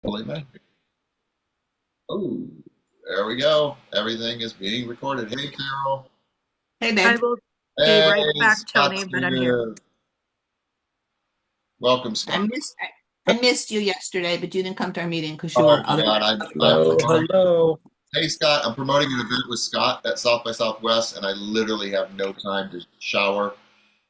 Holy magic. Oh, there we go. Everything is being recorded. Hey, Carol. Hey, I babe. will be Hey, right back, Scott Tony, but I'm here. Smith. Welcome, I Scott. missed I missed you yesterday, but you didn't come to our meeting because you Oh were my God, otherwise I'm occupied. Hello, hello. hey Scott, I'm promoting an event with Scott at South by Southwest, and I literally have no time to shower.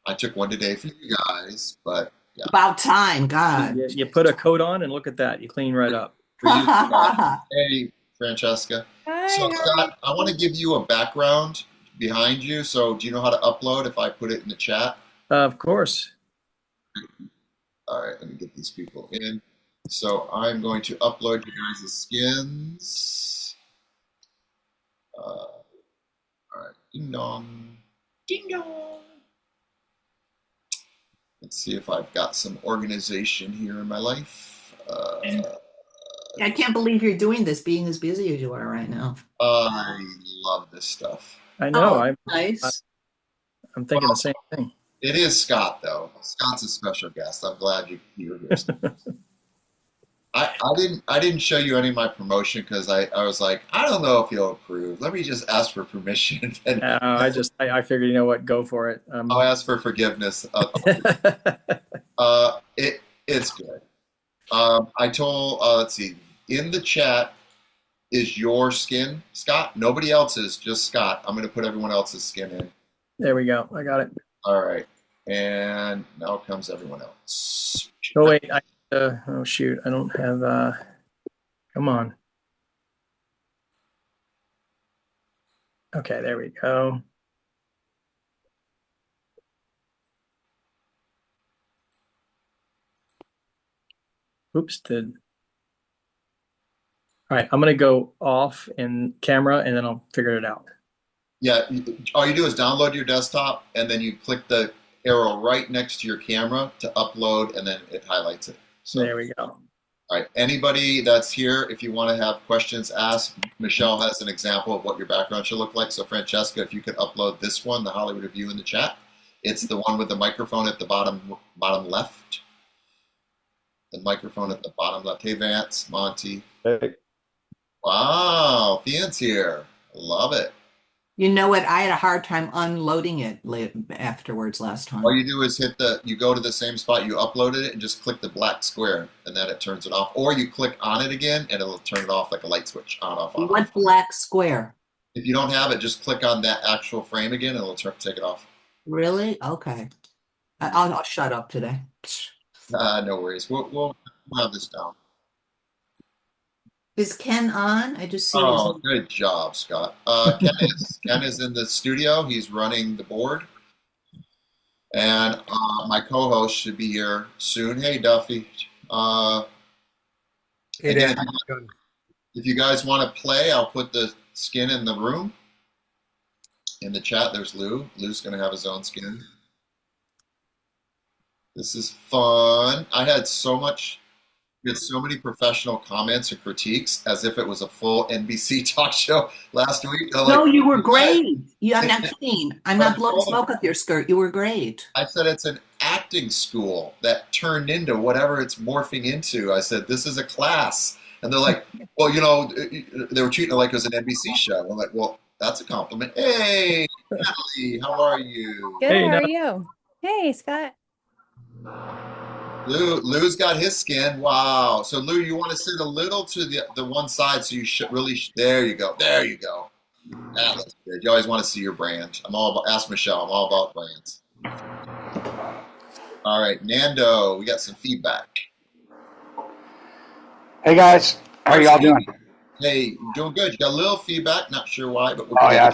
I took one today for you guys, but yeah, About time, God. You put a coat on and look at that. You clean right up. for you, Scott. Hey, Francesca. So Hi, how are Scott, I want to you? give you a background behind you. So do you know how to upload if I put it in the chat? Of course. All right, let me get these people in. So I'm going to upload you guys' skins. All right, ding dong. Ding dong. Let's see if I've got some organization here in my life. I can't believe you're doing this, being as busy as you are right now. I love this stuff. I know. Oh, I- nice. I'm thinking the same thing. It is Scott, though. Scott's a special guest. I'm glad you're here. I didn't show you any of my promotion because I was like, I don't know if you'll approve. Let me just ask for permission. And I figured, you know what, go for it. I'll ask for forgiveness. It's good. I told, let's see, in the chat is your skin, Scott. Nobody else's, just Scott. I'm going to put everyone else's skin in. There we go. I got it. All right. And now comes everyone else. Oh wait, oh shoot, I don't have come on. Okay, there we go. Oops, all right, I'm gonna go off in camera and then I'll figure it out. Yeah, all you do is download your desktop and then you click the arrow right next to your camera to upload and then it highlights it. So, There we go. all right, anybody that's here, if you want to have questions asked, Michelle has an example of what your background should look like. So, Francesca, if you could upload this one, the Hollywood Review in the chat. It's the one with the microphone at the bottom left. The microphone at the bottom left. Hey, Vance, Monty. Hey, Wow, Thean's here. Love it. You know what? I had a hard time unloading it afterwards last All time. you do is you go to the same spot you uploaded it and just click the black square and then it turns it off. Or you click on it again and it'll turn it off like a light switch, on, off, on, off. What black square? If you don't have it, just click on that actual frame again and it'll take it off. Really? Okay. I'll shut up today. No worries. We'll have this down. Is Ken on? I just see his. Oh, good job, Scott. Ken is in the studio. He's running the board. And my co-host should be here soon. Hey, Duffy. hey, Again, Dan. if you guys want to play, I'll put the skin in the room. In the chat, there's Lou. Lou's going to have his own skin. This is fun. We had so many professional comments and critiques as if it was a full NBC talk show last week. No, you were great. I'm not kidding. I'm not blowing smoke up your skirt. You were great. I said it's an acting school that turned into whatever it's morphing into. I said, this is a class. And they're like, well, they were treating it like it was an NBC show. I'm like, well, that's a compliment. Hey, Natalie, how are you? Good, Hey, how now are you? Hey, Scott. Lou's got his skin. Wow. So Lou, you want to sit a little to the one side so you should really, there you go. There you go. That looks good. You always want to see your brand. Ask Michelle. I'm all about brands. All right, Nando, we got some feedback. Hey guys, how are y'all doing? Hey, doing good. You got a little feedback. Not sure why, but we're Oh good. yeah,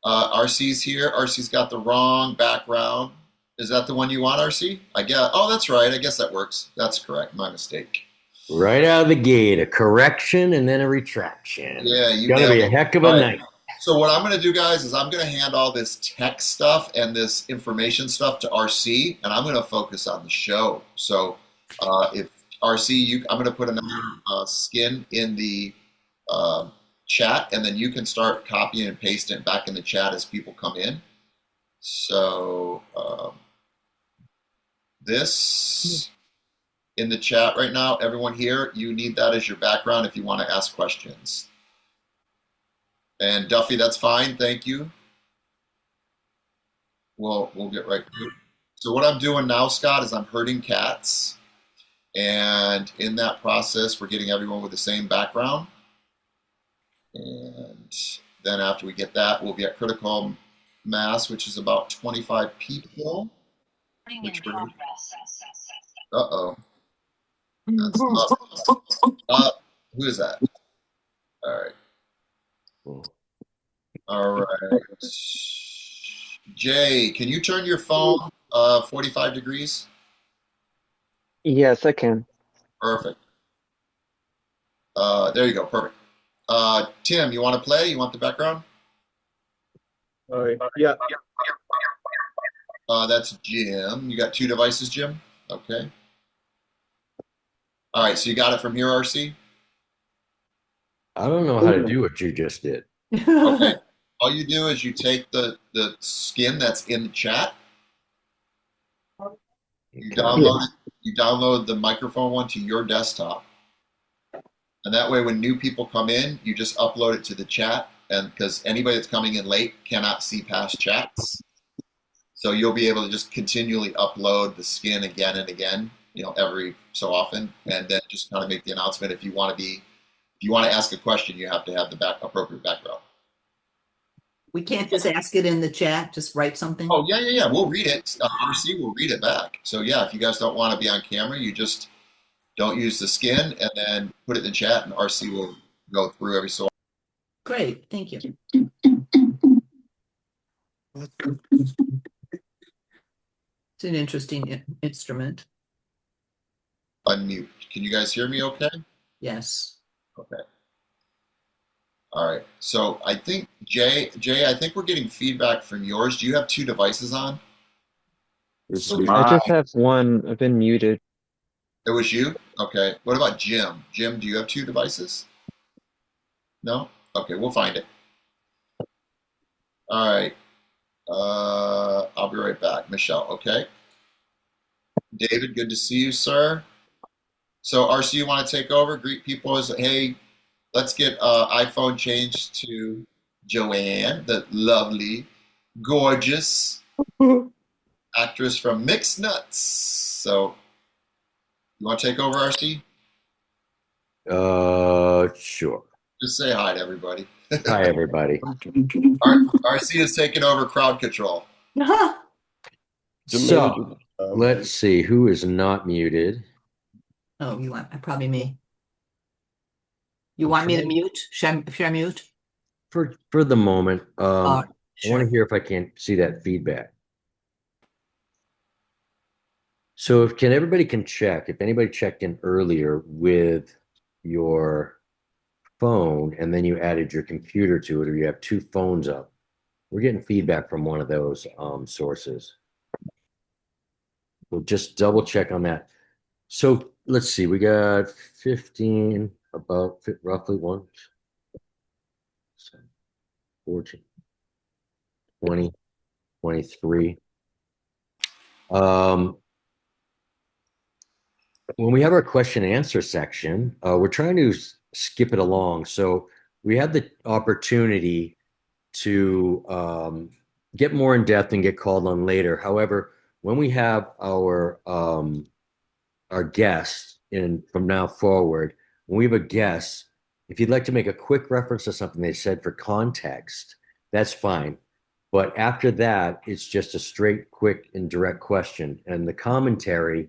RC's here. RC's got the wrong background. Is that the one you want, RC? I guess. Oh, that's right. I guess that works. That's correct. My mistake. Right out of the gate, a correction and then a retraction. Yeah, It's gonna be a heck of a night. So what I'm going to do, guys, is I'm going to hand all this tech stuff and this information stuff to RC, and I'm going to focus on the show. So if RC, I'm going to put another skin in the chat, and then you can start copying and pasting it back in the chat as people come in. So this in the chat right now, everyone here, you need that as your background if you want to ask questions. And Duffy, that's fine. Thank you. We'll get right to it. So what I'm doing now, Scott, is I'm herding cats. And in that process, we're getting everyone with the same background. And then after we get that, we'll be at critical mass, which is about 25 people. Which we're, uh-oh. That's who is that? All right. All right. Jay, can you turn your phone 45 degrees? Yes, I can. Perfect. There you go. Perfect. Tim, you want to play? You want the background? All right. Yeah. That's Jim. You got 2 devices, Jim? Okay. All right, so you got it from here, RC? I don't know how to do what you just did. Okay. All you do is you take the skin that's in the chat. You download the microphone one to your desktop. And that way when new people come in, you just upload it to the chat, and because anybody that's coming in late cannot see past chats. So you'll be able to just continually upload the skin again and again, every so often, and then just kind of make the announcement if you want to ask a question, you have to have the appropriate background. We can't just ask it in the chat, just write something. Oh, yeah. We'll read it. RC will read it back. So, yeah, if you guys don't want to be on camera, you just don't use the skin and then put it in the chat, and RC will go through every so often. Great. Thank you. It's an interesting instrument. Unmute. Can you guys hear me okay? Yes. Okay. All right. So I think, Jay, I think we're getting feedback from yours. Do you have 2 devices on? I just have one. I've been muted. It was you? Okay. What about Jim? Jim, do you have 2 devices? No? Okay, we'll find it. All right. I'll be right back. Michelle, okay? David, good to see you, sir. So, RC, you want to take over? Greet people as, hey, let's get iPhone changed to Joanne, the lovely, gorgeous actress from Mixed Nuts. So, you want to take over, RC? Sure. Just say hi to everybody. Hi, everybody. RC is taking over crowd control. So, let's see who is not muted. Oh, you want probably me. You want me to mute? Should I mute? For the moment. I want Sure. to hear if I can see that feedback. So can everybody check if anybody checked in earlier with your phone and then you added your computer to it, or you have 2 phones up. We're getting feedback from one of those sources. We'll just double check on that. So let's see, we got 15, about roughly 1, 14, 20, 23. When we have our question and answer section, we're trying to skip it along. So we had the opportunity to get more in depth and get called on later. However, when we have our guests from now forward, when we have a guest, if you'd like to make a quick reference to something they said for context, that's fine. But after that, it's just a straight, quick, and direct question. And the commentary,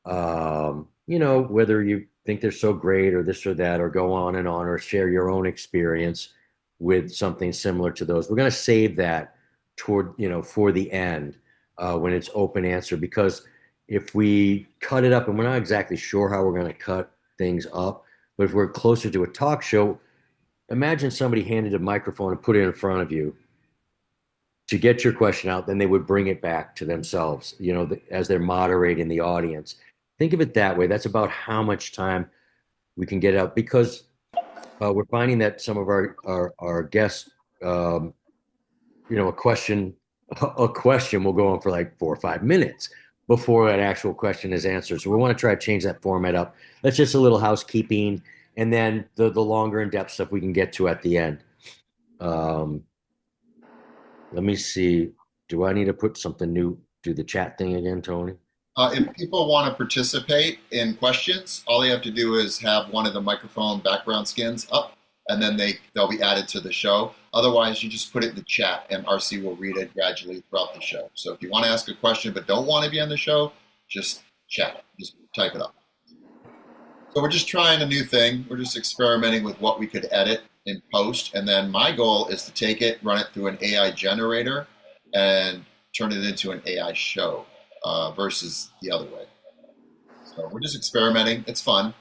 whether you think they're so great or this or that, or go on and on, or share your own experience with something similar to those, we're going to save that for the end when it's open answer. Because if we cut it up, and we're not exactly sure how we're going to cut things up, but if we're closer to a talk show, imagine somebody handed a microphone and put it in front of you to get your question out, then they would bring it back to themselves, as they're moderating the audience. Think of it that way. That's about how much time we can get out, because we're finding that some of our guests, a question will go on for like 4 or 5 minutes. before an actual question is answered. So we want to try to change that format up. That's just a little housekeeping, and then the longer in-depth stuff we can get to at the end. Let me see. Do I need to put something new? Do the chat thing again, Tony? If people want to participate in questions, all they have to do is have one of the microphone background skins up, and then they'll be added to the show. Otherwise, you just put it in the chat, and RC will read it gradually throughout the show. So if you want to ask a question but don't want to be on the show, just chat. Just type it up. So we're just trying a new thing. We're just experimenting with what we could edit in post. And then my goal is to take it, run it through an AI generator, and turn it into an AI show versus the other way. So we're just experimenting. It's fun.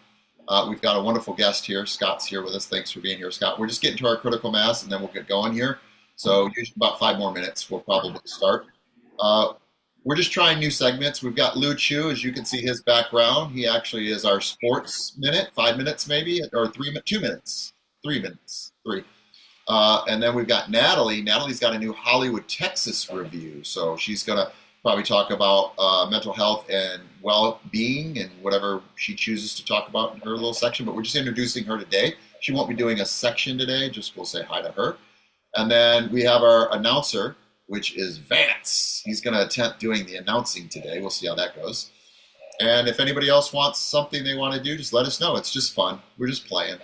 We've got a wonderful guest here. Scott's here with us. Thanks for being here, Scott. We're just getting to our critical mass, and then we'll get going here. So usually about 5 more minutes, we'll probably start. We're just trying new segments. We've got Lu Chu, as you can see his background. He actually is our sports minute, 5 minutes maybe, or 2 minutes, 3 minutes, 3. And then we've got Natalie. Natalie's got a new Hollywood, Texas review. So she's going to probably talk about mental health and well-being and whatever she chooses to talk about in her little section. But we're just introducing her today. She won't be doing a section today. Just we'll say hi to her. And then we have our announcer, which is Vance. He's going to attempt doing the announcing today. We'll see how that goes. And if anybody else wants something they want to do, just let us know. It's just fun. We're just playing.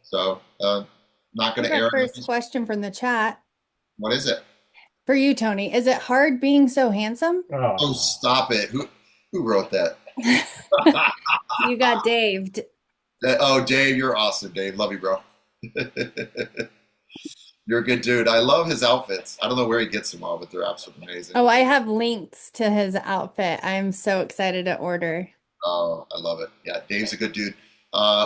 So not going to air. First question from the chat What is it? for you, Tony. Is it hard being so handsome? Oh, stop it. Who wrote that? You got Dave. Oh, Dave, you're awesome, Dave. Love you, bro. You're a good dude. I love his outfits. I don't know where he gets them all, but they're absolutely amazing. Oh, I have links to his outfit. I'm so excited to order. Oh, I love it. Yeah, Dave's a good dude.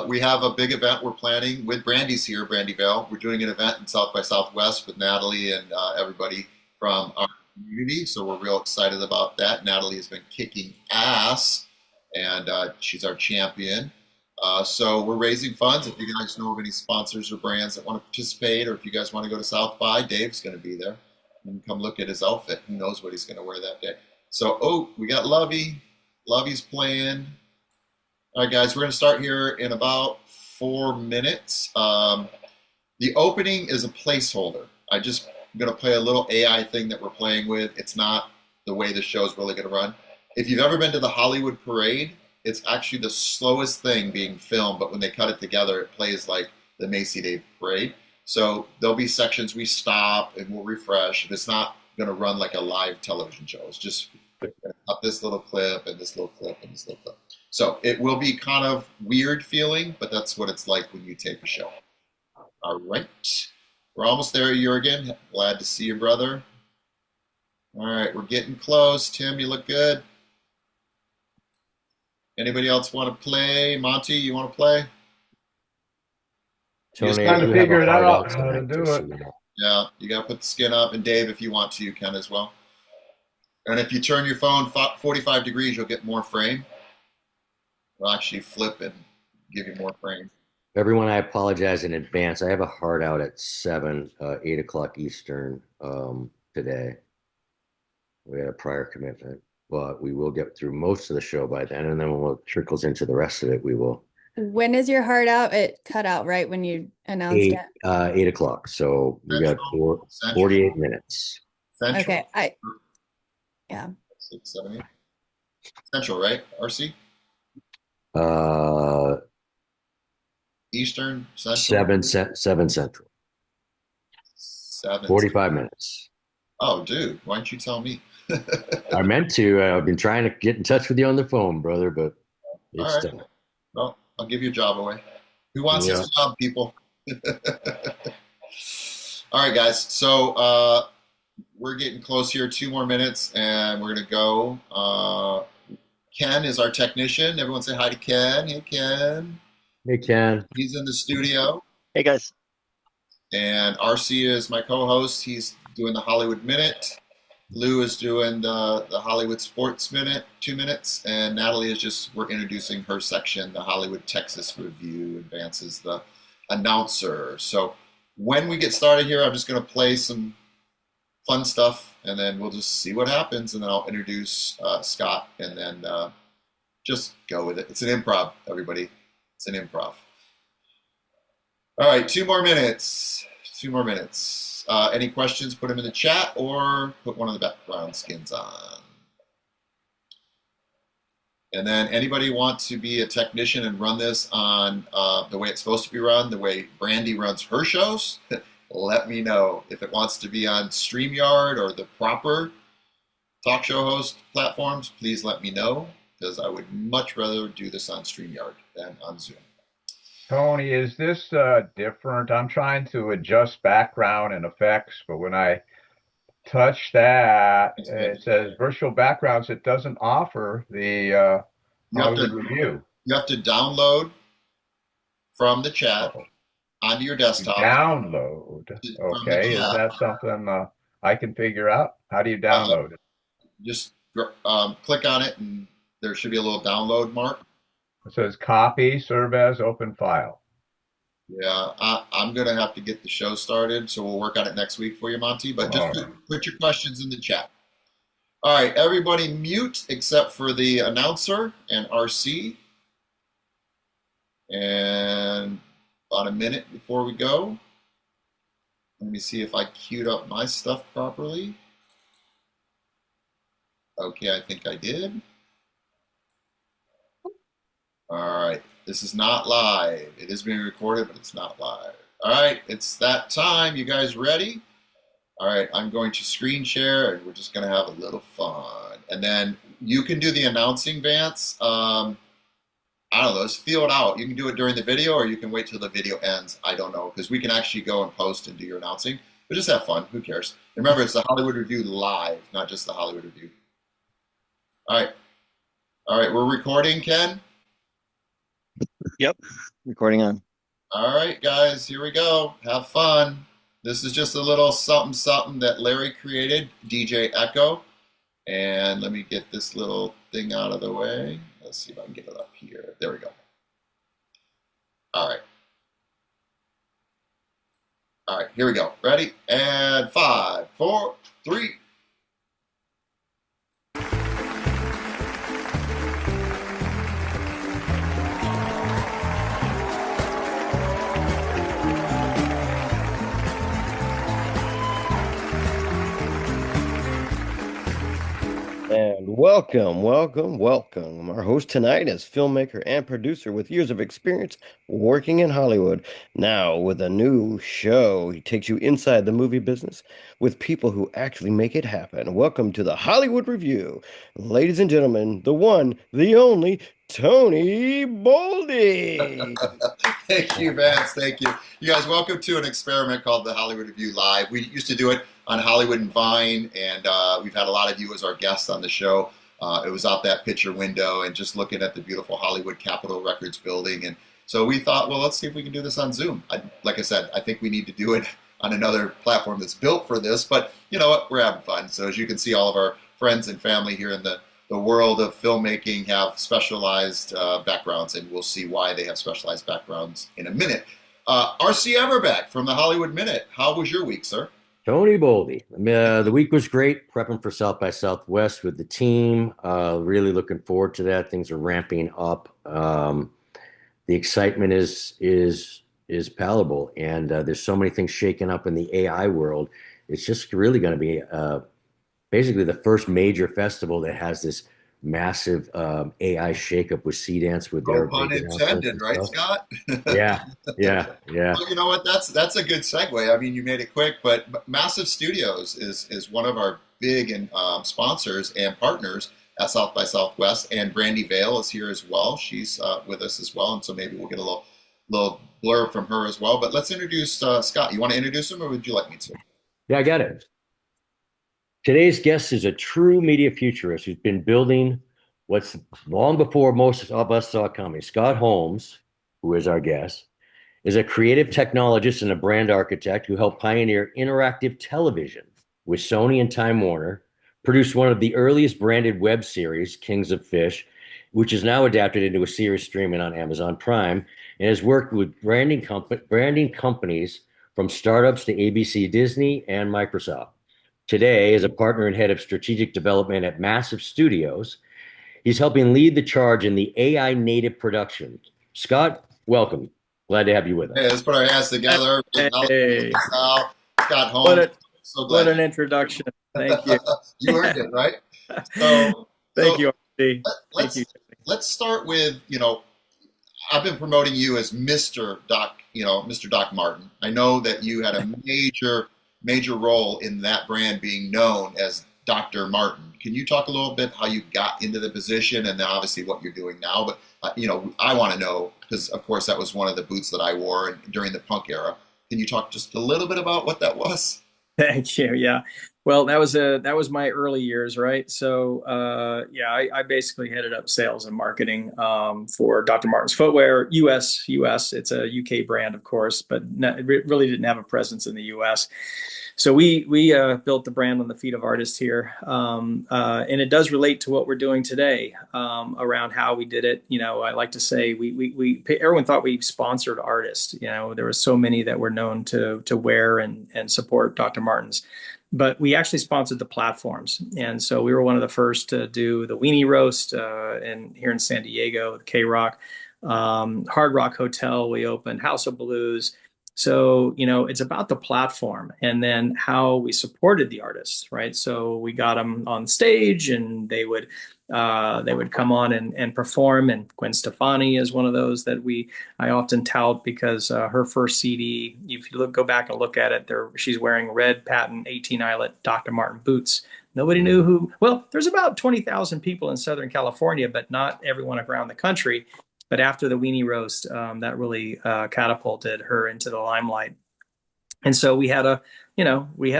We have a big event we're planning with Brandy's here, Brandy Vale. We're doing an event in South by Southwest with Natalie and everybody from our community. So we're real excited about that. Natalie has been kicking ass, and she's our champion. So we're raising funds. If you guys know of any sponsors or brands that want to participate, or if you guys want to go to South by, Dave's going to be there. You can come look at his outfit. Who knows what he's going to wear that day. So, we got Lovey. Lovey's playing. All right, guys, we're going to start here in about 4 minutes. The opening is a placeholder. I'm going to play a little AI thing that we're playing with. It's not the way the show is really going to run. If you've ever been to the Hollywood Parade, it's actually the slowest thing being filmed, but when they cut it together, it plays like the Macy Day Parade. So there'll be sections we stop and we'll refresh. It's not going to run like a live television show. It's just up this little clip and this little clip and this little clip. So it will be kind of weird feeling, but that's what it's like when you tape a show. All right. We're almost there, Jurgen. Glad to see you, brother. All right, we're getting close. Tim, you look good. Anybody else want to play? Monty, you want to play? Tony, trying to figure it out how to do it. Yeah, you got to put the skin up. And Dave, if you want to, you can as well. And if you turn your phone 45 degrees, you'll get more frame. It'll actually flip and give you more frame. Everyone, I apologize in advance. I have a hard out at 8 o'clock Eastern today. We had a prior commitment, but we will get through most of the show by then, and then when it trickles into the rest of it, we will. When is your heart out? It cut out right when you announced it. 8 o'clock. So we got 48 minutes. Central. Okay, yeah. 6, 7, 8. Central, right? RC? Eastern, Central? 7 Central. 7. 45 minutes. Oh, dude, why didn't you tell me? I meant to. I've been trying to get in touch with you on the phone, brother, but it's All right. tough. Well, I'll give your job away. Who wants his job, people? All right, guys. So we're getting close here. 2 more minutes, and we're going to go. Ken is our technician. Everyone say hi to Ken. Hey, Ken. Hey, Ken. He's in the studio. Hey, guys. And RC is my co-host. He's doing the Hollywood Minute. Lou is doing the Hollywood Sports Minute, 2 minutes. And Natalie is we're introducing her section, the Hollywood Texas Review. Advance is the announcer. So when we get started here, I'm just going to play some fun stuff and then we'll just see what happens, and then I'll introduce Scott, and then just go with it. It's an improv, everybody. It's an improv. All right, 2 more minutes. 2 more minutes. Any questions, put them in the chat or put one of the background skins on. And then anybody want to be a technician and run this on the way it's supposed to be run, the way Brandy runs her shows, let me know. If it wants to be on StreamYard or the proper talk show host platforms, please let me know, because I would much rather do this on StreamYard than on Zoom. Tony, is this different? I'm trying to adjust background and effects, but when I touch that, it says virtual backgrounds. It doesn't offer the Hollywood Review. You have to download from the chat onto your desktop. Download. Okay, is that something I can figure out? How do you download it? Just click on it, and there should be a little download mark. It says copy, serve as open file. Yeah, I'm going to have to get the show started, so we'll work on it next week for you, Monty. But just put your questions in the chat. All right, everybody mute except for the announcer and RC. And about a minute before we go, let me see if I queued up my stuff properly. Okay, I think I did. All right, this is not live. It is being recorded, but it's not live. All right, it's that time. You guys ready? All right, I'm going to screen share, and we're just going to have a little fun. And then you can do the announcing, Vance. I don't know, just feel it out. You can do it during the video, or you can wait till the video ends. I don't know, because we can actually go and post and do your announcing. But just have fun. Who cares? Remember, it's the Hollywood Review live, not just the Hollywood Review. All right. All right, we're recording, Ken? Yep, recording on. All right, guys, here we go. Have fun. This is just a little something that Larry created, DJ Echo. And let me get this little thing out of the way. Let's see if I can get it up here. There we go. All right. All right, here we go. Ready? And 5, 4, 3. And welcome. Our host tonight is filmmaker and producer with years of experience working in Hollywood. Now with a new show, he takes you inside the movie business with people who actually make it happen. Welcome to the Hollywood Review. Ladies and gentlemen, the one, the only, Tony Boldy. Thank you, Vance. Thank you. You guys, welcome to an experiment called the Hollywood Review Live. We used to do it on Hollywood and Vine, and we've had a lot of you as our guests on the show. It was out that picture window and just looking at the beautiful Hollywood Capitol Records building. And so we thought, well, let's see if we can do this on Zoom. Like I said, I think we need to do it on another platform that's built for this, but you know what? We're having fun. So as you can see, all of our friends and family here in the world of filmmaking have specialized backgrounds, and we'll see why they have specialized backgrounds in a minute. R.C. Everbeck from the Hollywood Minute. How was your week, sir? Tony Boldy. The week was great, prepping for South by Southwest with the team. Really looking forward to that. Things are ramping up. The excitement is palatable, and there's so many things shaking up in the AI world. It's just really going to be basically the first major festival that has this massive AI shakeup with Dance with their pun intended, right, Scott? Yeah. Well, you know what? That's a good segue. I mean, you made it quick, but Massive Studios is one of our big and sponsors and partners at South by Southwest, and Brandy Vale is here as well. She's with us as well, and so maybe we'll get a little blurb from her as well. But let's introduce Scott. You want to introduce him, or would you like me to? Yeah, I got it. Today's guest is a true media futurist who's been building what's long before most of us saw coming. Scott Holmes, who is our guest, is a creative technologist and a brand architect who helped pioneer interactive television with Sony and Time Warner, produced one of the earliest branded web series, Kings of Fish, which is now adapted into a series streaming on Amazon Prime, and has worked with branding companies from startups to ABC, Disney, and Microsoft. Today, as a partner and head of strategic development at Massive Studios, he's helping lead the charge in the AI native production. Scott, welcome. Glad to have you with us. Hey, let's put our hands together. Hey, Scott what Holmes. So what glad an introduction. Thank you. you earned it, right? So, Thank you, RC. let's Thank you. let's start with, I've been promoting you as Mr. Doc, Mr. Doc Martin. I know that you had a major role in that brand being known as Dr. Martin. Can you talk a little bit how you got into the position and then obviously what you're doing now? But I want to know because of course that was one of the boots that I wore during the punk era. Can you talk just a little bit about what that was? Thank you. Yeah. Well, that was my early years, right? So, yeah, I basically headed up sales and marketing for Dr. Martens Footwear, US. It's a UK brand, of course, but it really didn't have a presence in the US. So we built the brand on the feet of artists here, and it does relate to what we're doing today around how we did it. I like to say everyone thought we sponsored artists. There were so many that were known to wear and support Dr. Martens, but we actually sponsored the platforms, and so we were one of the first to do the Weenie Roast here in San Diego, the K Rock, Hard Rock Hotel. We opened House of Blues. So, it's about the platform and then how we supported the artists, right? So we got them on stage and they would come on and perform. And Gwen Stefani is one of those that I often tout because her first CD, if you go back and look at it, she's wearing red patent 18 eyelet Dr. Martin boots. Nobody knew who. Well, there's about 20,000 people in Southern California, but not everyone around the country. But after the Weenie Roast, that really catapulted her into the limelight. And so we had a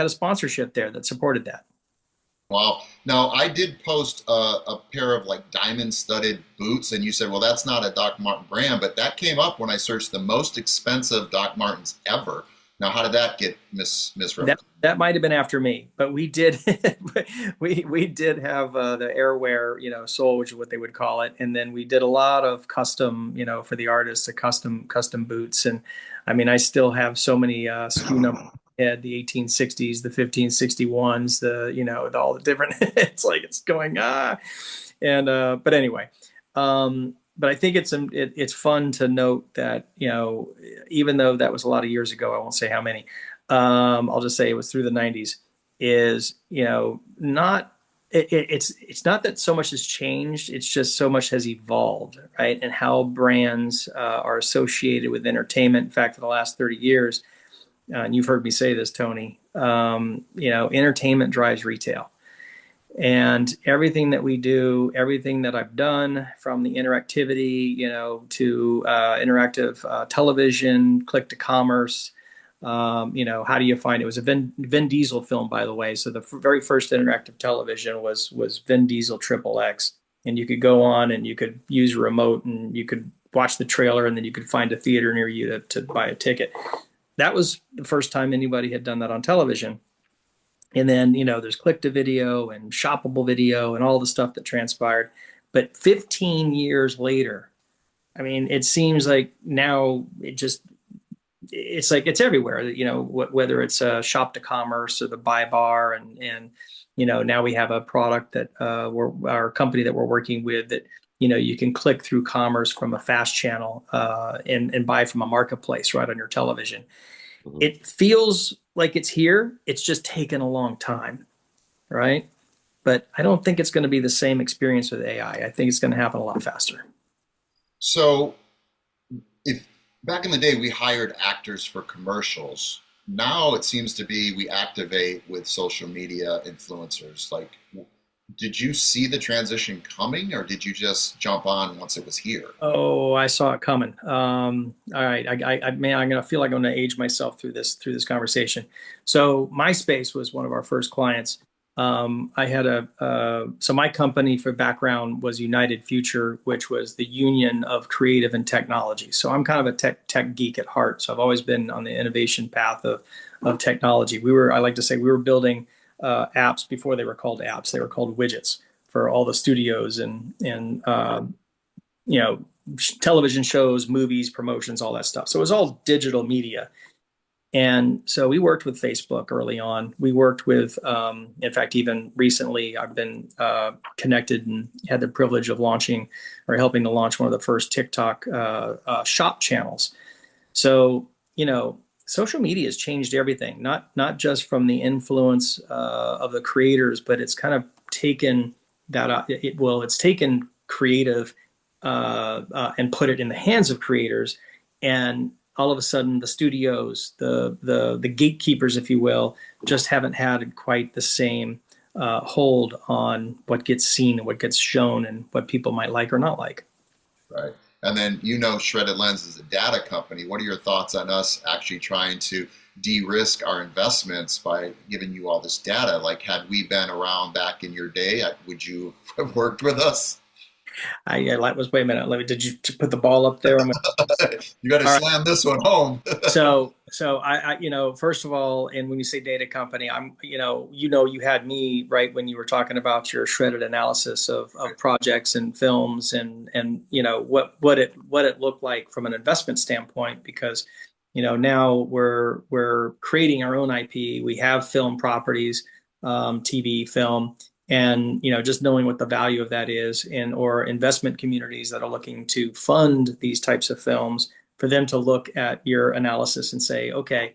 sponsorship there that supported that. Wow. Now, I did post a pair of like diamond studded boots, and you said, well, that's not a Doc Martin brand, but that came up when I searched the most expensive Doc Martens ever. Now, how did that get misrepresented? That might have been after me, but we did we did have the airwear, sole, which is what they would call it, and then we did a lot of custom, for the artists, custom boots, and I mean, I still have so many SKU numbers. The 1860s, the 1561s, all the different. It's like it's going and but anyway. But I think it's fun to note that, even though that was a lot of years ago, I won't say how many, I'll just say it was through the 90s, it's not that so much has changed, it's just so much has evolved, right? And how brands are associated with entertainment. In fact, for the last 30 years, and you've heard me say this, Tony, entertainment drives retail. And everything that we do, everything that I've done from the interactivity, to interactive television, click to commerce, how do you find it? It was a Vin Diesel film, by the way. So the very first interactive television was Vin Diesel XXX. And you could go on and you could use a remote and you could watch the trailer and then you could find a theater near you to buy a ticket. That was the first time anybody had done that on television. And then, there's click to video and shoppable video and all the stuff that transpired. But 15 years later, I mean, it seems like now it's like it's everywhere, whether it's shop to commerce or the buy bar. And now we have a product that our company that we're working with that, you can click through commerce from a fast channel and buy from a marketplace right on your television. Mm-hmm. It feels like it's here. It's just taken a long time, right? But I don't think it's going to be the same experience with AI. I think it's going to happen a lot faster. So if back in the day we hired actors for commercials, now it seems to be we activate with social media influencers. Like, did you see the transition coming or did you just jump on once it was here? Oh, I saw it coming. All right. I'm going to feel like I'm going to age myself through this conversation. So MySpace was one of our first clients. I had so my company for background was United Future, which was the union of creative and technology. So I'm kind of a tech geek at heart. So I've always been on the innovation path of technology. I like to say we were building apps before they were called apps. They were called widgets for all the studios and television shows, movies, promotions, all that stuff. So it was all digital media. And so we worked with Facebook early on. We worked with, in fact, even recently, I've been connected and had the privilege of launching or helping to launch one of the first TikTok shop channels. So, social media has changed everything, not just from the influence of the creators, but it's kind of taken that, it's taken creative and put it in the hands of creators. And all of a sudden the studios, the gatekeepers, if you will, just haven't had quite the same hold on what gets seen and what gets shown and what people might like or not like. Right. And then, Shredded Lens is a data company. What are your thoughts on us actually trying to de-risk our investments by giving you all this data? Like, had we been around back in your day, would you have worked with us? Wait a minute. Did you put the ball up there? You got to slam this one home. So I, first of all, and when you say data company, you had me right when you were talking about your shredded analysis of projects and films and what it looked like from an investment standpoint, because now we're creating our own IP. We have film properties, TV, film, and just knowing what the value of that is, or investment communities that are looking to fund these types of films, for them to look at your analysis and say, okay,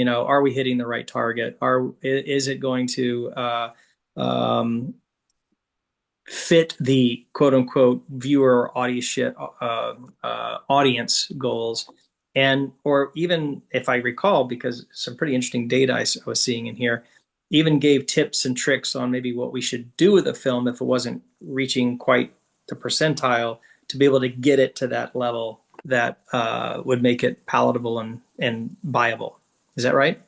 are we hitting the right target? Is it going to fit the quote unquote viewer audience goals? And, or even if I recall, because some pretty interesting data I was seeing in here, even gave tips and tricks on maybe what we should do with a film if it wasn't reaching quite the percentile, to be able to get it to that level that would make it palatable and viable. Is that right?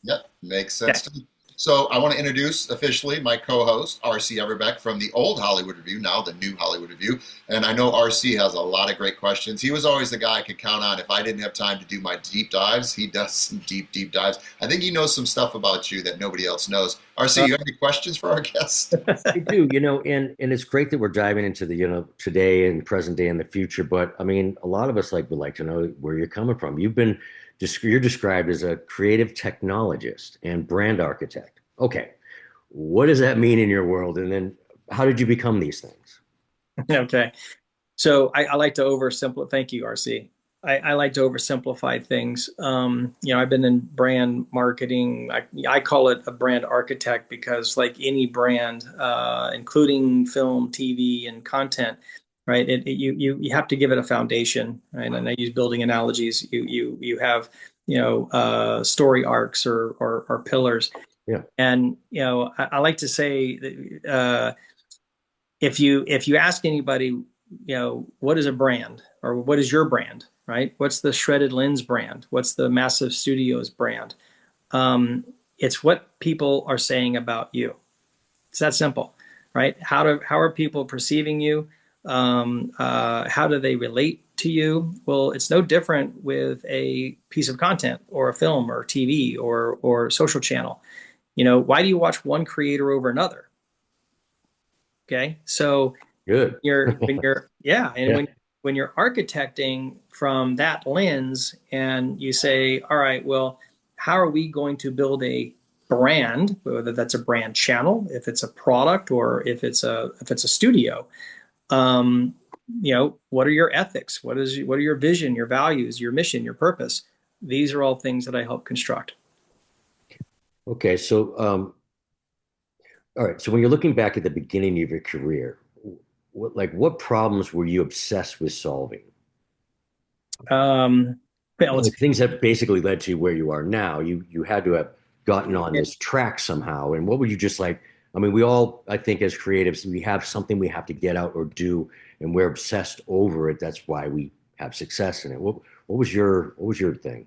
Yep, makes sense to me. So I want to introduce officially my co-host, R.C. Everbeck from the old Hollywood Review, now the new Hollywood Review. And I know R.C. has a lot of great questions. He was always the guy I could count on. If I didn't have time to do my deep dives, he does some deep dives. I think he knows some stuff about you that nobody else knows. R.C., you have any questions for our guest? I do, and it's great that we're diving into the, today and present day and the future. But I mean, a lot of us would like to know where you're coming from. You're described as a creative technologist and brand architect. Okay, what does that mean in your world? And then how did you become these things? Okay, so I like to oversimplify. Thank you, RC. I like to oversimplify things. I've been in brand marketing. I call it a brand architect because, like any brand, including film, TV, and content, right? You have to give it a foundation, right? And I use building analogies. You have story arcs or pillars. Yeah. And I like to say that if you ask anybody, what is a brand, or what is your brand, right? What's the Shredded Lens brand? What's the Massive Studios brand? It's what people are saying about you. It's that simple, right? How are people perceiving you? How do they relate to you? Well, it's no different with a piece of content or a film or TV or social channel. Why do you watch one creator over another? Okay, so good. when you're architecting from that lens, and you say, all right, well, how are we going to build a brand, whether that's a brand channel, if it's a product, or if it's a studio? What are your ethics? What are your vision, your values, your mission, your purpose? These are all things that I help construct. Okay, so all right. So when you're looking back at the beginning of your career, what problems were you obsessed with solving? Things that basically led to where you are now. You had to have gotten on this track somehow. And what would you just like? I mean, we all, I think, as creatives, we have something we have to get out or do, and we're obsessed over it. That's why we have success in it. What was your thing?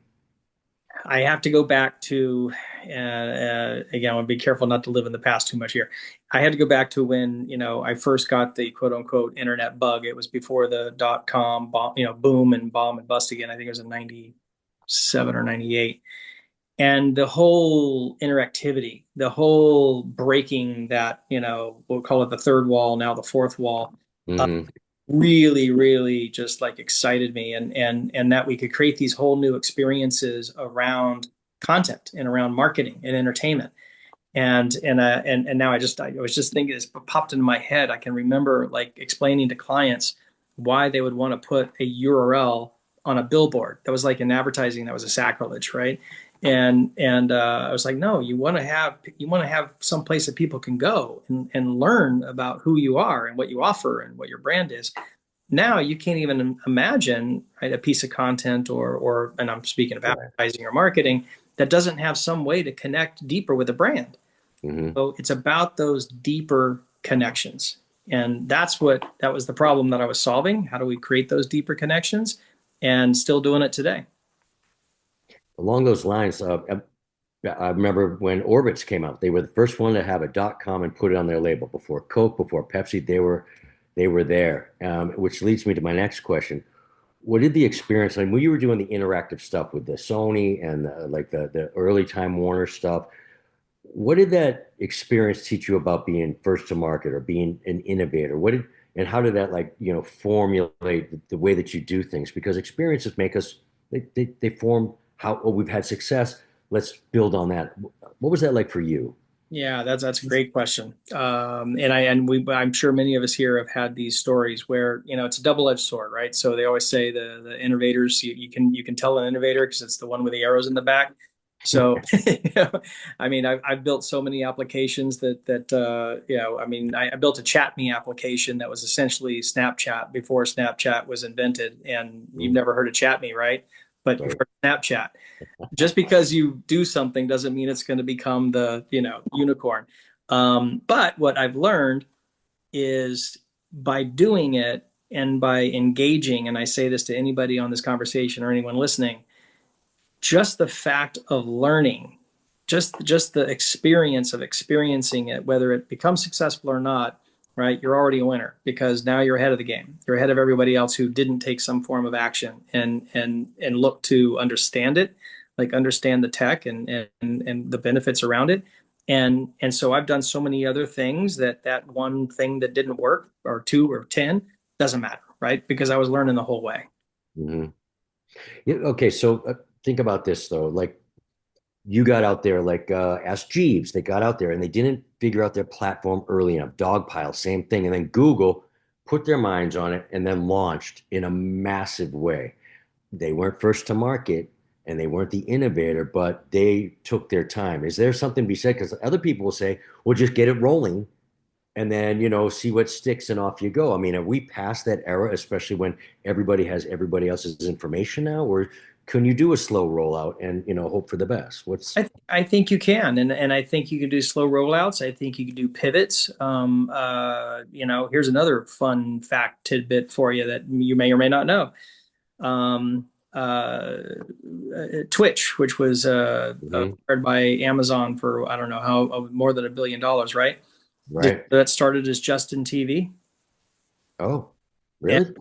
I have to go back to, again, I want to be careful not to live in the past too much here. I had to go back to when, I first got the quote unquote internet bug. It was before the .com bomb, boom and bomb and bust again. I think it was in 97 or 98. And the whole interactivity, the whole breaking that, we'll call it the third wall, now the fourth wall, really, really just like excited me, and that we could create these whole new experiences around content and around marketing and entertainment. And now I was just thinking, this popped into my head. I can remember like explaining to clients why they would want to put a URL on a billboard. That was like in advertising, that was a sacrilege, right? And I was like, no, you want to have some place that people can go and learn about who you are and what you offer and what your brand is. Now you can't even imagine, right, a piece of content or and I'm speaking of advertising or marketing that doesn't have some way to connect deeper with a brand. Mm-hmm. So it's about those deeper connections. And that was the problem that I was solving. How do we create those deeper connections? And still doing it today. Along those lines, I remember when Orbitz came out, they were the first one to have a .com and put it on their label. Before Coke, before Pepsi, they were there. Which leads me to my next question. What did the experience like when you were doing the interactive stuff with the Sony and like the early Time Warner stuff? What did that experience teach you about being first to market or being an innovator? And how did that like, formulate the way that you do things? Because experiences make us, they form how, we've had success. Let's build on that. What was that like for you? Yeah, that's a great question. I'm sure many of us here have had these stories where, it's a double-edged sword, right? So they always say the innovators, you can tell an innovator because it's the one with the arrows in the back. So, I've built so many applications I built a Chat Me application that was essentially Snapchat before Snapchat was invented. And you've never heard of Chat Me, right? But you've heard of Snapchat. Just because you do something doesn't mean it's going to become the, unicorn. But what I've learned is by doing it and by engaging, and I say this to anybody on this conversation or anyone listening, just the fact of learning, just the experience of experiencing it, whether it becomes successful or not, right? You're already a winner because now you're ahead of the game. You're ahead of everybody else who didn't take some form of action and look to understand it, like understand the tech and the benefits around it. And so I've done so many other things that one thing that didn't work or 2 or 10 doesn't matter, right? Because I was learning the whole way. Mm-hmm. Yeah, okay, so think about this though. Like you got out there, like Ask Jeeves, they got out there and they didn't figure out their platform early enough. Dogpile, same thing. And then Google put their minds on it and then launched in a massive way. They weren't first to market and they weren't the innovator, but they took their time. Is there something to be said? Because other people will say, well, just get it rolling and then, see what sticks and off you go. I mean, are we past that era, especially when everybody has everybody else's information now? Or can you do a slow rollout and, hope for the best? I think you can, and I think you can do slow rollouts. I think you can do pivots. Here's another fun fact tidbit for you that you may or may not know. Twitch, which was acquired by Amazon for I don't know how more than $1 billion, right? Right. That started as Justin TV. Oh, really?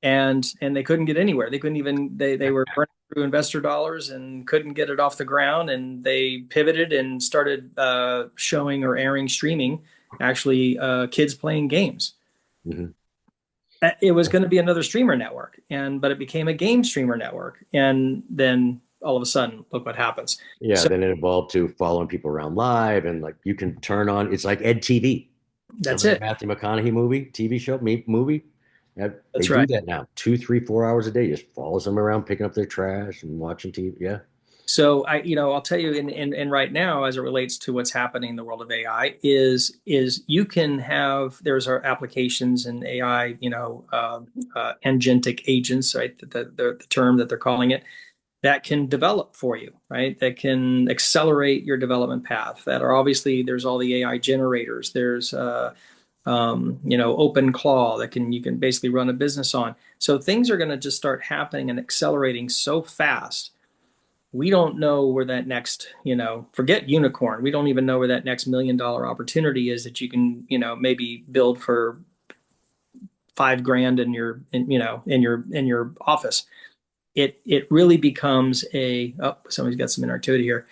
And they couldn't get anywhere. They couldn't even they were burning through investor dollars and couldn't get it off the ground. And they pivoted and started showing or airing streaming, actually kids playing games. Mm-hmm. It was going to be another streamer network, but it became a game streamer network. And then all of a sudden, look what happens. Yeah, so, then it evolved to following people around live, and like you can turn on. It's like Ed TV. That's it. Matthew McConaughey TV show, movie. They do that now. 2, 3, 4 hours a day. Just follows them around, picking up their trash and watching TV. Yeah. So I'll tell you, in right now, as it relates to what's happening in the world of AI, is you can have there's our applications in AI, agentic agents, right? The term that they're calling it, that can develop for you, right? That can accelerate your development path. That are obviously there's all the AI generators. There's OpenClaw that you can basically run a business on. So things are going to just start happening and accelerating so fast. We don't know where that next, forget unicorn. We don't even know where that next $1 million opportunity is that you can, maybe build for $5,000 in your office. It really becomes somebody's got some interactivity here.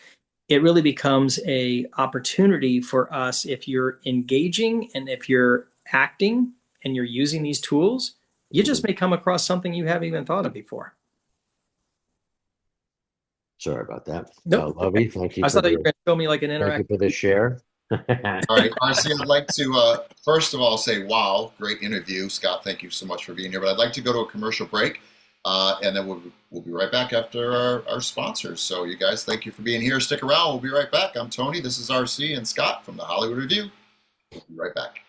It really becomes a opportunity for us if you're engaging and if you're acting and you're using these tools, you just may come across something you haven't even thought of before. Sorry about that. Nope. Lovey, thank you. I thought that you were going to show me like an Thank you interaction. for the share. All right, RC, I'd like to first of all say, wow, great interview. Scott, thank you so much for being here. But I'd like to go to a commercial break, and then we'll be right back after our sponsors. So you guys, thank you for being here. Stick around. We'll be right back. I'm Tony. This is RC and Scott from the Hollywood Review. We'll be right back.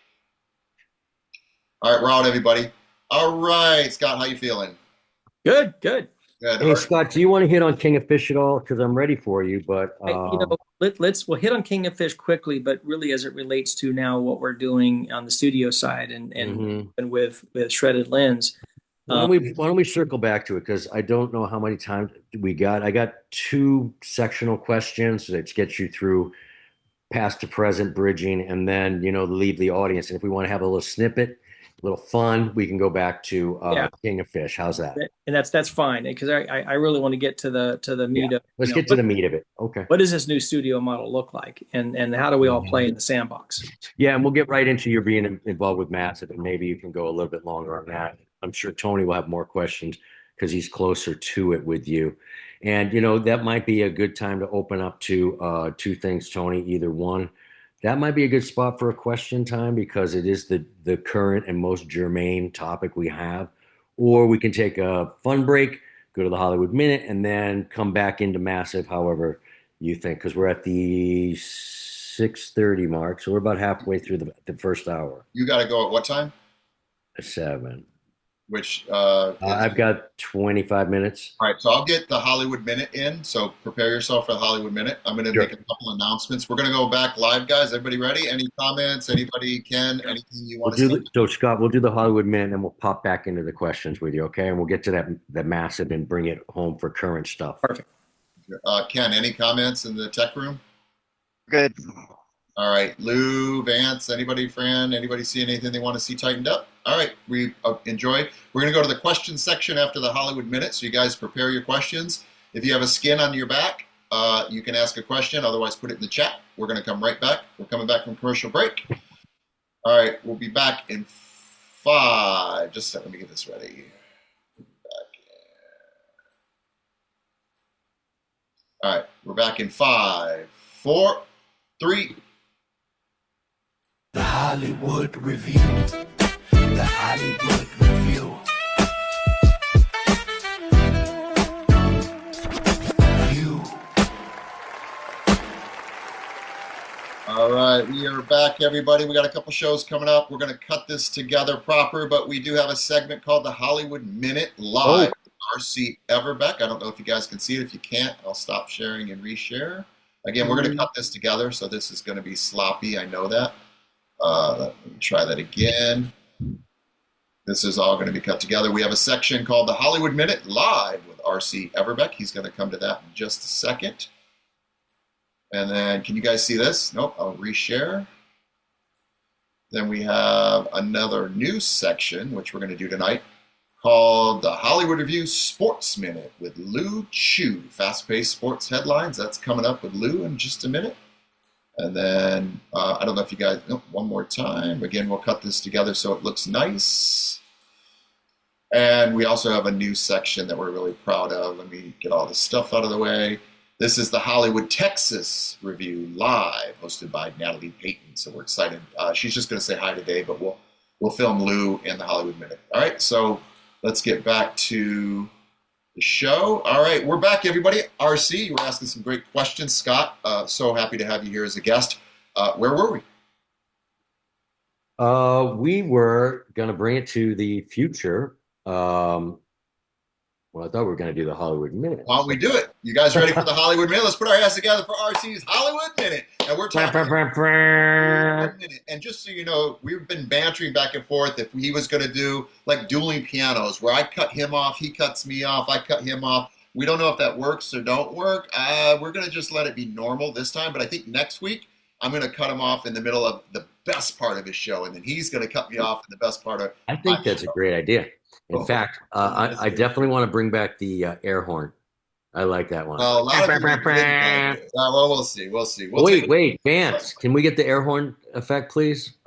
All right, we're out, everybody. All right, Scott, how you feeling? Good, good. Good. Hey, Scott, do you want to hit on King of Fish at all? Because I'm ready for you, but we'll hit on King of Fish quickly, but really as it relates to now what we're doing on the studio side and with Shredded Lens. Why don't we circle back to it? Because I don't know how many times we got. I got 2 sectional questions that gets you through past to present bridging, and then leave the audience. And if we want to have a little snippet, a little fun, we can go back to King of Fish. How's that? And that's fine, because I really want to get to the meat of. Let's get to the meat of it. Okay. What does this new studio model look like, and how do we all play in the sandbox? Yeah, and we'll get right into your being involved with Massive, and maybe you can go a little bit longer on that. I'm sure Tony will have more questions because he's closer to it with you. And, that might be a good time to open up to 2 things, Tony. Either one, that might be a good spot for a question time because it is the current and most germane topic we have. Or we can take a fun break, go to the Hollywood Minute, and then come back into Massive, however you think, because we're at the 6:30 mark. So we're about halfway through the first hour. You got to go at what time? At 7. Which I've got 25 minutes. All right, so I'll get the Hollywood Minute in. So prepare yourself for the Hollywood Minute. I'm going to make a couple announcements. We're going to go back live, guys. Everybody ready? Any comments? Anybody can? Anything you want to say? So Scott, we'll do the Hollywood Minute, and we'll pop back into the questions with you, okay? And we'll get to that Massive and bring it home for current stuff. Perfect. Ken, any comments in the tech room? Good. All right, Lou, Vance, anybody, Fran, anybody see anything they want to see tightened up? All right, we enjoy. We're going to go to the question section after the Hollywood Minute, so you guys prepare your questions. If you have a skin on your back, you can ask a question. Otherwise, put it in the chat. We're going to come right back. We're coming back from commercial break. All right, we'll be back in 5. Just a second, let me get this ready. All right, we're back in 5, 4, 3. The Hollywood Review. The Hollywood Review. All right, we are back, everybody. We got a couple shows coming up. We're going to cut this together proper, but we do have a segment called the Hollywood Minute Live. RC Everbeck. I don't know if you guys can see it. If you can't, I'll stop sharing and reshare. Again, we're going to cut this together, so this is going to be sloppy. I know that. Let me try that again. This is all going to be cut together. We have a section called the Hollywood Minute Live with RC Everbeck. He's going to come to that in just a second. And then, can you guys see this? Nope, I'll reshare. Then we have another news section, which we're going to do tonight, called the Hollywood Review Sports Minute with Lou Chu. Fast-paced sports headlines. That's coming up with Lou in just a minute. And then, I don't know if you guys, nope, one more time. Again, we'll cut this together so it looks nice. And we also have a news section that we're really proud of. Let me get all this stuff out of the way. This is the Hollywood Texas Review Live, hosted by Natalie Payton. So we're excited. She's just going to say hi today, but we'll film Lou in the Hollywood Minute. All right, so let's get back to the show. All right, we're back, everybody. RC, you were asking some great questions. Scott, so happy to have you here as a guest. Where were we? We were going to bring it to the future. Well, I thought we were going to do the Hollywood Minute. Why don't we do it? You guys ready for the Hollywood Minute? Let's put our hands together for RC's Hollywood Minute. And we're talking Hollywood Minute. And just so you know, we've been bantering back and forth if he was going to do like dueling pianos, where I cut him off, he cuts me off, I cut him off. We don't know if that works or don't work. We're going to just let it be normal this time. But I think next week, I'm going to cut him off in the middle of the best part of his show. And then he's going to cut me off in the best part of I think that's a great idea. In fact, I definitely want to bring back the air horn. I like that one. Well, a lot of people well, we'll see. We'll see. Wait, Vance, can we get the air horn effect, please?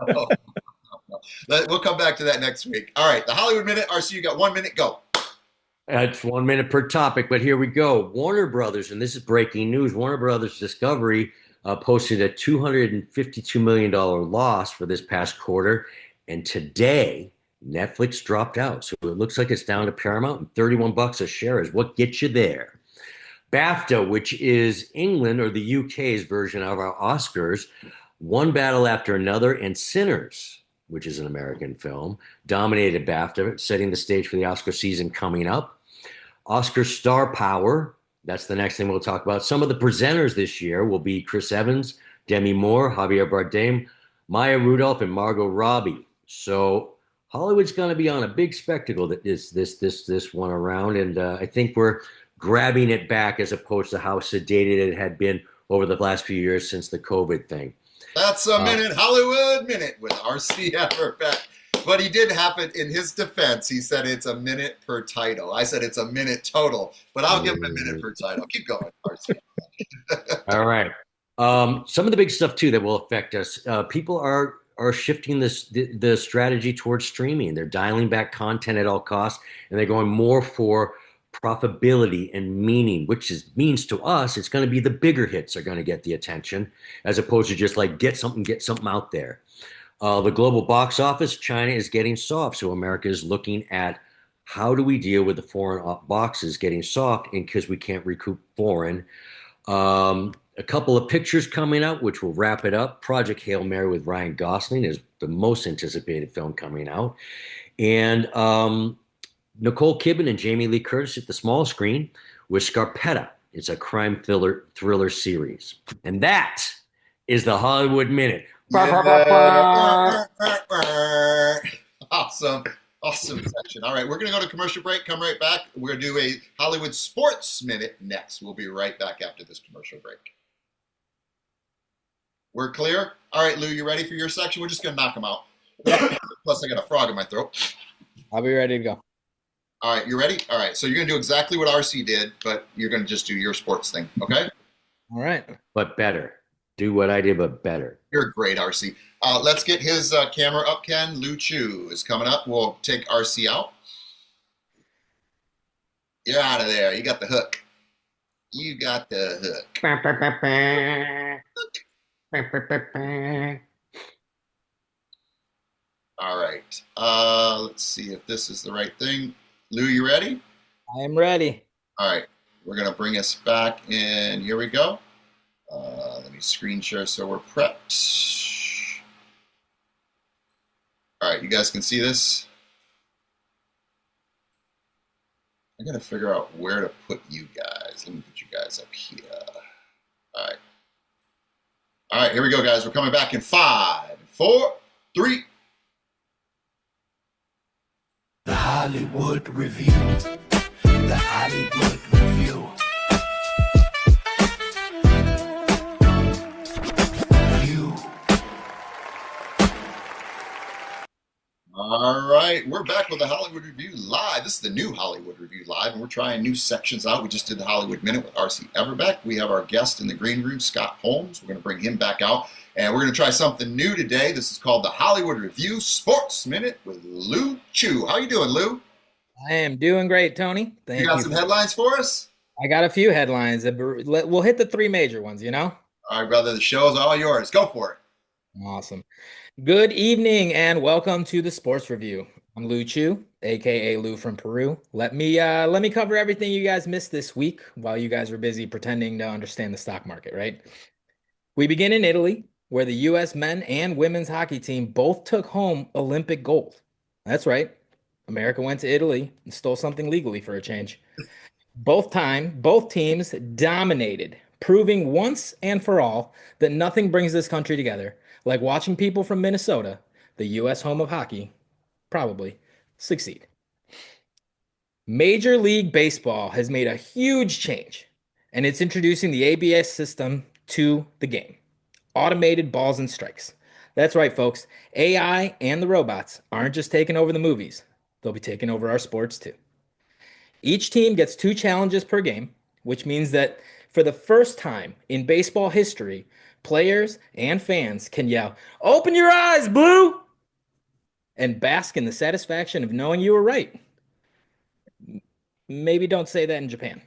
We'll come back to that next week. All right, the Hollywood Minute. RC, you got 1 minute. Go. It's 1 minute per topic, but here we go. Warner Brothers, and this is breaking news. Warner Brothers Discovery posted a $252 million loss for this past quarter. And today, Netflix dropped out. So it looks like it's down to Paramount, and 31 bucks a share is what gets you there. BAFTA, which is England or the UK's version of our Oscars, one battle after another, and Sinners, which is an American film, dominated BAFTA, setting the stage for the Oscar season coming up. Oscar star power, that's the next thing we'll talk about. Some of the presenters this year will be Chris Evans, Demi Moore, Javier Bardem, Maya Rudolph, and Margot Robbie. So Hollywood's going to be on a big spectacle that is this one around, and I think we're grabbing it back as opposed to how sedated it had been over the last few years since the COVID thing. That's a minute, Hollywood Minute with RC Everbeck. But he did have it in his defense. He said it's a minute per title. I said it's a minute total, but I'll give him a minute per title. Keep going, RC. All right. Some of the big stuff too that will affect us. People are shifting the strategy towards streaming. They're dialing back content at all costs, and they're going more for profitability and meaning, which means to us it's going to be the bigger hits are going to get the attention, as opposed to just like get something out there. The global box office, China is getting soft, so America is looking at how do we deal with the foreign boxes getting soft, and because we can't recoup foreign. A couple of pictures coming out, which will wrap it up. Project Hail Mary with Ryan Gosling is the most anticipated film coming out. And Nicole Kidman and Jamie Lee Curtis at the small screen with Scarpetta. It's a crime thriller series. And that is the Hollywood Minute. Yeah. Awesome section. All right, we're going to go to commercial break, come right back. We're going to do a Hollywood Sports Minute next. We'll be right back after this commercial break. We're clear? All right, Lou, you ready for your section? We're just going to knock them out. Plus, I got a frog in my throat. I'll be ready to go. All right, you ready? All right, so you're going to do exactly what RC did, but you're going to just do your sports thing, okay? All right. But better. Do what I did, but better. You're great, RC. Let's get his camera up, Ken. Lou Chu is coming up. We'll take RC out. You're out of there. You got the hook. You got the hook. All right. Let's see if this is the right thing. Lou, you ready? I am ready. All right. We're going to bring us back in. Here we go. Let me screen share so we're prepped. All right. You guys can see this. I got to figure out where to put you guys. Let me put you guys up here. All right. All right. Here we go, guys. We're coming back in 5, 4, 3. The Hollywood Review. The Hollywood Review. All right, we're back with the Hollywood Review Live. This is the new Hollywood Review Live, and we're trying new sections out. We just did the Hollywood Minute with RC Everbeck. We have our guest in the green room, Scott Holmes. We're going to bring him back out, and we're going to try something new today. This is called the Hollywood Review Sports Minute with Lou Chu. How you doing, Lou? I am doing great, Tony. Thank you. You got some headlines for us? I got a few headlines. We'll hit the three major ones, you know? All right, brother. The show is all yours. Go for it. Awesome. Good evening and welcome to the Sports Review. I'm Lou Chu, aka Lou from Peru. Let me cover everything you guys missed this week while you guys were busy pretending to understand the stock market, right? We begin in Italy, where the U.S. men and women's hockey team both took home Olympic gold. That's right. America went to Italy and stole something legally for a change. Both teams dominated, proving once and for all that nothing brings this country together like watching people from Minnesota, the U.S. home of hockey, probably succeed. Major League Baseball has made a huge change, and it's introducing the ABS system to the game. Automated balls and strikes. That's right, folks. AI and the robots aren't just taking over the movies. They'll be taking over our sports, too. Each team gets 2 challenges per game, which means that for the first time in baseball history, players and fans can yell, "Open your eyes, Blue!" and bask in the satisfaction of knowing you were right. maybe don't say that in Japan.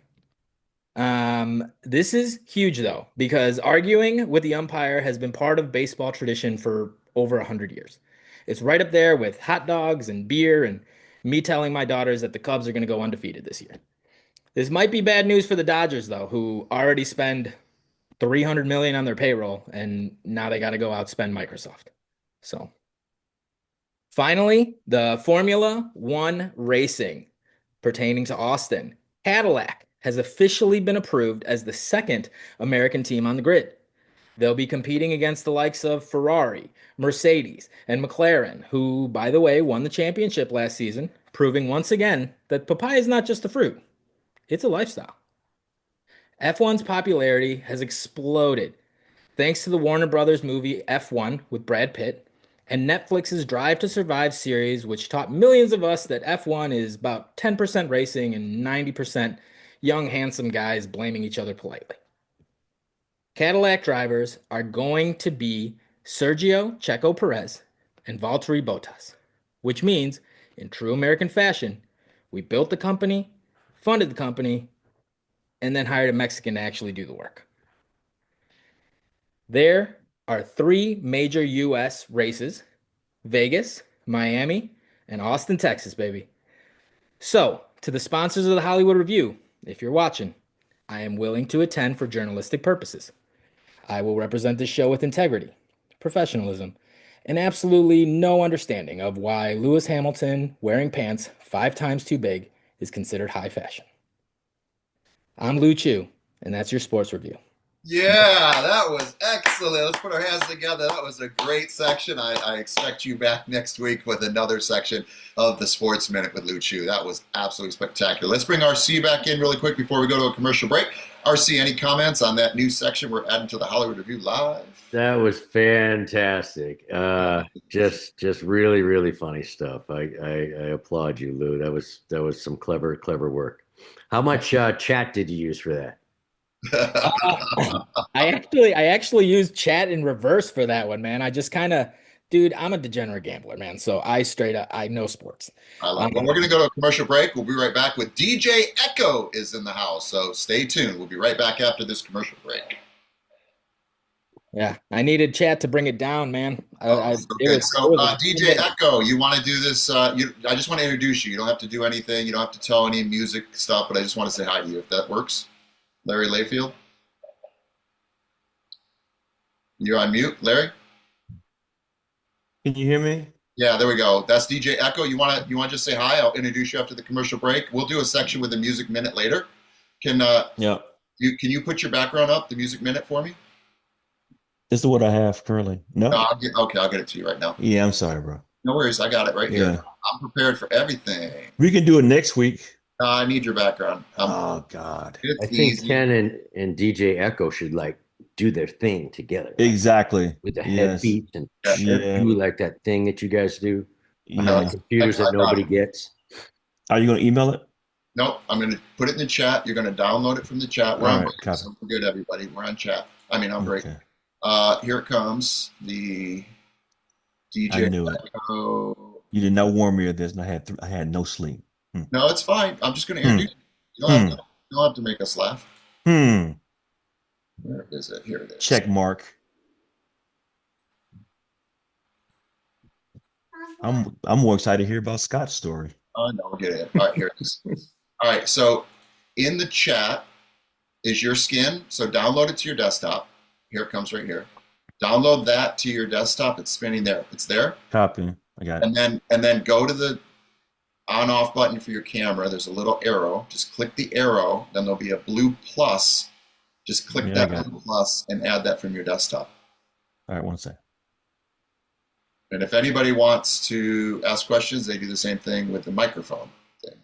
This is huge though, because arguing with the umpire has been part of baseball tradition for over 100 years. It's right up there with hot dogs and beer and me telling my daughters that the Cubs are going to go undefeated this year. This might be bad news for the Dodgers though, who already spend 300 million on their payroll and now they got to go outspend Microsoft. So finally, the Formula One racing pertaining to Austin. Cadillac has officially been approved as the second American team on the grid. They'll be competing against the likes of Ferrari, Mercedes, and McLaren, who, by the way, won the championship last season, proving once again that papaya is not just a fruit, it's a lifestyle. F1's popularity has exploded thanks to the Warner Brothers movie F1 with Brad Pitt and Netflix's Drive to Survive series, which taught millions of us that F1 is about 10% racing and 90% young, handsome guys blaming each other politely. Cadillac drivers are going to be Sergio Checo Perez and Valtteri Bottas, which means, in true American fashion, we built the company, funded the company, and then hired a Mexican to actually do the work. There are 3 major U.S. races: Vegas, Miami, and Austin, Texas, baby. So, to the sponsors of the Hollywood Review, if you're watching, I am willing to attend for journalistic purposes. I will represent this show with integrity, professionalism, and absolutely no understanding of why Lewis Hamilton wearing pants 5 times too big is considered high fashion. I'm Lou Chu, and that's your sports review. Yeah, that was excellent. Let's put our hands together. That was a great section. I expect you back next week with another section of the Sports Minute with Lou Chu. That was absolutely spectacular. Let's bring RC back in really quick before we go to a commercial break. RC, any comments on that new section we're adding to the Hollywood Review Live? That was fantastic. Just really, really funny stuff. I applaud you, Lou. That was some clever work. How much chat did you use for that? I actually used chat in reverse for that one, man. I just kind of, dude, I'm a degenerate gambler, man. So I know sports. I love it. Well, we're going to go to a commercial break. We'll be right back with DJ Echo is in the house. So stay tuned. We'll be right back after this commercial break. Yeah, I needed chat to bring it down, man. DJ Echo, you want to do this? I just want to introduce you. You don't have to do anything. You don't have to tell any music stuff, but I just want to say hi to you if that works. Larry Layfield, you're on mute, Larry. Can you hear me? Yeah, there we go. That's DJ Echo. You want to just say hi? I'll introduce you after the commercial break. We'll do a section with the Music Minute later. Can you put your background up, the Music Minute, for me? This is what I have currently. No. I'll get it to you right now. Yeah, I'm sorry, bro. No worries. I got it right here. I'm prepared for everything. We can do it next week. I need your background. Oh God. I think Ken and DJ Echo should do their thing together. Right? Exactly. With the head beats and do like that thing that you guys do. Yeah. Computers that nobody gets. Are you going to email it? Nope. I'm going to put it in the chat. You're going to download it from the chat. We're on break. So we're good, everybody. We're on chat. I'm break. Here it comes. The DJ I knew Echo. You did not warn me of this, and I had no sleep. No, it's fine. I'm just going to introduce you. You don't have to make us laugh. Where is it? Here it is. Check mark. I'm more excited to hear about Scott's story. Oh, no, we'll get it. All right, here it is. All right, so in the chat is your skin. So download it to your desktop. Here it comes right here. Download that to your desktop. It's spinning there. It's there. Copy. I got it. And then go to the on-off button for your camera. There's a little arrow. Just click the arrow. Then there'll be a blue plus. Just click that blue plus and add that from your desktop. All right, one second. And if anybody wants to ask questions, they do the same thing with the microphone thing.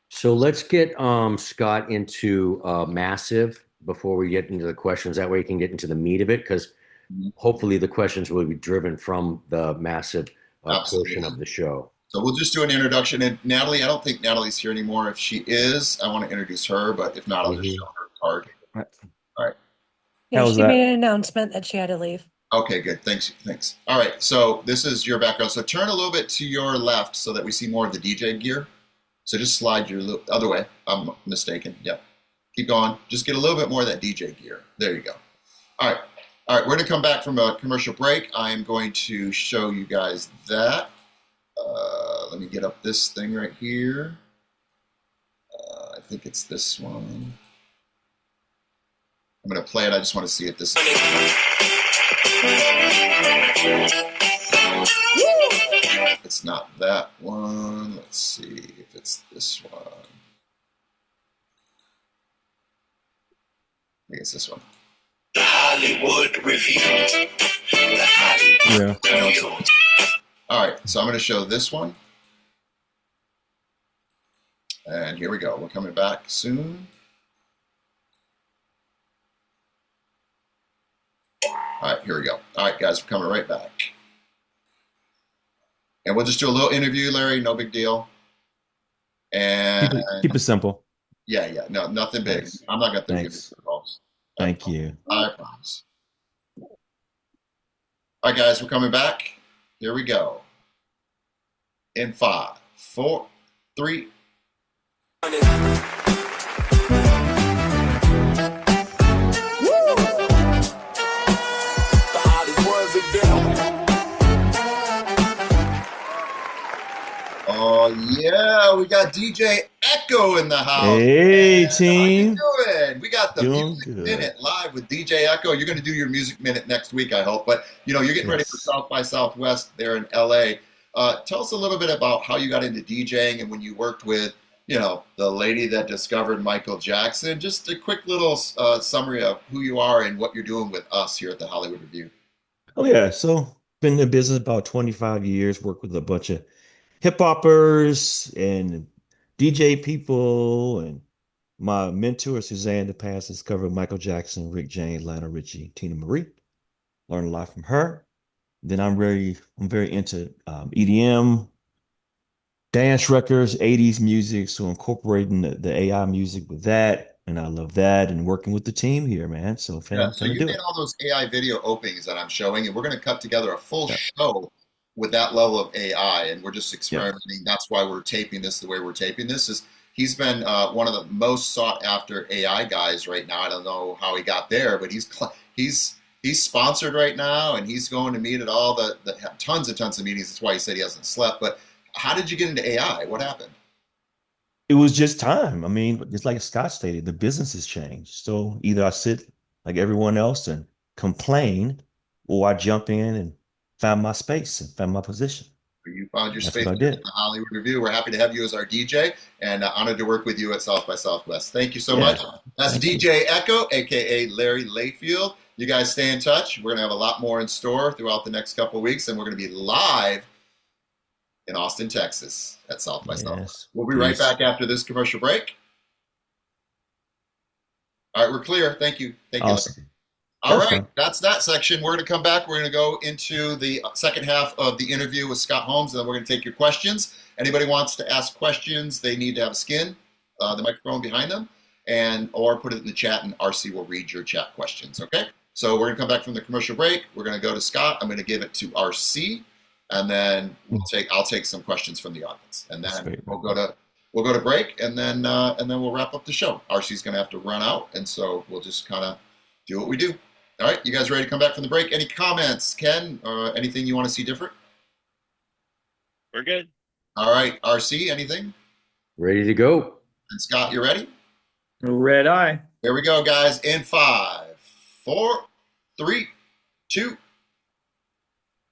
So let's get Scott into Massive before we get into the questions. That way you can get into the meat of it, because hopefully the questions will be driven from the Massive portion of the show. So we'll just do an introduction. And Natalie, I don't think Natalie's here anymore. If she is, I want to introduce her, but if not, I'll just show her card. All right. Yeah, she made an announcement that she had to leave. Okay, good. Thanks. All right. So this is your background. So turn a little bit to your left so that we see more of the DJ gear. So just slide your other way. I'm mistaken. Yep. Keep going. Just get a little bit more of that DJ gear. There you go. All right. All right. We're going to come back from a commercial break. I'm going to show you guys that. Let me get up this thing right here. I think it's this one. I'm going to play it. I just want to see if this is. It's not that one. Let's see if it's this one. I think it's this one. The Hollywood Review. The Hollywood Review. All right, so I'm going to show this one. And here we go. We're coming back soon. All right, here we go. All right, guys, we're coming right back. And we'll just do a little interview, Larry. No big deal. And keep it simple. Yeah, no, nothing big. Thanks. I'm not going to give Thanks. you calls. Thank you. I promise. All right, guys, we're coming back. Here we go. In 5, 4, 3. Oh yeah, we got DJ Echo in the house. Hey, man. team. How you doing? We got the Doing Music good. Minute live with DJ Echo. You're going to do your Music Minute next week, I hope. But you're getting ready for South by Southwest there in LA. Tell us a little bit about how you got into DJing and when you worked with, the lady that discovered Michael Jackson. Just a quick little summary of who you are and what you're doing with us here at the Hollywood Review. Oh yeah, so been in the business about 25 years, worked with a bunch of hip hoppers and DJ people, and my mentor Suzanne the past discovered Michael Jackson, Rick James, Lionel Richie, Tina Marie. Learned a lot from her. Then I'm very into EDM, dance records, 80s music, so incorporating the AI music with that, and I love that, and working with the team here, man. So Yeah, so you do made it. all those AI video openings that I'm showing, and we're going to cut together a full Yeah. show with that level of AI, and we're just Yeah. experimenting. That's why we're taping this the way we're taping this. Is he's been one of the most sought after AI guys right now. I don't know how he got there, but he's sponsored right now, and he's going to meet at all the tons and tons of meetings. That's why he said he hasn't slept. But how did you get into AI? What happened? It was just time. I mean, it's like Scott stated, the business has changed. So either I sit like everyone else and complain, or I jump in and find my space and find my position. You found your That's space what I here did. at the Hollywood Review. We're happy to have you as our DJ, and honored to work with you at South by Southwest. Thank you so Yeah. much. That's Thank you. DJ Echo, aka Larry Layfield. You guys stay in touch. We're gonna have a lot more in store throughout the next couple of weeks, and we're gonna be live in Austin, Texas, at South by Southwest. Yes. We'll be right Peace. back after this commercial break. All right, we're clear. Thank you. Thank you. Awesome. All That's right, fine. that's that section. We're going to come back. We're going to go into the second half of the interview with Scott Holmes, and then we're going to take your questions. Anybody wants to ask questions, they need to have a skin, the microphone behind them, or put it in the chat, and RC will read your chat questions, okay? So we're going to come back from the commercial break. We're going to go to Scott. I'm going to give it to RC, and then I'll take some questions from the audience, and That's then great. we'll go to break, and then we'll wrap up the show. RC's going to have to run out, and so we'll just kind of do what we do. All right, you guys ready to come back from the break? Any comments, Ken? Anything you want to see different? We're good. All right, RC, anything? Ready to go. And Scott, you ready? Red eye. Here we go, guys. In 5, 4, 3, 2.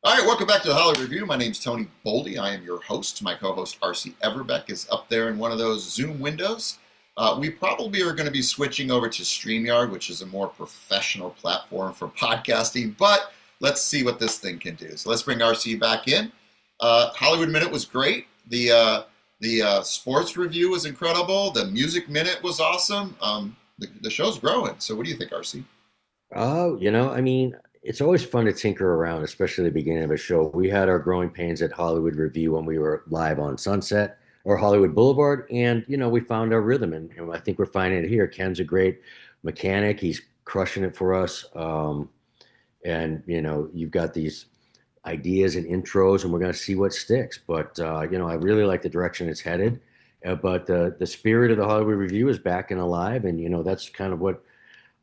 All right, welcome back to the Hollywood Review. My name's Tony Boldy. I am your host. My co-host RC Everbeck is up there in one of those Zoom windows. We probably are going to be switching over to StreamYard, which is a more professional platform for podcasting, but let's see what this thing can do. So let's bring RC back in. Hollywood Minute was great. The sports review was incredible. The Music Minute was awesome. The show's growing. So what do you think, RC? Oh, I mean, it's always fun to tinker around, especially at the beginning of a show. We had our growing pains at Hollywood Review when we were live on Sunset or Hollywood Boulevard, and we found our rhythm, and I think we're finding it here. Ken's a great mechanic; he's crushing it for us. And you've got these ideas and intros, and we're going to see what sticks. But I really like the direction it's headed, But the spirit of the Hollywood Review is back and alive, and that's kind of what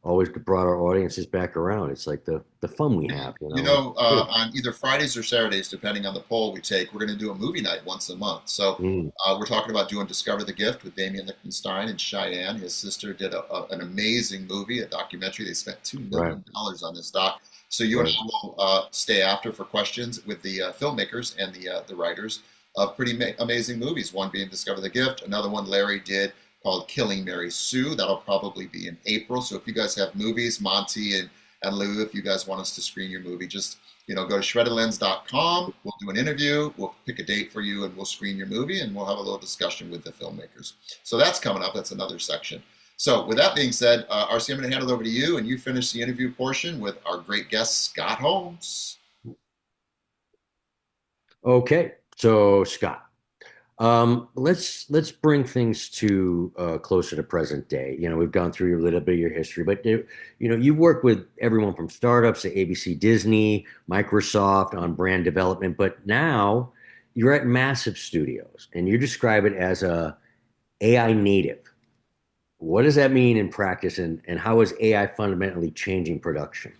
always brought our audiences back around. It's like the fun we have, On either Fridays or Saturdays, depending on the poll we take, we're going to do a movie night once a month. So we're talking about doing Discover the Gift with Damian Lichtenstein and Cheyenne. His sister did an amazing movie, a documentary. They spent $2 million on this doc. So you and I will stay after for questions with the filmmakers and the writers of pretty amazing movies. One being Discover the Gift. Another one Larry did called Killing Mary Sue. That'll probably be in April. So if you guys have movies, Monty and Lou, if you guys want us to screen your movie, just go to shreddedlens.com. We'll do an interview. We'll pick a date for you and we'll screen your movie and we'll have a little discussion with the filmmakers. So that's coming up. That's another section. So with that being said, RC, I'm going to hand it over to you and you finish the interview portion with our great guest, Scott Holmes. Okay. So Scott, let's bring things to closer to present day. We've gone through a little bit of your history, but you've worked with everyone from startups to ABC, Disney, Microsoft on brand development, but now you're at massive studios and you describe it as a AI native. What does that mean in practice, and how is AI fundamentally changing production?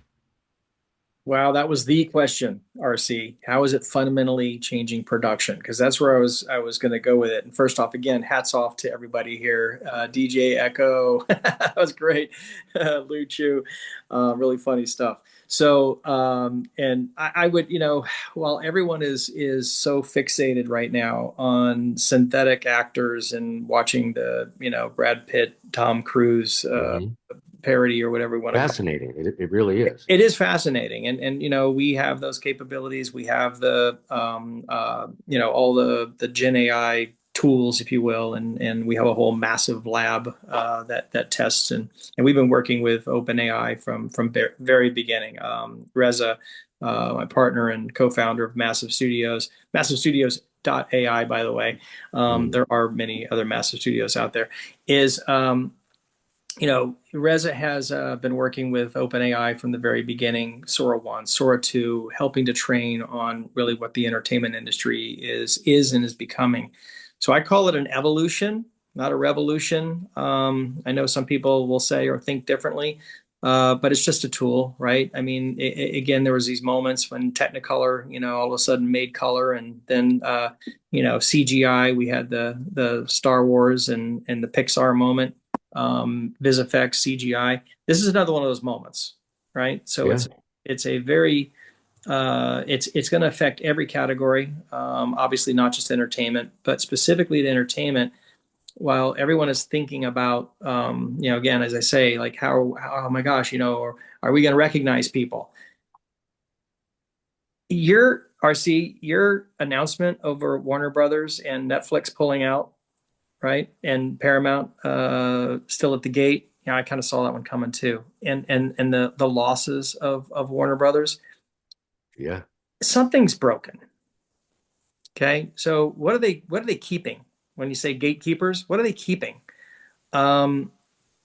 Wow, that was the question, RC. How is it fundamentally changing production? Because that's where I was going to go with it. And first off, again, hats off to everybody here. DJ Echo, that was great. Lou Chu, really funny stuff. So, and I would, while everyone is so fixated right now on synthetic actors and watching the, Brad Pitt, Tom Cruise parody or whatever we want to call it. Fascinating. It really is. It is fascinating. And we have those capabilities. We have the, all the Gen AI tools, if you will. And we have a whole massive lab that tests. And we've been working with OpenAI from very beginning. Reza, my partner and co-founder of Massive Studios, AI, by the way. There are many other Massive Studios out there. Reza has been working with OpenAI from the very beginning, Sora 1, Sora 2, helping to train on really what the entertainment industry is and is becoming. So I call it an evolution, not a revolution. I know some people will say or think differently, but it's just a tool, right? I mean, again, there was these moments when Technicolor, all of a sudden made color, and then, CGI, we had the Star Wars and the Pixar moment. VisFX, CGI. This is another one of those moments, right? So it's a very it's going to affect every category. Obviously, not just entertainment, but specifically to entertainment. While everyone is thinking about, again, as I say, like how oh my gosh, or are we going to recognize people? Your announcement over Warner Brothers and Netflix pulling out, right, and Paramount still at the gate. I kind of saw that one coming too, and the losses of Warner Brothers. Yeah, something's broken. Okay, so what are they keeping? When you say gatekeepers, what are they keeping?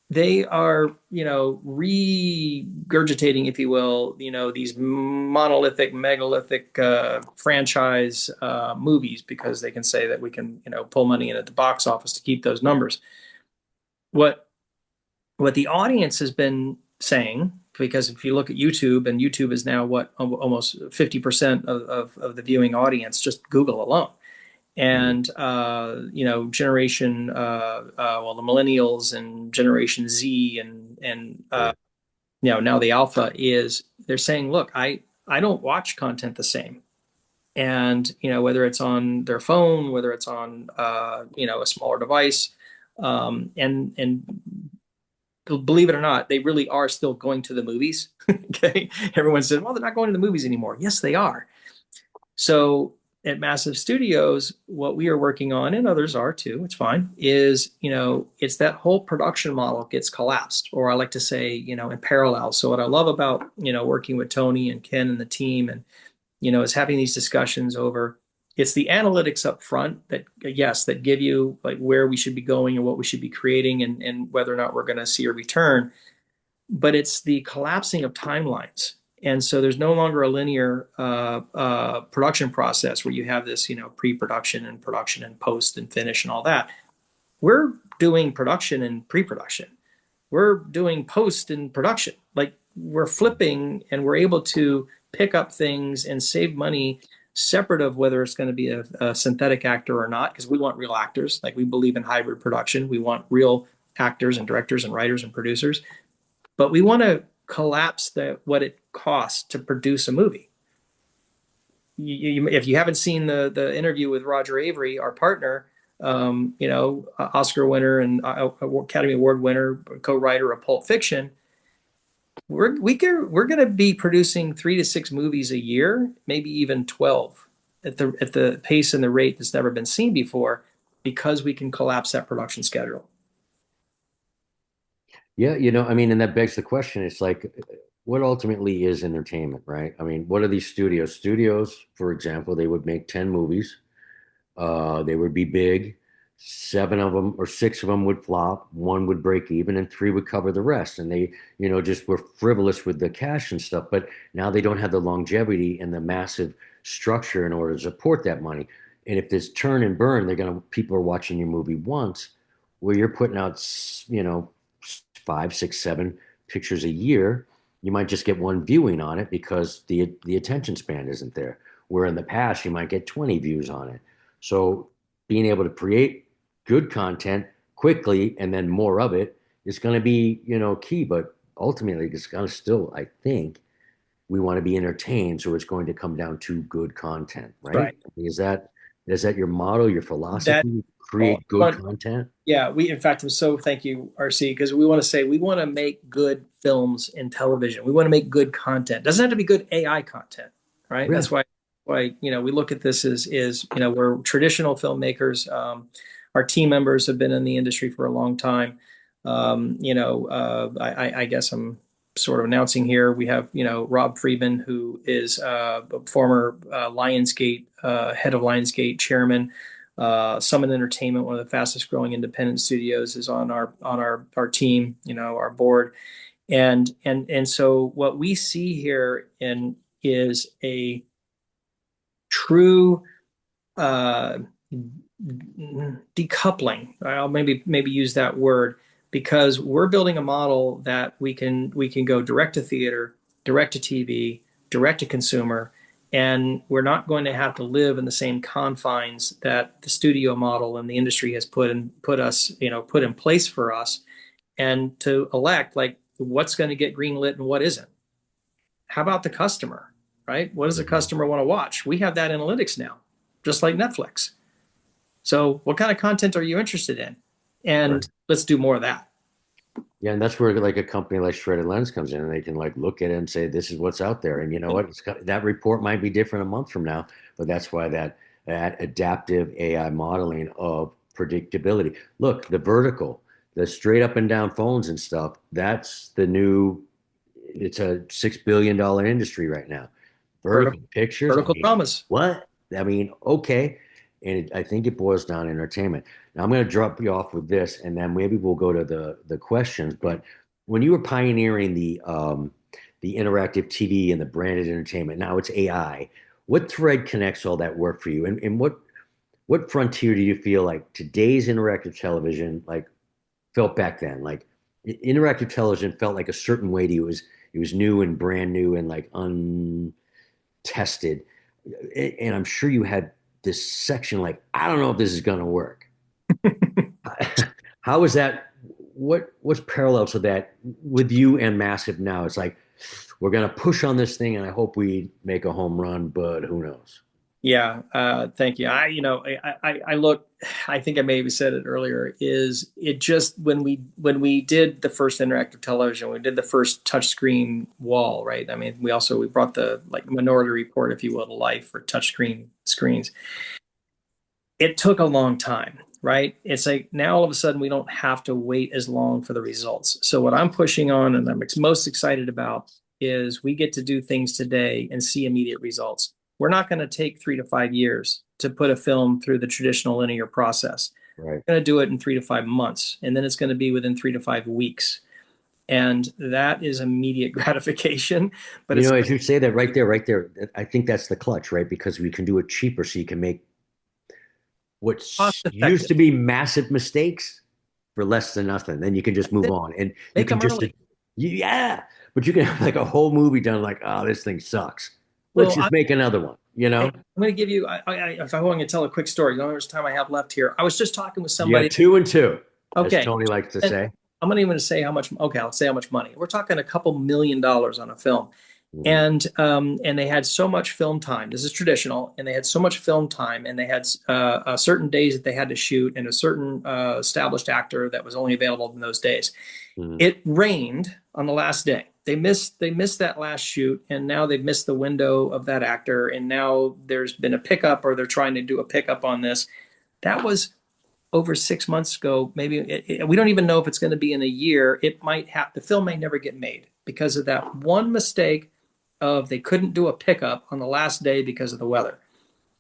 They are, regurgitating, if you will, these monolithic, megalithic franchise movies, because they can say that we can, pull money in at the box office to keep those numbers. What the audience has been saying, because if you look at YouTube, and YouTube is now almost 50% of the viewing audience, just Google alone. And, generation, the millennials and Generation Z and now the alpha they're saying, look, I don't watch content the same. And, whether it's on their phone, whether it's on, a smaller device, and believe it or not, they really are still going to the movies. Okay. Everyone says, well, they're not going to the movies anymore. Yes, they are. So at Massive Studios, what we are working on, and others are too, it's fine, is, it's that whole production model gets collapsed, or I like to say, in parallel. So what I love about, working with Tony and Ken and the team, and, is having these discussions over, it's the analytics up front that give you like where we should be going and what we should be creating, and whether or not we're going to see a return. But it's the collapsing of timelines. And so there's no longer a linear production process where you have this, pre-production and production and post and finish and all that. we're doing production and pre-production. We're doing post and production. Like we're flipping and we're able to pick up things and save money separate of whether it's going to be a synthetic actor or not, because we want real actors. Like we believe in hybrid production. We want real actors and directors and writers and producers, but we want to collapse what it costs to produce a movie. If you haven't seen the interview with Roger Avery, our partner, Oscar winner and Academy Award winner, co-writer of Pulp Fiction, we're going to be producing 3 to 6 movies a year, maybe even 12 at the pace and the rate that's never been seen before, because we can collapse that production schedule. Yeah, and that begs the question. It's like, what ultimately is entertainment, right? I mean, what are these studios? Studios, for example, they would make 10 movies. They would be big. 7 of them or 6 of them would flop. 1 would break even, and 3 would cover the rest. And they, just were frivolous with the cash and stuff. But now they don't have the longevity and the massive structure in order to support that money. And if there's turn and burn, people are watching your movie once, where you're putting out, 5, 6, 7 pictures a year. You might just get 1 viewing on it because the attention span isn't there. Where in the past you might get 20 views on it. So being able to create good content quickly and then more of it is going to be, key. But ultimately, it's going to still, I think, we want to be entertained. So it's going to come down to good content, right? Right. Is that your motto, your philosophy? Create good content? Yeah, in fact, thank you, RC, because we want to say we want to make good films and television. We want to make good content. It doesn't have to be good AI content, right? Yeah. That's why we look at this as we're traditional filmmakers. Our team members have been in the industry for a long time. I guess I'm sort of announcing here. We have Rob Friedman, who is a former Lionsgate head of Lionsgate chairman. Summit Entertainment, one of the fastest growing independent studios, is on our team, our board. And so what we see here is a true decoupling. I'll maybe use that word, because we're building a model that we can go direct to theater, direct to TV, direct to consumer, and we're not going to have to live in the same confines that the studio model and the industry has put in place for us, and to elect like what's going to get greenlit and what isn't. How about the customer, right? What does the customer want to watch? We have that analytics now, just like Netflix. So what kind of content are you interested in? And let's do more of that. Yeah, and that's where like a company like Shredded Lens comes in, and they can like look at it and say, this is what's out there. And you know what? That report might be different a month from now, but that's why that adaptive AI modeling of predictability. Look, the vertical, the straight up and down phones and stuff, it's a $6 billion industry right now. Vertical pictures. Vertical dramas. What? I mean, okay. And I think it boils down to entertainment. Now I'm going to drop you off with this, and then maybe we'll go to the questions. But when you were pioneering the interactive TV and the branded entertainment, now it's AI. What thread connects all that work for you, and what frontier do you feel like today's interactive television like felt back then? Like interactive television felt like a certain way to you. It was new and brand new and like untested. And I'm sure you had this section like, I don't know if this is going to work. How is that? What's parallel to that with you and Massive now? It's like, we're going to push on this thing and I hope we make a home run, but who knows? Yeah. Thank you. I think I maybe said it earlier, is it just when we did the first interactive television, we did the first touchscreen wall, right? I mean, we brought the like Minority Report, if you will, to life for touchscreen screens. It took a long time, right? It's like now all of a sudden we don't have to wait as long for the results. So what I'm pushing on and I'm most excited about is we get to do things today and see immediate results. We're not going to take 3 to 5 years to put a film through the traditional linear process. Right. We're going to do it in 3 to 5 months, and then it's going to be within 3 to 5 weeks. And that is immediate gratification. But as you say that right there, I think that's the clutch, right? Because we can do it cheaper, so you can make what Cost used effective. to be massive mistakes for less than nothing. Then you can just move on, and you Make can them just early. yeah. But you can have like a whole movie done like, oh, this thing sucks. Let's Well, just make another one. You know, I'm going to give you, if I want to tell a quick story, the only time I have left here, I was just talking with you somebody. got 2 and 2, as Okay. Tony likes to And say. I'm not even going to say how much. Okay, I'll say how much money. We're talking a couple $1 million on a film. And they had so much film time. This is traditional, and they had so much film time, and they had certain days that they had to shoot, and a certain established actor that was only available in those days. It rained on the last day. They missed that last shoot, and now they've missed the window of that actor, and now there's been a pickup, or they're trying to do a pickup on this. That was over 6 months ago. Maybe we don't even know if it's going to be in a year. It might have, the film may never get made because of that one mistake of they couldn't do a pickup on the last day because of the weather,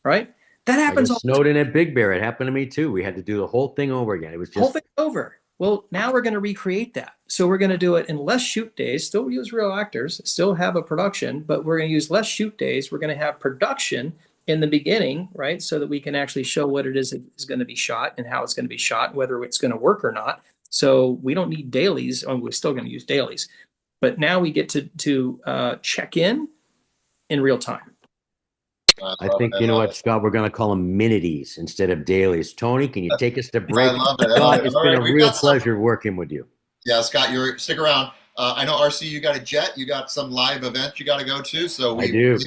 right? That I happens got all the time. snowed in at Big Bear. It happened to me too. We had to do the whole thing over again. It was Whole just thing over. Well, now we're going to recreate that. So we're going to do it in less shoot days, still use real actors, still have a production, but we're going to use less shoot days. We're going to have production in the beginning, right? So that we can actually show what it is that is going to be shot and how it's going to be shot, whether it's going to work or not. So we don't need dailies. We're still going to use dailies, but now we get to check in real time. I think, you know what, Scott, we're going to call them minities instead of dailies. Tony, can you take us to break? I love it. I love Scott, it. it's All been right, a we've real got some. pleasure working with you. Yeah, Scott, stick around. I know RC, you got a jet. You got some live event you got to go to. So I do.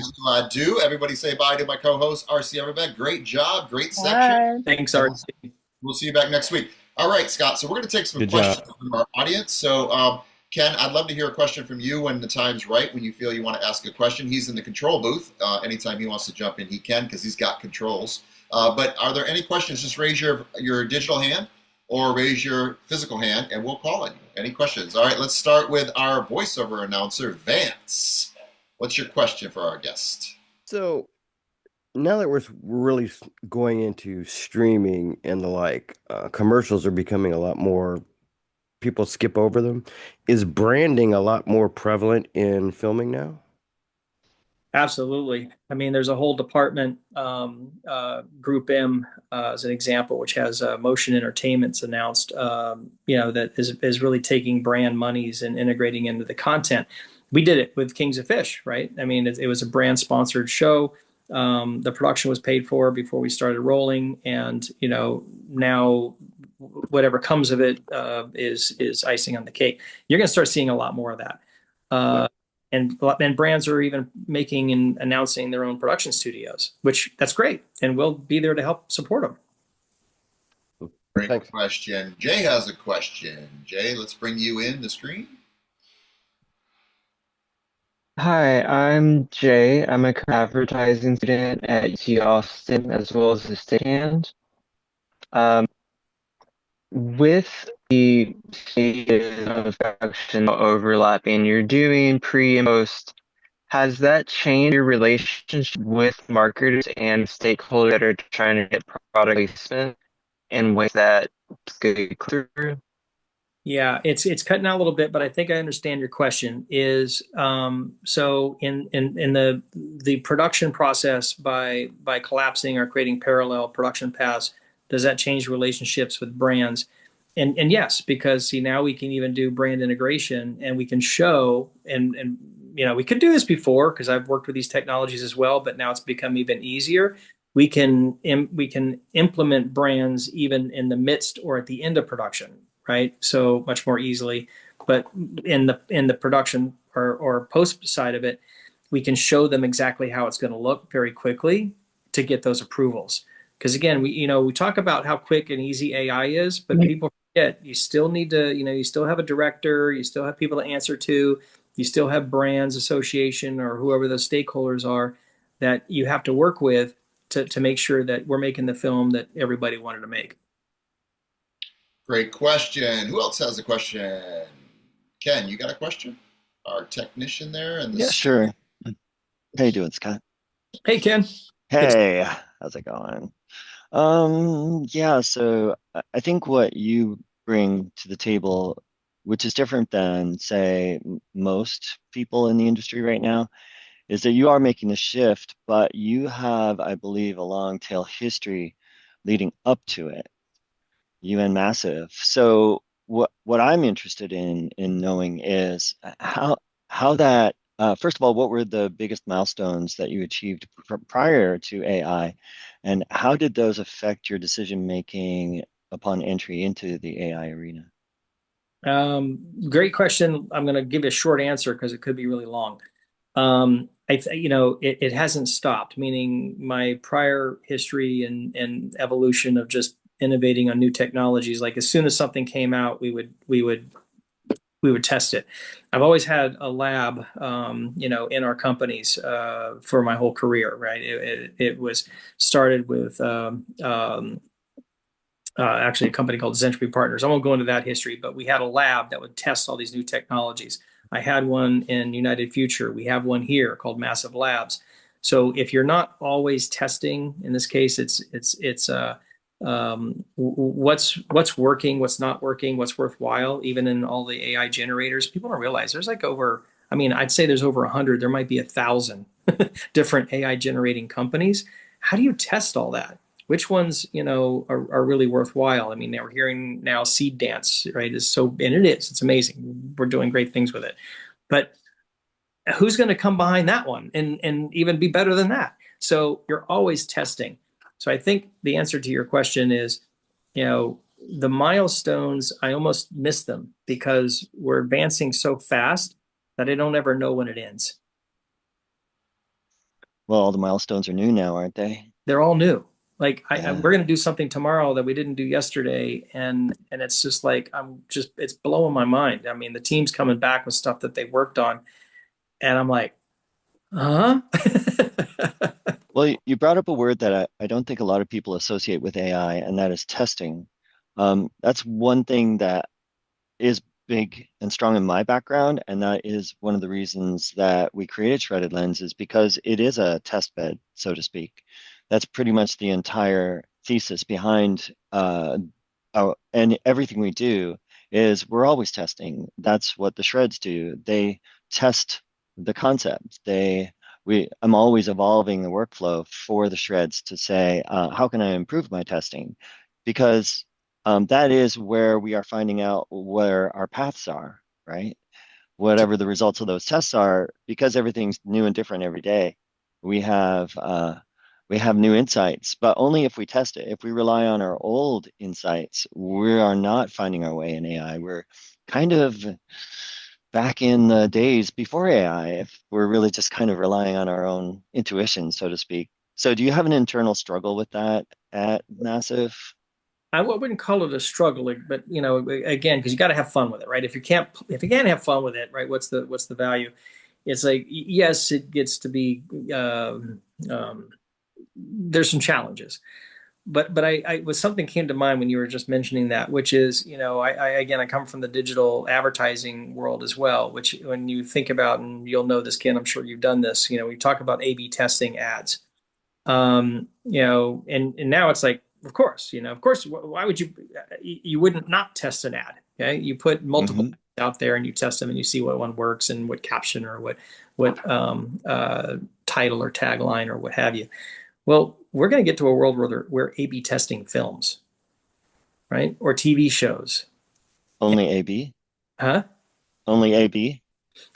do. Everybody say bye to my co-host RC Everbeck. Great job, great section. Thanks, And RC. We'll see you back next week. All right, Scott. So we're going to take some Good questions job. from our audience. So Ken, I'd love to hear a question from you when the time's right, when you feel you want to ask a question. He's in the control booth. Anytime he wants to jump in, he can because he's got controls. But are there any questions? Just raise your digital hand or raise your physical hand, and we'll call on you. Any questions? All right, let's start with our voiceover announcer, Vance. What's your question for our guest? So now that we're really going into streaming and the like, commercials are becoming a lot more, people skip over them. Is branding a lot more prevalent in filming now? Absolutely. I mean, there's a whole department, Group M, as an example, which has Motion Entertainment's announced, that is really taking brand monies and integrating into the content. We did it with Kings of Fish, right? I mean, it was a brand sponsored show. The production was paid for before we started rolling, and now whatever comes of it is icing on the cake. You're going to start seeing a lot more of that. And brands are even making and announcing their own production studios, which that's great. And we'll be there to help support them. Great question. Jay has a question. Jay, let's bring you in the screen. Hi, I'm Jay. I'm a advertising student at UT Austin as well as a stagehand. With the stages of production overlapping, you're doing pre and post. Has that changed your relationship with marketers and stakeholders that are trying to get product placement in ways that good through? Yeah, it's cutting out a little bit, but I think I understand your question. Is so in the production process by collapsing or creating parallel production paths, does that change relationships with brands? And yes, because see, now we can even do brand integration, and we can show and we could do this before because I've worked with these technologies as well, but now it's become even easier. We can implement brands even in the midst or at the end of production, right? So much more easily. But in the production or post side of it, we can show them exactly how it's going to look very quickly to get those approvals. Because again, we talk about how quick and easy AI is, but people forget you still need to, you still have a director, you still have people to answer to, you still have brands association or whoever those stakeholders are that you have to work with to make sure that we're making the film that everybody wanted to make. Great question. Who else has a question? Ken, you got a question? Our technician there. Yeah, sure. How you doing, Scott? Hey, Ken. Hey, how's it going? Yeah, so I think what you bring to the table, which is different than, say, most people in the industry right now, is that you are making the shift, but you have, I believe, a long tail history leading up to it, UN Massive. So what I'm interested in knowing is how that first of all, what were the biggest milestones that you achieved prior to AI, and how did those affect your decision making upon entry into the AI arena? Great question. I'm going to give you a short answer because it could be really long. It hasn't stopped, meaning my prior history and evolution of just innovating on new technologies. Like as soon as something came out, we would test it. I've always had a lab, in our companies for my whole career, right? It was started with actually a company called Zentropy Partners. I won't go into that history, but we had a lab that would test all these new technologies. I had one in United Future. We have one here called Massive Labs. So if you're not always testing, in this case, it's what's working, what's not working, what's worthwhile, even in all the AI generators. People don't realize there's like I'd say there's over 100, there might be 1,000 different AI generating companies. How do you test all that? Which ones, are really worthwhile? I mean, we're hearing now Seed Dance, right? And it's amazing. We're doing great things with it. But who's going to come behind that one and even be better than that? So you're always testing. So I think the answer to your question is, the milestones, I almost miss them because we're advancing so fast that I don't ever know when it ends. Well, all the milestones are new now, aren't they? They're all new. Like Yeah. we're going to do something tomorrow that we didn't do yesterday, and it's just like it's blowing my mind. I mean, the team's coming back with stuff that they worked on, and I'm like, huh? Well, you brought up a word that I don't think a lot of people associate with AI, and that is testing. That's one thing that is big and strong in my background, and that is one of the reasons that we created Shredded Lens is because it is a test bed, so to speak. That's pretty much the entire thesis behind and everything we do is we're always testing. That's what the shreds do. They test the concept. I'm always evolving the workflow for the shreds to say, how can I improve my testing? Because that is where we are finding out where our paths are, right? Whatever the results of those tests are, because everything's new and different every day, we have new insights, but only if we test it. If we rely on our old insights, we are not finding our way in AI. We're kind of back in the days before AI, if we're really just kind of relying on our own intuition, so to speak. So do you have an internal struggle with that at Massive? I wouldn't call it a struggle, but again, because you got to have fun with it, right? If you can't have fun with it, right? What's the value? It's like, yes, it gets to be. There's some challenges, but I was something came to mind when you were just mentioning that, which is, I come from the digital advertising world as well, which when you think about, and you'll know this, Ken, I'm sure you've done this, we talk about A/B testing ads, and now it's like, of course, why would you wouldn't not test an ad? Okay. You put multiple out there and you test them and you see what one works and what caption or what title or tagline or what have you. Well, we're going to get to a world where we're A/B testing films, right? Or TV shows. Only A/B? Huh? Only A/B?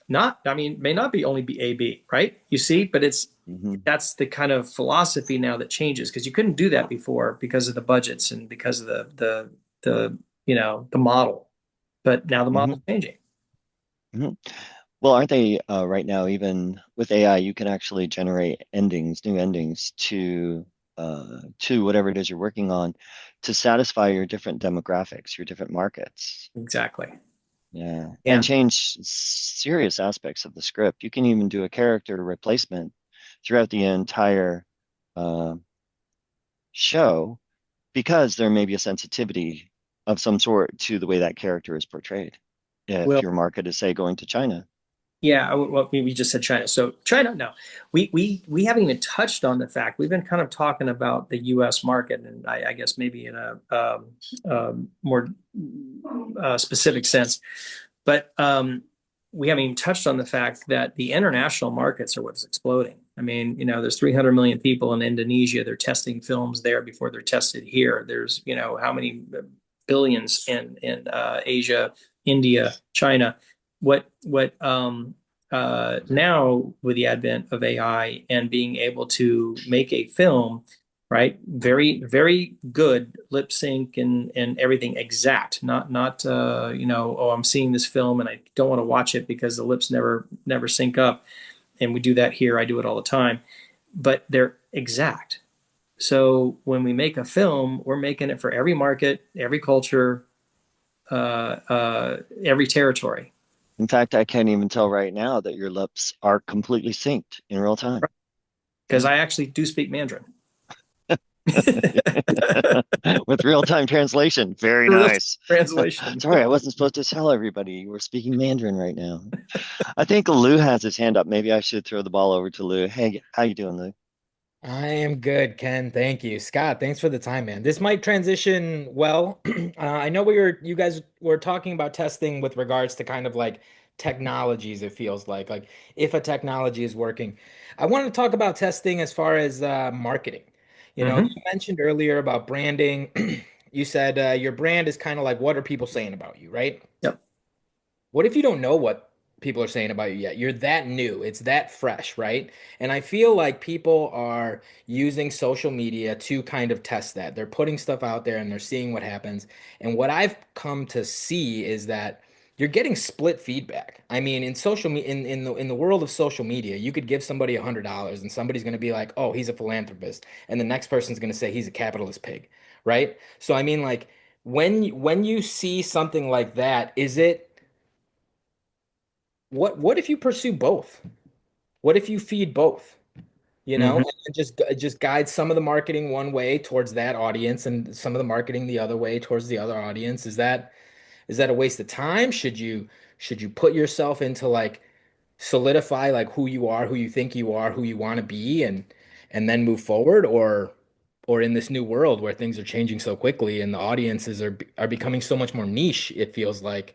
May not be only be A/B, right? You see, but that's the kind of philosophy now that changes because you couldn't do that before because of the budgets and because of the model. But now the model's changing. Well, aren't they right now, even with AI, you can actually generate new endings to whatever it is you're working on to satisfy your different demographics, your different markets. Exactly. Yeah. And change serious aspects of the script. You can even do a character replacement throughout the entire show because there may be a sensitivity of some sort to the way that character is portrayed. If your market is, say, going to China. Yeah, well, we just said China. So China, no, we haven't even touched on the fact we've been kind of talking about the U.S. market, and I guess maybe in a more specific sense. But we haven't even touched on the fact that the international markets are what's exploding. I mean, there's 300 million people in Indonesia. They're testing films there before they're tested here. There's, how many billions in Asia, India, China. Now with the advent of AI and being able to make a film, right, very very good lip sync and everything exact, not oh, I'm seeing this film and I don't want to watch it because the lips never sync up, and we do that here. I do it all the time, but they're exact. So when we make a film, we're making it for every market, every culture, every territory. In fact, I can't even tell right now that your lips are completely synced in real time. Because I actually do speak Mandarin. With real-time translation. Very nice. Translation. Sorry, I wasn't supposed to tell everybody you were speaking Mandarin right now. I think Lou has his hand up. Maybe I should throw the ball over to Lou. Hey, how you doing, Lou? I am good, Ken. Thank you. Scott, thanks for the time, man. This might transition well. I know you guys were talking about testing with regards to kind of like technologies, it feels like if a technology is working. I want to talk about testing as far as marketing. You mentioned earlier about branding. You said your brand is kind of like, what are people saying about you, right? Yep. What if you don't know what people are saying about you yet? You're that new, it's that fresh, right? And I feel like people are using social media to kind of test that. They're putting stuff out there and they're seeing what happens. And what I've come to see is that you're getting split feedback. I mean, in social media, in the world of social media, you could give somebody $100 and somebody's going to be like, "Oh, he's a philanthropist," and the next person's going to say he's a capitalist pig, right? So I mean, like when you see something like that, is it what if you pursue both? What if you feed both? And just guide some of the marketing one way towards that audience and some of the marketing the other way towards the other audience. Is that a waste of time? Should you put yourself into like solidify like who you are, who you think you are, who you want to be, and then move forward, or in this new world where things are changing so quickly and the audiences are becoming so much more niche, it feels like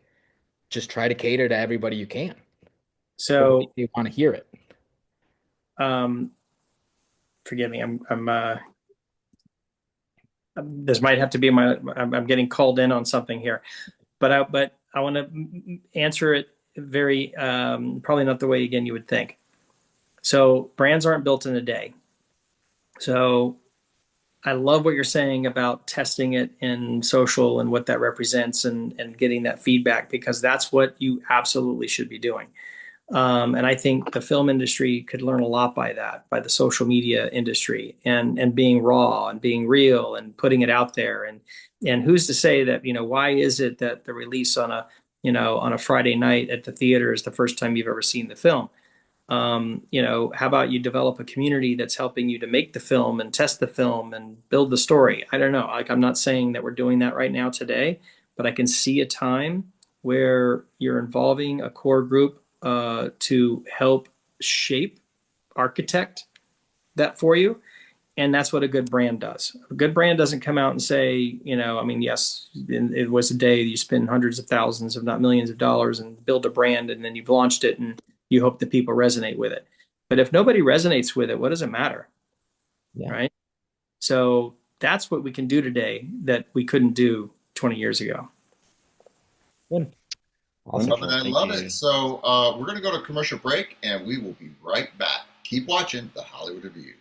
just try to cater to everybody you can. So you want to hear it. Forgive me. This might have to be I'm getting called in on something here, but I want to answer it very probably not the way again you would think. So brands aren't built in a day. So I love what you're saying about testing it in social and what that represents and getting that feedback, because that's what you absolutely should be doing. And I think the film industry could learn a lot by the social media industry and being raw and being real and putting it out there. And who's to say that, why is it that the release on a Friday night at the theater is the first time you've ever seen the film? How about you develop a community that's helping you to make the film and test the film and build the story? I don't know. Like, I'm not saying that we're doing that right now today, but I can see a time where you're involving a core group to help shape, architect that for you. And that's what a good brand does. A good brand doesn't come out and say, yes, it was a day you spend hundreds of thousands, if not millions of dollars and build a brand, and then you've launched it and you hope that people resonate with it. But if nobody resonates with it, what does it matter? Yeah. Right? So that's what we can do today that we couldn't do 20 years ago. Good. Awesome. I love it. So we're going to go to commercial break, and we will be right back. Keep watching the Hollywood Review.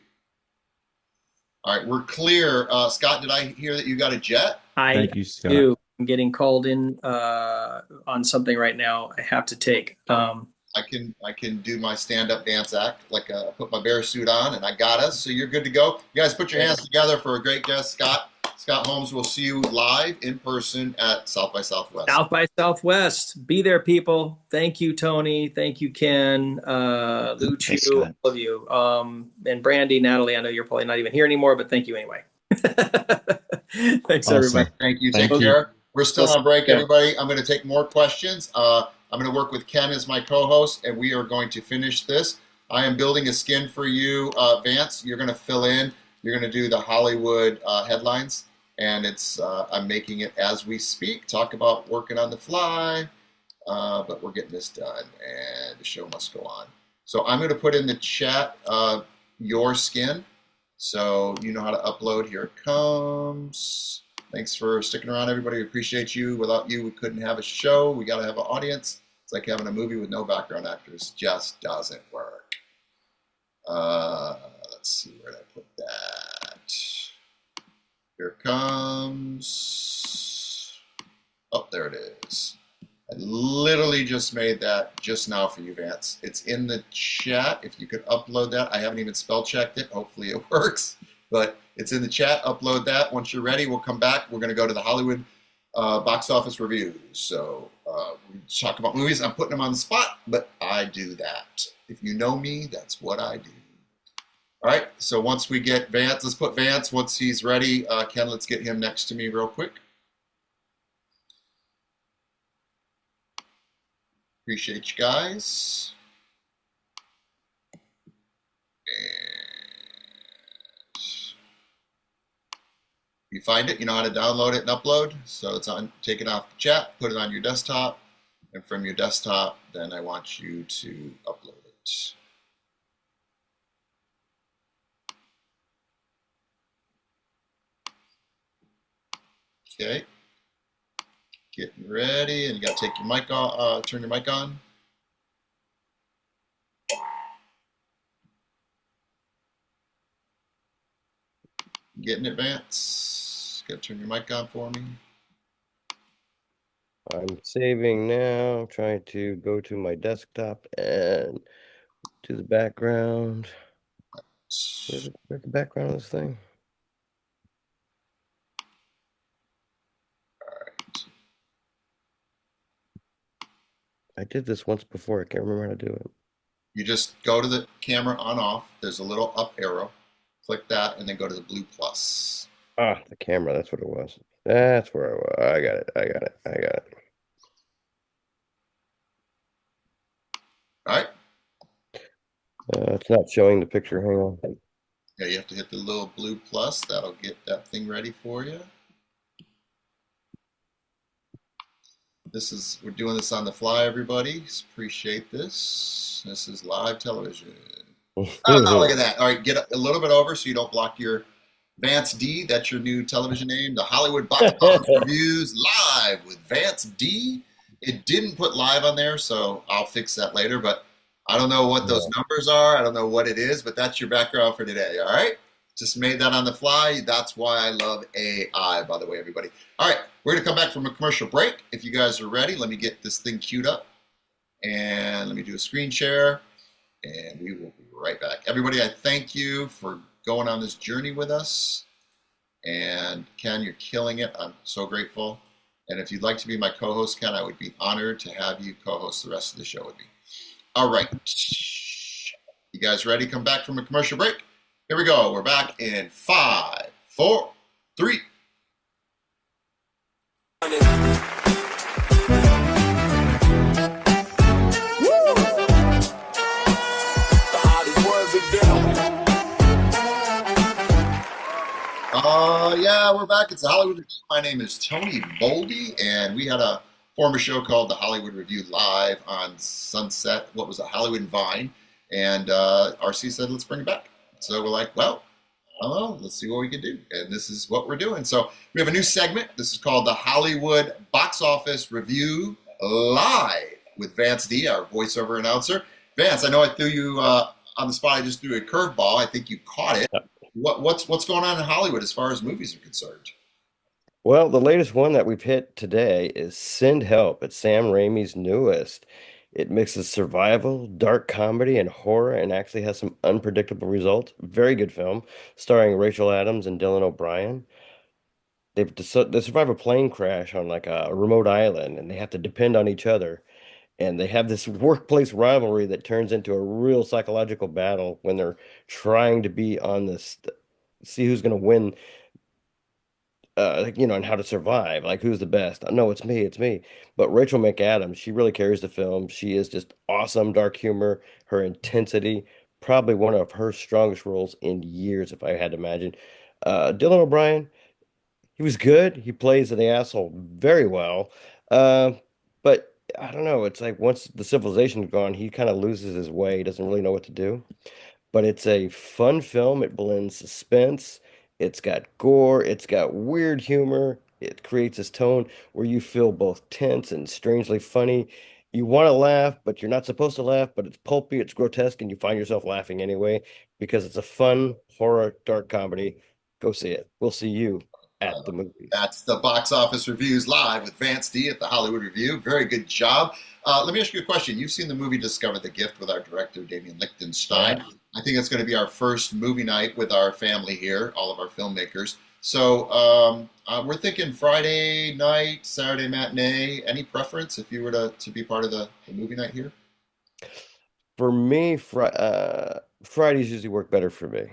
All right, we're clear. Scott, did I hear that you got a jet? Thank you, Scott. I'm getting called in on something right now. I have to take. I can do my stand-up dance act, like put my bear suit on, and I got us. So you're good to go. You guys put your hands together for a great guest, Scott. Scott Holmes will see you live in person at South by Southwest. South by Southwest. Be there, people. Thank you, Tony. Thank you, Ken, Lou Chu, all of you. And Brandy, Natalie, I know you're probably not even here anymore, but thank you anyway. Thanks, Awesome. everybody. Thank you. Take care. We're still on break, everybody. I'm going to take more questions. I'm going to work with Ken as my co-host, and we are going to finish this. I am building a skin for you, Vance. You're going to fill in. You're going to do the Hollywood headlines, and I'm making it as we speak. Talk about working on the fly. but we're getting this done, and the show must go on. So I'm going to put in the chat your skin, so you know how to upload. Here it comes. Thanks for sticking around, everybody. We appreciate you. Without you, we couldn't have a show. We got to have an audience. It's like having a movie with no background actors. Just doesn't work. Let's see, where did I put that? Here it comes. Oh, there it is. I literally just made that just now for you, Vance. It's in the chat. If you could upload that. I haven't even spell checked it. Hopefully it works. But it's in the chat. Upload that. Once you're ready, we'll come back. We're going to go to the Hollywood box office reviews. So we talk about movies. I'm putting them on the spot, but I do that. If you know me, that's what I do. All right. So once we get Vance, let's put Vance. Once he's ready, Ken, let's get him next to me real quick. Appreciate you guys. You find it, you know how to download it and upload. So it's on, take it off the chat, put it on your desktop, and from your desktop, then I want you to upload it. Okay. Getting ready, and you got to take your mic on, turn your mic on. Getting it, Vance? Got to turn your mic on for me. I'm saving now. I'm trying to go to my desktop and to the background. Where's the background of this thing? All right. I did this once before. I can't remember how to do it. You just go to the camera on off. There's a little up arrow. Click that, and then go to the blue plus. Ah, the camera. That's what it was. That's where I was. I got it. I got it. I got it. All right. It's not showing the picture. Hang on. Yeah, you have to hit the little blue plus. That'll get that thing ready for you. We're doing this on the fly, everybody. Appreciate this. This is live television. Oh, look at that. All right, get a little bit over so you don't block your Vance D. That's your new television name. The Hollywood Box Office Reviews live with Vance D. It didn't put live on there, so I'll fix that later, but I don't know what those numbers are. I don't know what it is, but that's your background for today, all right? Just made that on the fly. That's why I love AI, by the way, everybody. All right, we're going to come back from a commercial break. If you guys are ready, let me get this thing queued up. And let me do a screen share. And we will be right back. Everybody, I thank you for going on this journey with us. And Ken, you're killing it. I'm so grateful. And if you'd like to be my co-host, Ken, I would be honored to have you co-host the rest of the show with me. All right. You guys ready? Come back from a commercial break? Here we go. We're back in 5, 4, 3. Yeah, we're back. It's the Hollywood Review. My name is Tony Boldy, and we had a former show called the Hollywood Review Live on Sunset. What was it? Hollywood and Vine. And RC said, let's bring it back. So we're like, well, I don't know. Let's see what we can do. And this is what we're doing. So we have a new segment. This is called the Hollywood Box Office Review Live with Vance D, our voiceover announcer. Vance, I know I threw you on the spot. I just threw a curveball. I think you caught it. What's going on in Hollywood as far as movies are concerned? Well, the latest one that we've hit today is Send Help. It's Sam Raimi's newest. It mixes survival, dark comedy, and horror, and actually has some unpredictable results. Very good film, starring Rachel Adams and Dylan O'Brien. They survive a plane crash on like a remote island, and they have to depend on each other. And they have this workplace rivalry that turns into a real psychological battle when they're trying to be on this, see who's going to win, and how to survive, like who's the best. No, it's me, it's me. But Rachel McAdams, she really carries the film. She is just awesome, dark humor, her intensity, probably one of her strongest roles in years, if I had to imagine. Dylan O'Brien, he was good. He plays the asshole very well. Uh, but I don't know. It's like once the civilization's gone, he kind of loses his way. He doesn't really know what to do. But it's a fun film. It blends suspense. It's got gore. It's got weird humor. It creates this tone where you feel both tense and strangely funny. You want to laugh, but you're not supposed to laugh, but it's pulpy, it's grotesque, and you find yourself laughing anyway because it's a fun horror dark comedy. Go see it. We'll see you at the movies. That's the box office reviews live with Vance D at the Hollywood Review. Very good job. Let me ask you a question. You've seen the movie Discover the Gift with our director, Damien Lichtenstein. Yeah. I think it's going to be our first movie night with our family here, all of our filmmakers. So we're thinking Friday night, Saturday matinee. Any preference if you were to be part of the movie night here? For me, Fridays usually work better for me.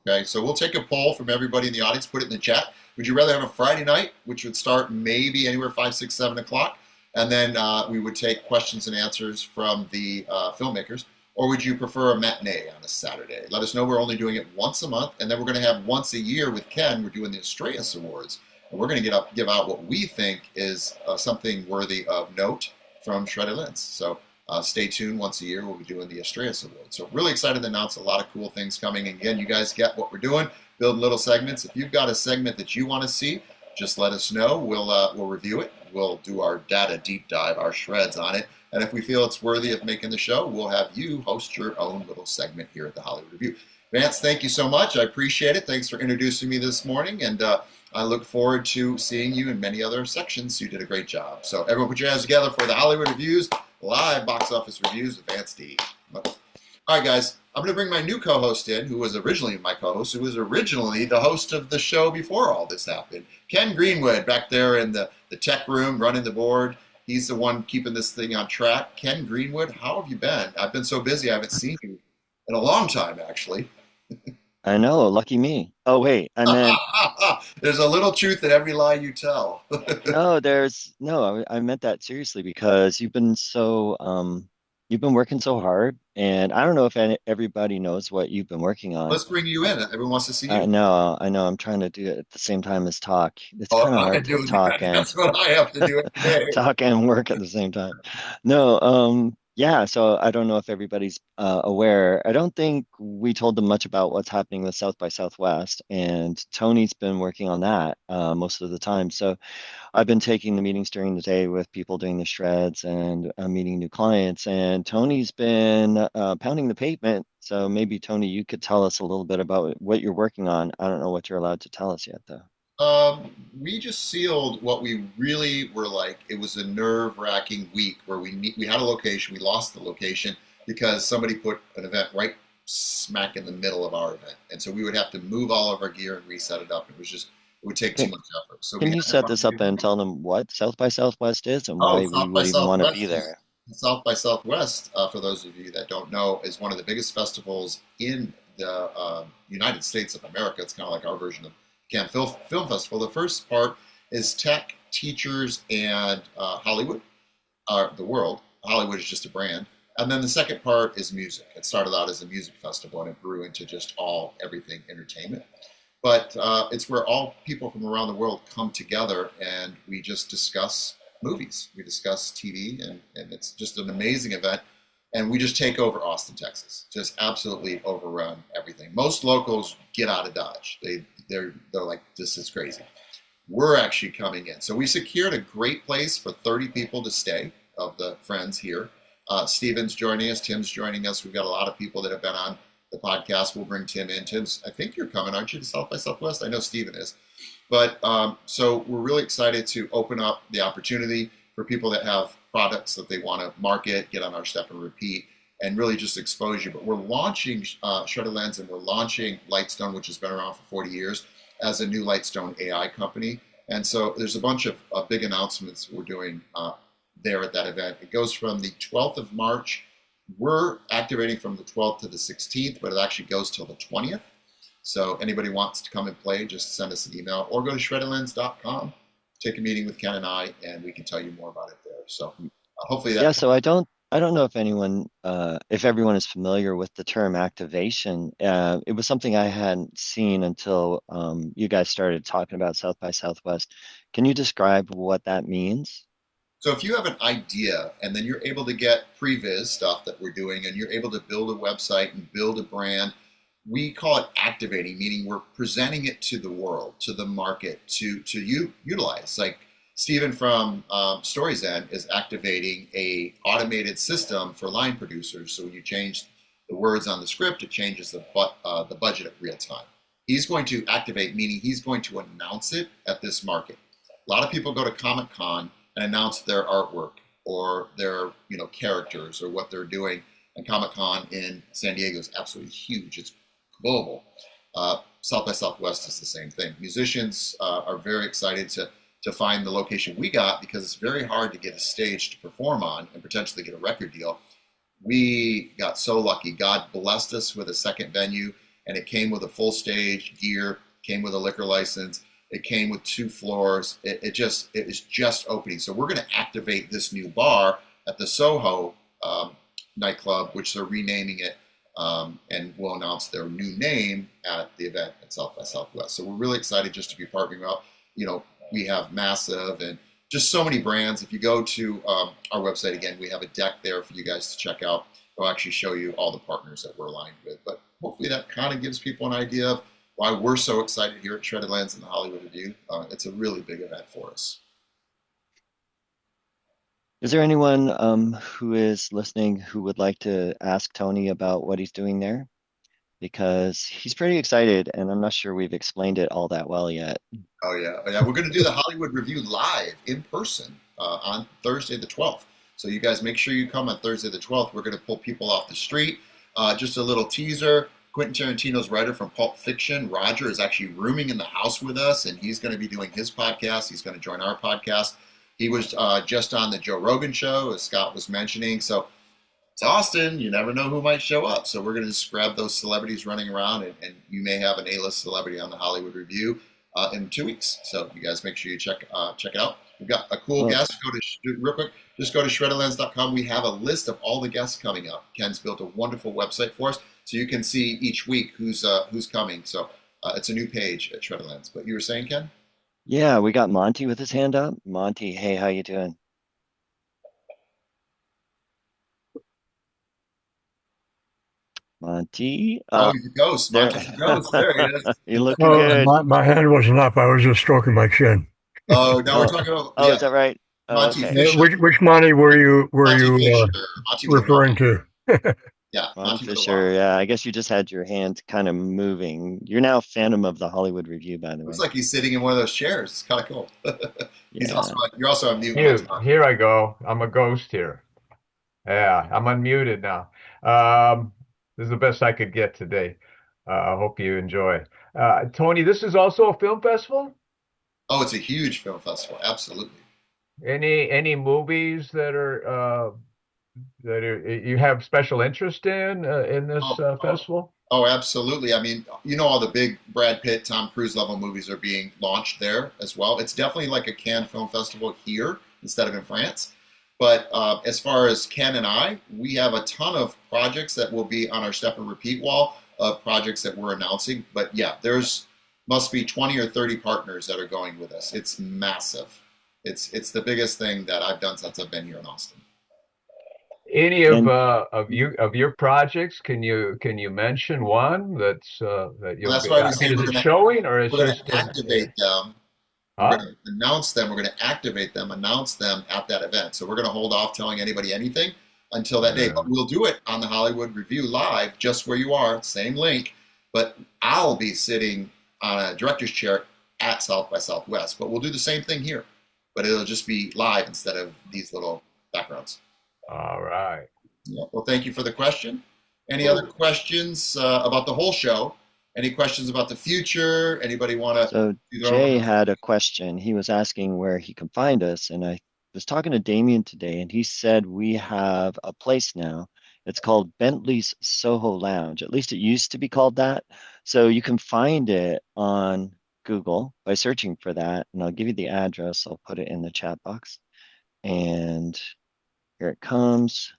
Okay, so we'll take a poll from everybody in the audience, put it in the chat. Would you rather have a Friday night, which would start maybe anywhere 5, 6, 7 o'clock, and then we would take questions and answers from the filmmakers, or would you prefer a matinee on a Saturday? Let us know. We're only doing it once a month, and then we're going to have once a year with Ken. We're doing the Estrellas Awards, and we're going to give out what we think is something worthy of note from Shredder Lens. So stay tuned. Once a year, we'll be doing the Estrellas Awards. So really excited to announce a lot of cool things coming. And again, you guys get what we're doing, building little segments. If you've got a segment that you want to see, just let us know. We'll review it. We'll do our data deep dive, our shreds on it. And if we feel it's worthy of making the show, we'll have you host your own little segment here at the Hollywood Review. Vance, thank you so much. I appreciate it. Thanks for introducing me this morning. And I look forward to seeing you in many other sections. You did a great job. So everyone put your hands together for the Hollywood Reviews, live box office reviews with Vance D. All right, guys, I'm going to bring my new co-host in, who was originally my co-host, who was originally the host of the show before all this happened. Ken Greenwood, back there in the tech room, running the board. He's the one keeping this thing on track. Ken Greenwood, how have you been? I've been so busy, I haven't seen you in a long time, actually. I know, lucky me. Oh, wait, I meant There's a little truth in every lie you tell. no, I meant that seriously because you've been working so hard, and I don't know if everybody knows what you've been working on. Let's bring you in. Everyone wants to see you. I know, I'm trying to do it at the same time as talk. It's Oh, kind of I hard do to talk that. and That's what I have to do every day. talk and work at the same time. No, yeah, so I don't know if everybody's aware. I don't think we told them much about what's happening with South by Southwest, and Tony's been working on that most of the time. So I've been taking the meetings during the day with people doing the shreds and meeting new clients, and Tony's been pounding the pavement. So maybe Tony, you could tell us a little bit about what you're working on. I don't know what you're allowed to tell us yet, though. We just sealed what we really were like. It was a nerve-wracking week where we had a location, we lost the location because somebody put an event right smack in the middle of our event, and so we would have to move all of our gear and reset it up. It would take too much effort. So Can you set this up and tell them what South by Southwest is and Oh, why we would even want to be there? South by Southwest, for those of you that don't know, is one of the biggest festivals in the United States of America. It's kind of like our version of Cannes Film Festival. The first part is tech, teachers, and Hollywood, the world. Hollywood is just a brand. And then the second part is music. It started out as a music festival and it grew into just everything entertainment. But it's where all people from around the world come together and we just discuss movies. We discuss TV, and it's just an amazing event. And we just take over Austin, Texas. Just absolutely overrun everything. Most locals get out of Dodge. They're like, this is crazy. We're actually coming in. So we secured a great place for 30 people to stay of the friends here. Steven's joining us. Tim's joining us. We've got a lot of people that have been on the podcast. We'll bring Tim in. Tim's, I think you're coming, aren't you, to South by Southwest? I know Steven is. But so we're really excited to open up the opportunity for people that have products that they want to market, get on our step and repeat, and really just expose you. But we're launching Shredder Lens, and we're launching Lightstone, which has been around for 40 years, as a new Lightstone AI company. And so there's a bunch of big announcements we're doing there at that event. It goes from the 12th of March. We're activating from the 12th to the 16th, but it actually goes till the 20th. So anybody wants to come and play, just send us an email or go to shredderlens.com, take a meeting with Ken and I, and we can tell you more about it there. So hopefully that. Yeah, so I don't know if everyone is familiar with the term activation. It was something I hadn't seen until you guys started talking about South by Southwest. Can you describe what that means? So if you have an idea and then you're able to get previs stuff that we're doing and you're able to build a website and build a brand, we call it activating, meaning we're presenting it to the world, to the market, to you utilize. Like Stephen from Stories End is activating a automated system for line producers. So when you change the words on the script, it changes the budget at real time. He's going to activate, meaning he's going to announce it at this market. A lot of people go to Comic-Con and announce their artwork or their characters or what they're doing. And Comic-Con in San Diego is absolutely huge. It's global. South by Southwest is the same thing. Musicians are very excited to find the location we got because it's very hard to get a stage to perform on and potentially get a record deal. We got so lucky. God blessed us with a second venue, and it came with a full stage, gear, came with a liquor license. It came with 2 floors. It was just opening. So we're going to activate this new bar at the Soho nightclub, which they're renaming it, and will announce their new name at the event at South by Southwest. So we're really excited just to be partnering up. We have Massive and just so many brands. If you go to our website, again, we have a deck there for you guys to check out. I'll actually show you all the partners that we're aligned with. But hopefully that kind of gives people an idea of why we're so excited here at Shredded Lands and the Hollywood Review. It's a really big event for us. Is there anyone who is listening who would like to ask Tony about what he's doing there? Because he's pretty excited, and I'm not sure we've explained it all that well yet. Oh, yeah. We're going to do the Hollywood Review live in person on Thursday the 12th. So you guys make sure you come on Thursday the 12th. We're going to pull people off the street. Just a little teaser. Quentin Tarantino's writer from Pulp Fiction, Roger, is actually rooming in the house with us, and he's going to be doing his podcast. He's going to join our podcast. He was just on the Joe Rogan show, as Scott was mentioning. So it's Austin. You never know who might show up. So we're going to just grab those celebrities running around, and you may have an A-list celebrity on the Hollywood Review in 2 weeks. So you guys make sure you check it out. We've got a cool guest. Real quick, just go to shreddedlands.com. We have a list of all the guests coming up. Ken's built a wonderful website for us, so you can see each week who's coming. So it's a new page at Shreddedlands. But you were saying, Ken? Yeah, we got Monty with his hand up. Monty, hey, how you doing? Monty? Oh, he's a ghost. Monty's a ghost. There he is. You're looking good. My hand wasn't up. I was just stroking my chin. Oh, now we're talking about. Oh, is that right? Monty okay. Fisher. Which Monty were you Monty referring to? Yeah, Monty Fisher. Yeah, I guess you just had your hand kind of moving. You're now Phantom of the Hollywood Review, by the way. Looks like he's sitting in one of those chairs. It's kind of cool. You're also on mute. Here I go. I'm a ghost here. Yeah, I'm unmuted now. This is the best I could get today. I hope you enjoy. Tony, this is also a film festival? Oh, it's a huge film festival. Absolutely. Any movies that you have special interest in this festival? Oh, absolutely. I mean, all the big Brad Pitt, Tom Cruise level movies are being launched there as well. It's definitely like a Cannes Film Festival here instead of in France. But as far as Ken and I, we have a ton of projects that will be on our step and repeat wall of projects that we're announcing. But yeah, there's must be 20 or 30 partners that are going with us. It's massive. It's the biggest thing that I've done since I've been here in Austin. Any of your projects? Can you mention one that's that you'll? That's why we say is it showing or is we're just going to activate them? We're going to announce them. We're going to activate them, announce them at that event. So we're going to hold off telling anybody anything until that day. But we'll do it on the Hollywood Review live, just where you are, same link. But I'll be sitting on a director's chair at South by Southwest. But we'll do the same thing here. But it'll just be live instead of these little backgrounds. All right. Yeah. Well, thank you for the question. Any other questions about the whole show? Any questions about the future? Anybody want to? So Jay had a question. He was asking where he can find us. And I was talking to Damien today, and he said we have a place now. It's called Bentley's Soho Lounge. At least it used to be called that. So you can find it on Google by searching for that. And I'll give you the address. I'll put it in the chat box. And here it comes.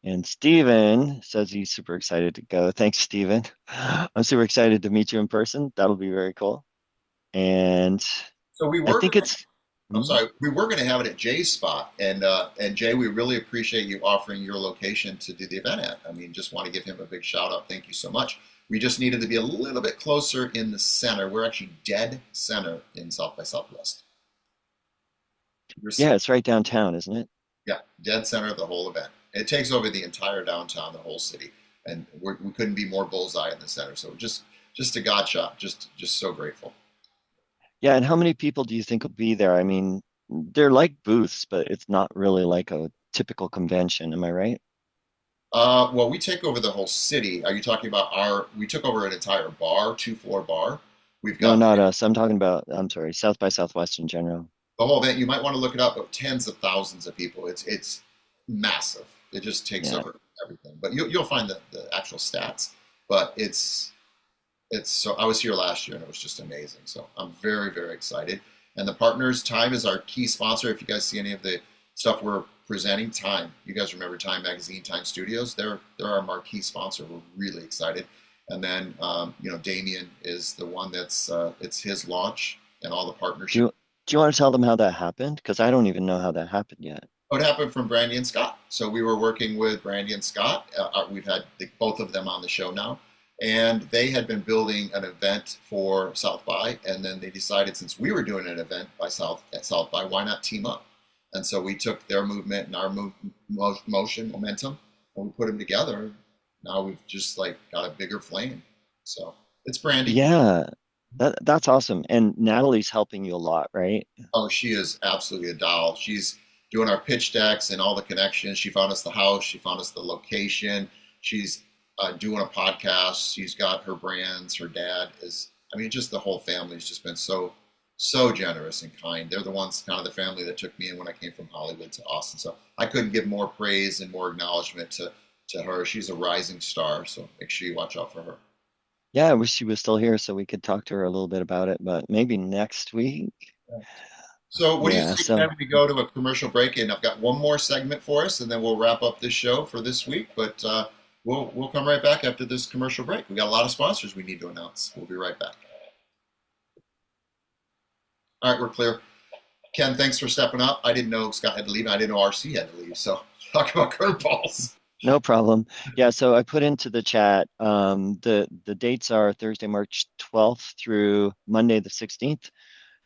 And Steven says he's super excited to go. Thanks, Steven. I'm super excited to meet you in person. That'll be very cool. And so we I think it's I'm sorry. We were going to have it at Jay's spot, and Jay, we really appreciate you offering your location to do the event at. I mean, just want to give him a big shout out. Thank you so much. We just needed to be a little bit closer in the center. We're actually dead center in South by Southwest. Yeah, it's right downtown, isn't it? Yeah, dead center of the whole event. It takes over the entire downtown, the whole city, and we couldn't be more bullseye in the center. So just a god shot. Just so grateful. Yeah, and how many people do you think will be there? I mean, they're like booths, but it's not really like a typical convention. Am I right? Well, we take over the whole city. Are you talking about we took over an entire bar, 2-floor bar. We've No, got not us. I'm talking about, I'm sorry, South by Southwest in general. the whole event. You might want to look it up, but tens of thousands of people. It's massive. It just takes over everything. But you'll find the actual stats. But it's so I was here last year and it was just amazing. So I'm very, very excited. And the partners, Time is our key sponsor. If you guys see any of the stuff we're presenting, Time. You guys remember Time Magazine, Time Studios? They're our marquee sponsor. We're really excited. And then Damien is the one that's it's his launch and all the partnership. Do you want to tell them how that happened? Because I don't even know how that happened yet. It happened from Brandy and Scott. So we were working with Brandy and Scott. We've had both of them on the show now. And they had been building an event for South by, and then they decided, since we were doing an event at South by, why not team up? And so we took their movement and our momentum, and we put them together. Now we've just got a bigger flame. So it's Brandy. Yeah, that's awesome. And Natalie's helping you a lot, right? Oh, she is absolutely a doll. She's doing our pitch decks and all the connections. She found us the house. She found us the location. She's doing a podcast. She's got her brands. Her dad just the whole family's just been so generous and kind. They're the ones, kind of the family that took me in when I came from Hollywood to Austin. So I couldn't give more praise and more acknowledgement to her. She's a rising star. So make sure you watch out for her. Yeah, I wish she was still here so we could talk to her a little bit about it, but maybe next week. So what do you think when we go to a commercial break? And I've got one more segment for us, and then we'll wrap up this show for this week. But we'll come right back after this commercial break. We got a lot of sponsors we need to announce. We'll be right back. All right, we're clear. Ken, thanks for stepping up. I didn't know Scott had to leave. I didn't know RC had to leave. So talk about curveballs. No problem. Yeah, so I put into the chat, the dates are Thursday, March 12th through Monday the 16th.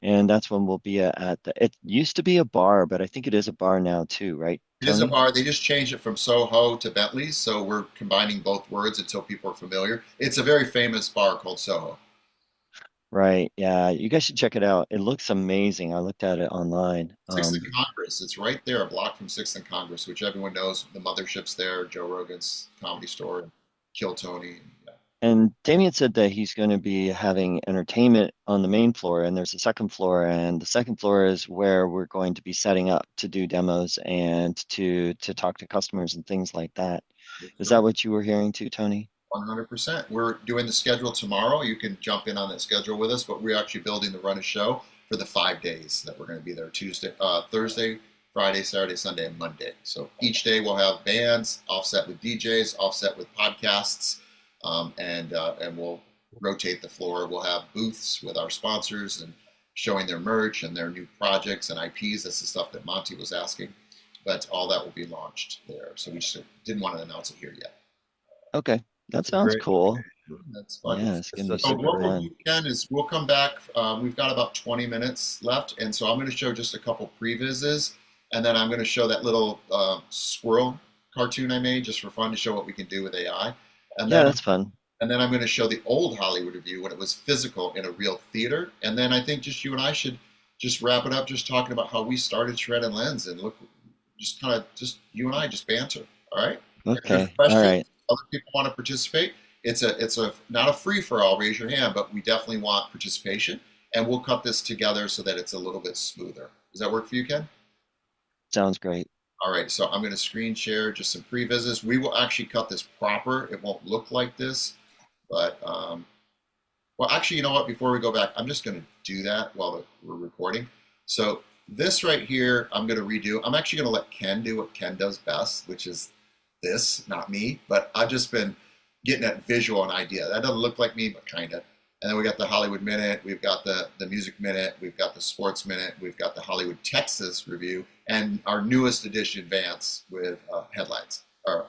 And that's when we'll be it used to be a bar, but I think it is a bar now too, right? It is a bar. They just changed it from Soho to Bentley's, so we're combining both words until people are familiar. It's a very famous bar called Soho. Right. Yeah, you guys should check it out. It looks amazing. I looked at it online. 6th and Congress. It's right there, a block from 6th and Congress, which everyone knows. The mothership's there, Joe Rogan's Comedy Store, Kill Tony. And Damien said that he's going to be having entertainment on the main floor, and there's a second floor, and the second floor is where we're going to be setting up to do demos and to talk to customers and things like that. Is that what you were hearing too, Tony? 100%. We're doing the schedule tomorrow. You can jump in on that schedule with us, but we're actually building the run of show for the 5 days that we're going to be there: Thursday, Friday, Saturday, Sunday, and Monday. So each day we'll have bands offset with DJs, offset with podcasts. And we'll rotate the floor. We'll have booths with our sponsors and showing their merch and their new projects and IPs. That's the stuff that Monty was asking. But all that will be launched there. So we just didn't want to announce it here yet. Okay, that sounds cool. That's fun. Yeah, it's gonna be So super what fun. we'll do, Ken, is we'll come back. We've got about 20 minutes left, and so I'm going to show just a couple previses, and then I'm going to show that little squirrel cartoon I made just for fun to show what we can do with AI. And Yeah, then, that's fun. And then I'm going to show the old Hollywood Review when it was physical in a real theater. And then I think just you and I should just wrap it up just talking about how we started Shred and Lens, and look, just kind of just you and I just banter. All right? Okay. All right. Other people want to participate. It's a not a free for all. Raise your hand, but we definitely want participation, and we'll cut this together so that it's a little bit smoother. Does that work for you, Ken? Sounds great. All right, so I'm going to screen share just some previses. We will actually cut this proper. It won't look like this, but well, actually, you know what? Before we go back, I'm just going to do that while we're recording. So this right here, I'm going to redo. I'm actually going to let Ken do what Ken does best, which is this, not me. But I've just been getting that visual and idea. That doesn't look like me, but kind of. And then we got the Hollywood Minute, we've got the Music Minute, we've got the Sports Minute, we've got the Hollywood Texas Review, and our newest edition, Vance, with headlines or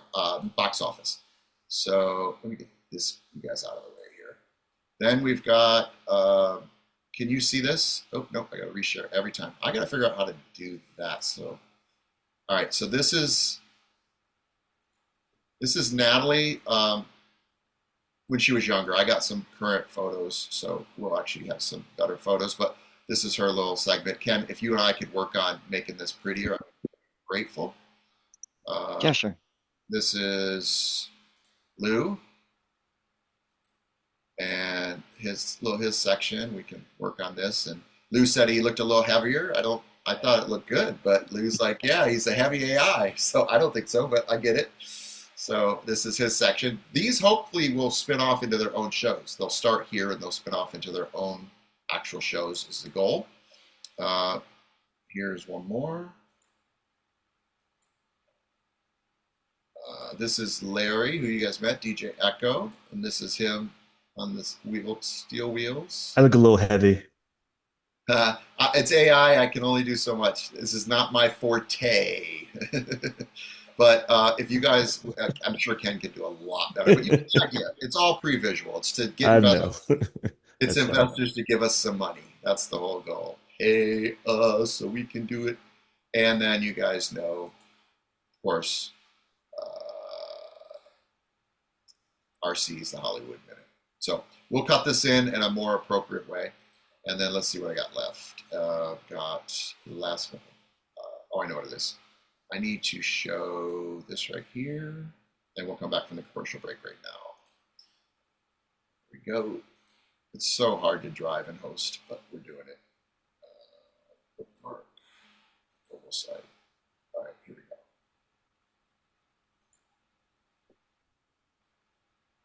box office. So let me get this you guys out of the way here. Then we've got, can you see this? Oh, no, I got to reshare every time. I got to figure out how to do that. So, all right, so this is Natalie. When she was younger. I got some current photos, so we'll actually have some better photos, but this is her little segment. Ken, if you and I could work on making this prettier, I'm grateful. Yeah, sure. This is Lou and his section. We can work on this. And Lou said he looked a little heavier. I thought it looked good, but Lou's like, yeah, he's a heavy AI. So I don't think so, but I get it. So this is his section. These hopefully will spin off into their own shows. They'll start here and they'll spin off into their own actual shows is the goal. Here's one more. This is Larry, who you guys met, DJ Echo, and this is him on this steel wheels. I look a little heavy. It's AI. I can only do so much. This is not my forte. But if you guys, I'm sure Ken can do a lot better. But you can check it. It's all pre-visual. It's to get investors. It's investors to give us some money. That's the whole goal. Pay us so we can do it. And then you guys know, of course, RC is the Hollywood Minute. So we'll cut this in a more appropriate way. And then let's see what I got left. Got last one. Oh, I know what it is. I need to show this right here, and we'll come back from the commercial break right now. Here we go. It's so hard to drive and host, but we're doing it. Bookmark, mobile site. All right, here we go.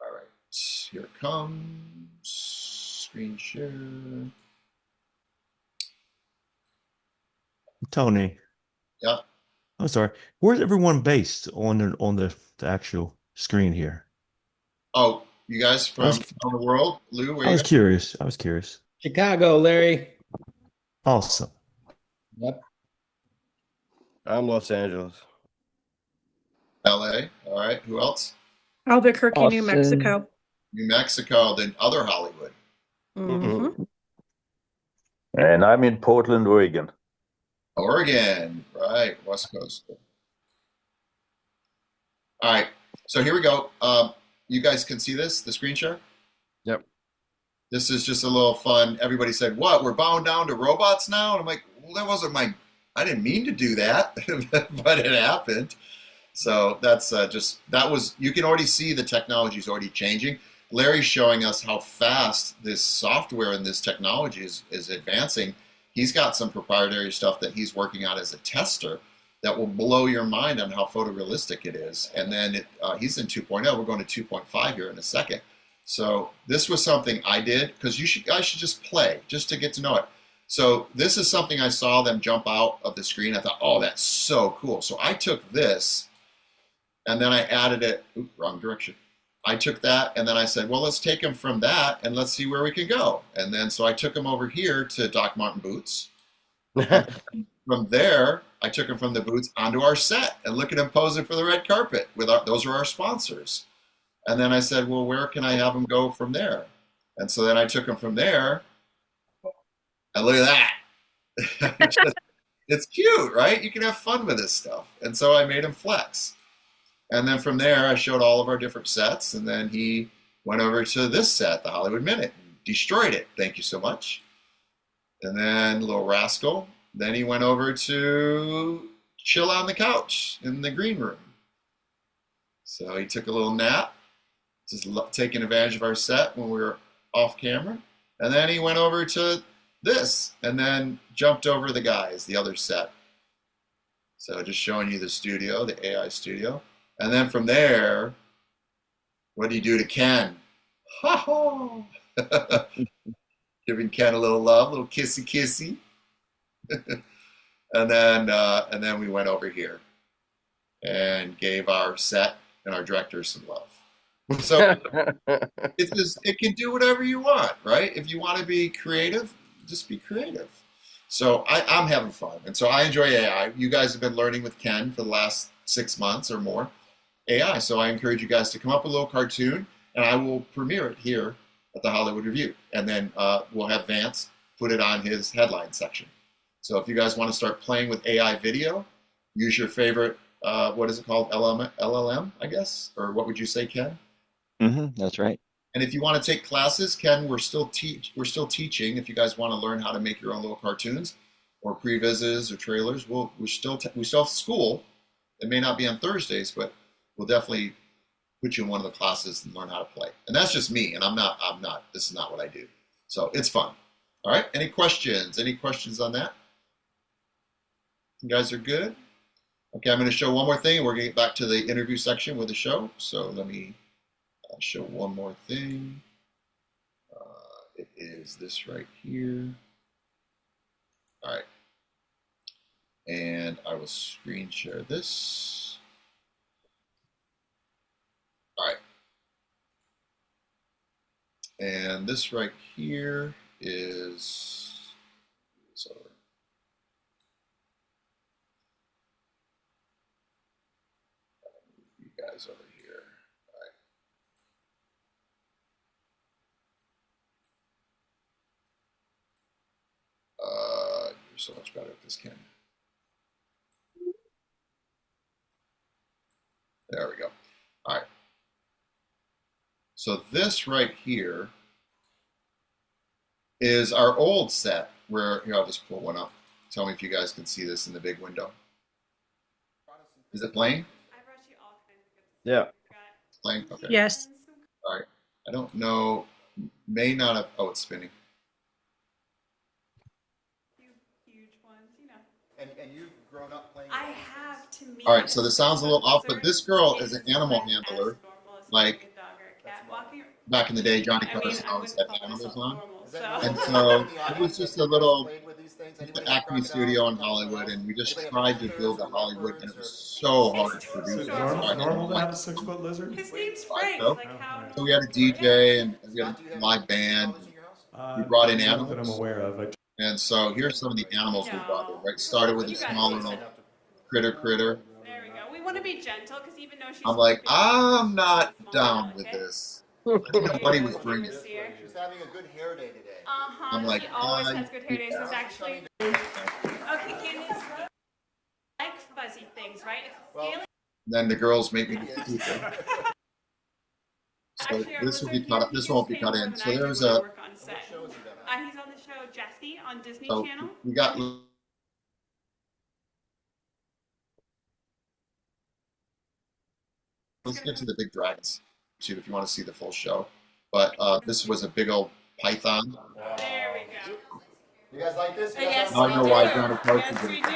All right, here it comes. Screen share. Tony. Yeah. I'm sorry. Where's everyone based on the actual screen here? Oh, you guys from around the world? Lou, where I you was guys? curious. I was curious. Chicago, Larry. Awesome. Yep. I'm Los Angeles. LA. All right. Who else? Albuquerque, New Austin. Mexico. New Mexico, then other Hollywood. Mm-hmm. And I'm in Portland, Oregon. Oregon, right, West Coast. All right, so here we go. You guys can see this, the screen share? Yep. This is just a little fun. Everybody said, what, we're bowing down to robots now? And I'm like, well, that wasn't I didn't mean to do that, but it happened. So that's you can already see the technology is already changing. Larry's showing us how fast this software and this technology is advancing. He's got some proprietary stuff that he's working on as a tester that will blow your mind on how photorealistic it is. And then he's in 2.0. We're going to 2.5 here in a second. So this was something I did because guys should just play just to get to know it. So this is something I saw them jump out of the screen. I thought, oh, that's so cool. So I took this and then I added it. Oops, wrong direction. I took that and then I said, well, let's take him from that and let's see where we can go. And then so I took him over here to Doc Martin Boots. From there, I took him from the boots onto our set and look at him posing for the red carpet. Those are our sponsors. And then I said, well, where can I have him go from there? And so then I took him from there. And look at that. It's cute, right? You can have fun with this stuff. And so I made him flex. And then from there, I showed all of our different sets. And then he went over to this set, the Hollywood Minute, and destroyed it. Thank you so much. And then Little Rascal. Then he went over to chill on the couch in the green room. So he took a little nap, just taking advantage of our set when we were off camera. And then he went over to this and then jumped over the guys, the other set. So just showing you the studio, the AI studio. And then from there, what do you do to Ken? Ha ha! Giving Ken a little love, a little kissy kissy. and then we went over here and gave our set and our directors some love. So it can do whatever you want, right? If you want to be creative, just be creative. So I'm having fun, and so I enjoy AI. You guys have been learning with Ken for the last 6 months or more AI. So I encourage you guys to come up with a little cartoon, and I will premiere it here at the Hollywood Review, and then we'll have Vance put it on his headline section. So if you guys want to start playing with AI video, use your favorite what is it called, LLM, I guess, or what would you say, Ken? That's right. And if you want to take classes, Ken, we're still teaching. If you guys want to learn how to make your own little cartoons or previses or trailers, we still have school. It may not be on Thursdays, but we'll definitely put you in one of the classes and learn how to play. And that's just me, and I'm not. This is not what I do. So it's fun. All right. Any questions? Any questions on that? You guys are good. Okay, I'm going to show one more thing, and we're going to get back to the interview section with the show. So let me show one more thing. It is this right here. All right. And I will screen share this. All right. And this right here is, sorry. You guys over here. You're so much better at this, Ken. There we go. All right. So this right here is our old set where, here, I'll just pull one up. Tell me if you guys can see this in the big window. Is it playing? Yeah. Playing? Okay. Yes. All right. I don't know. May not have. Oh, it's spinning. And you've grown up playing. I have to meet. All right, so the sound's a little off, but this girl is an animal handler. Like back in the day, Johnny Carson had animals on. And so it was just a little Acme studio in Hollywood, and we just tried to build a Hollywood, and it was so hard to produce. Normal to have a 6-foot lizard? His name's Frank. So we had a DJ, and we had a live band. We brought in animals. That I'm aware of. And so here's some of the animals we brought in, right? Started with a small little critter. There we go. We want to be gentle because even though she's. I'm like, I'm not down with this. I think my buddy was bringing it. She's having a good hair day today. I'm like, she always has good hair days. It's actually. Okay, Candace. Like fuzzy things, right? It's then the girls make me do it. So this will be cut up. This won't be cut in. So there's a. He's on the show Jesse on Disney So Channel. we got. Let's get to the big dragons, too, if you want to see the full show. But this was a big old python. There we go. You guys like this? Yes, I don't know why Johnny Carson yes, we do.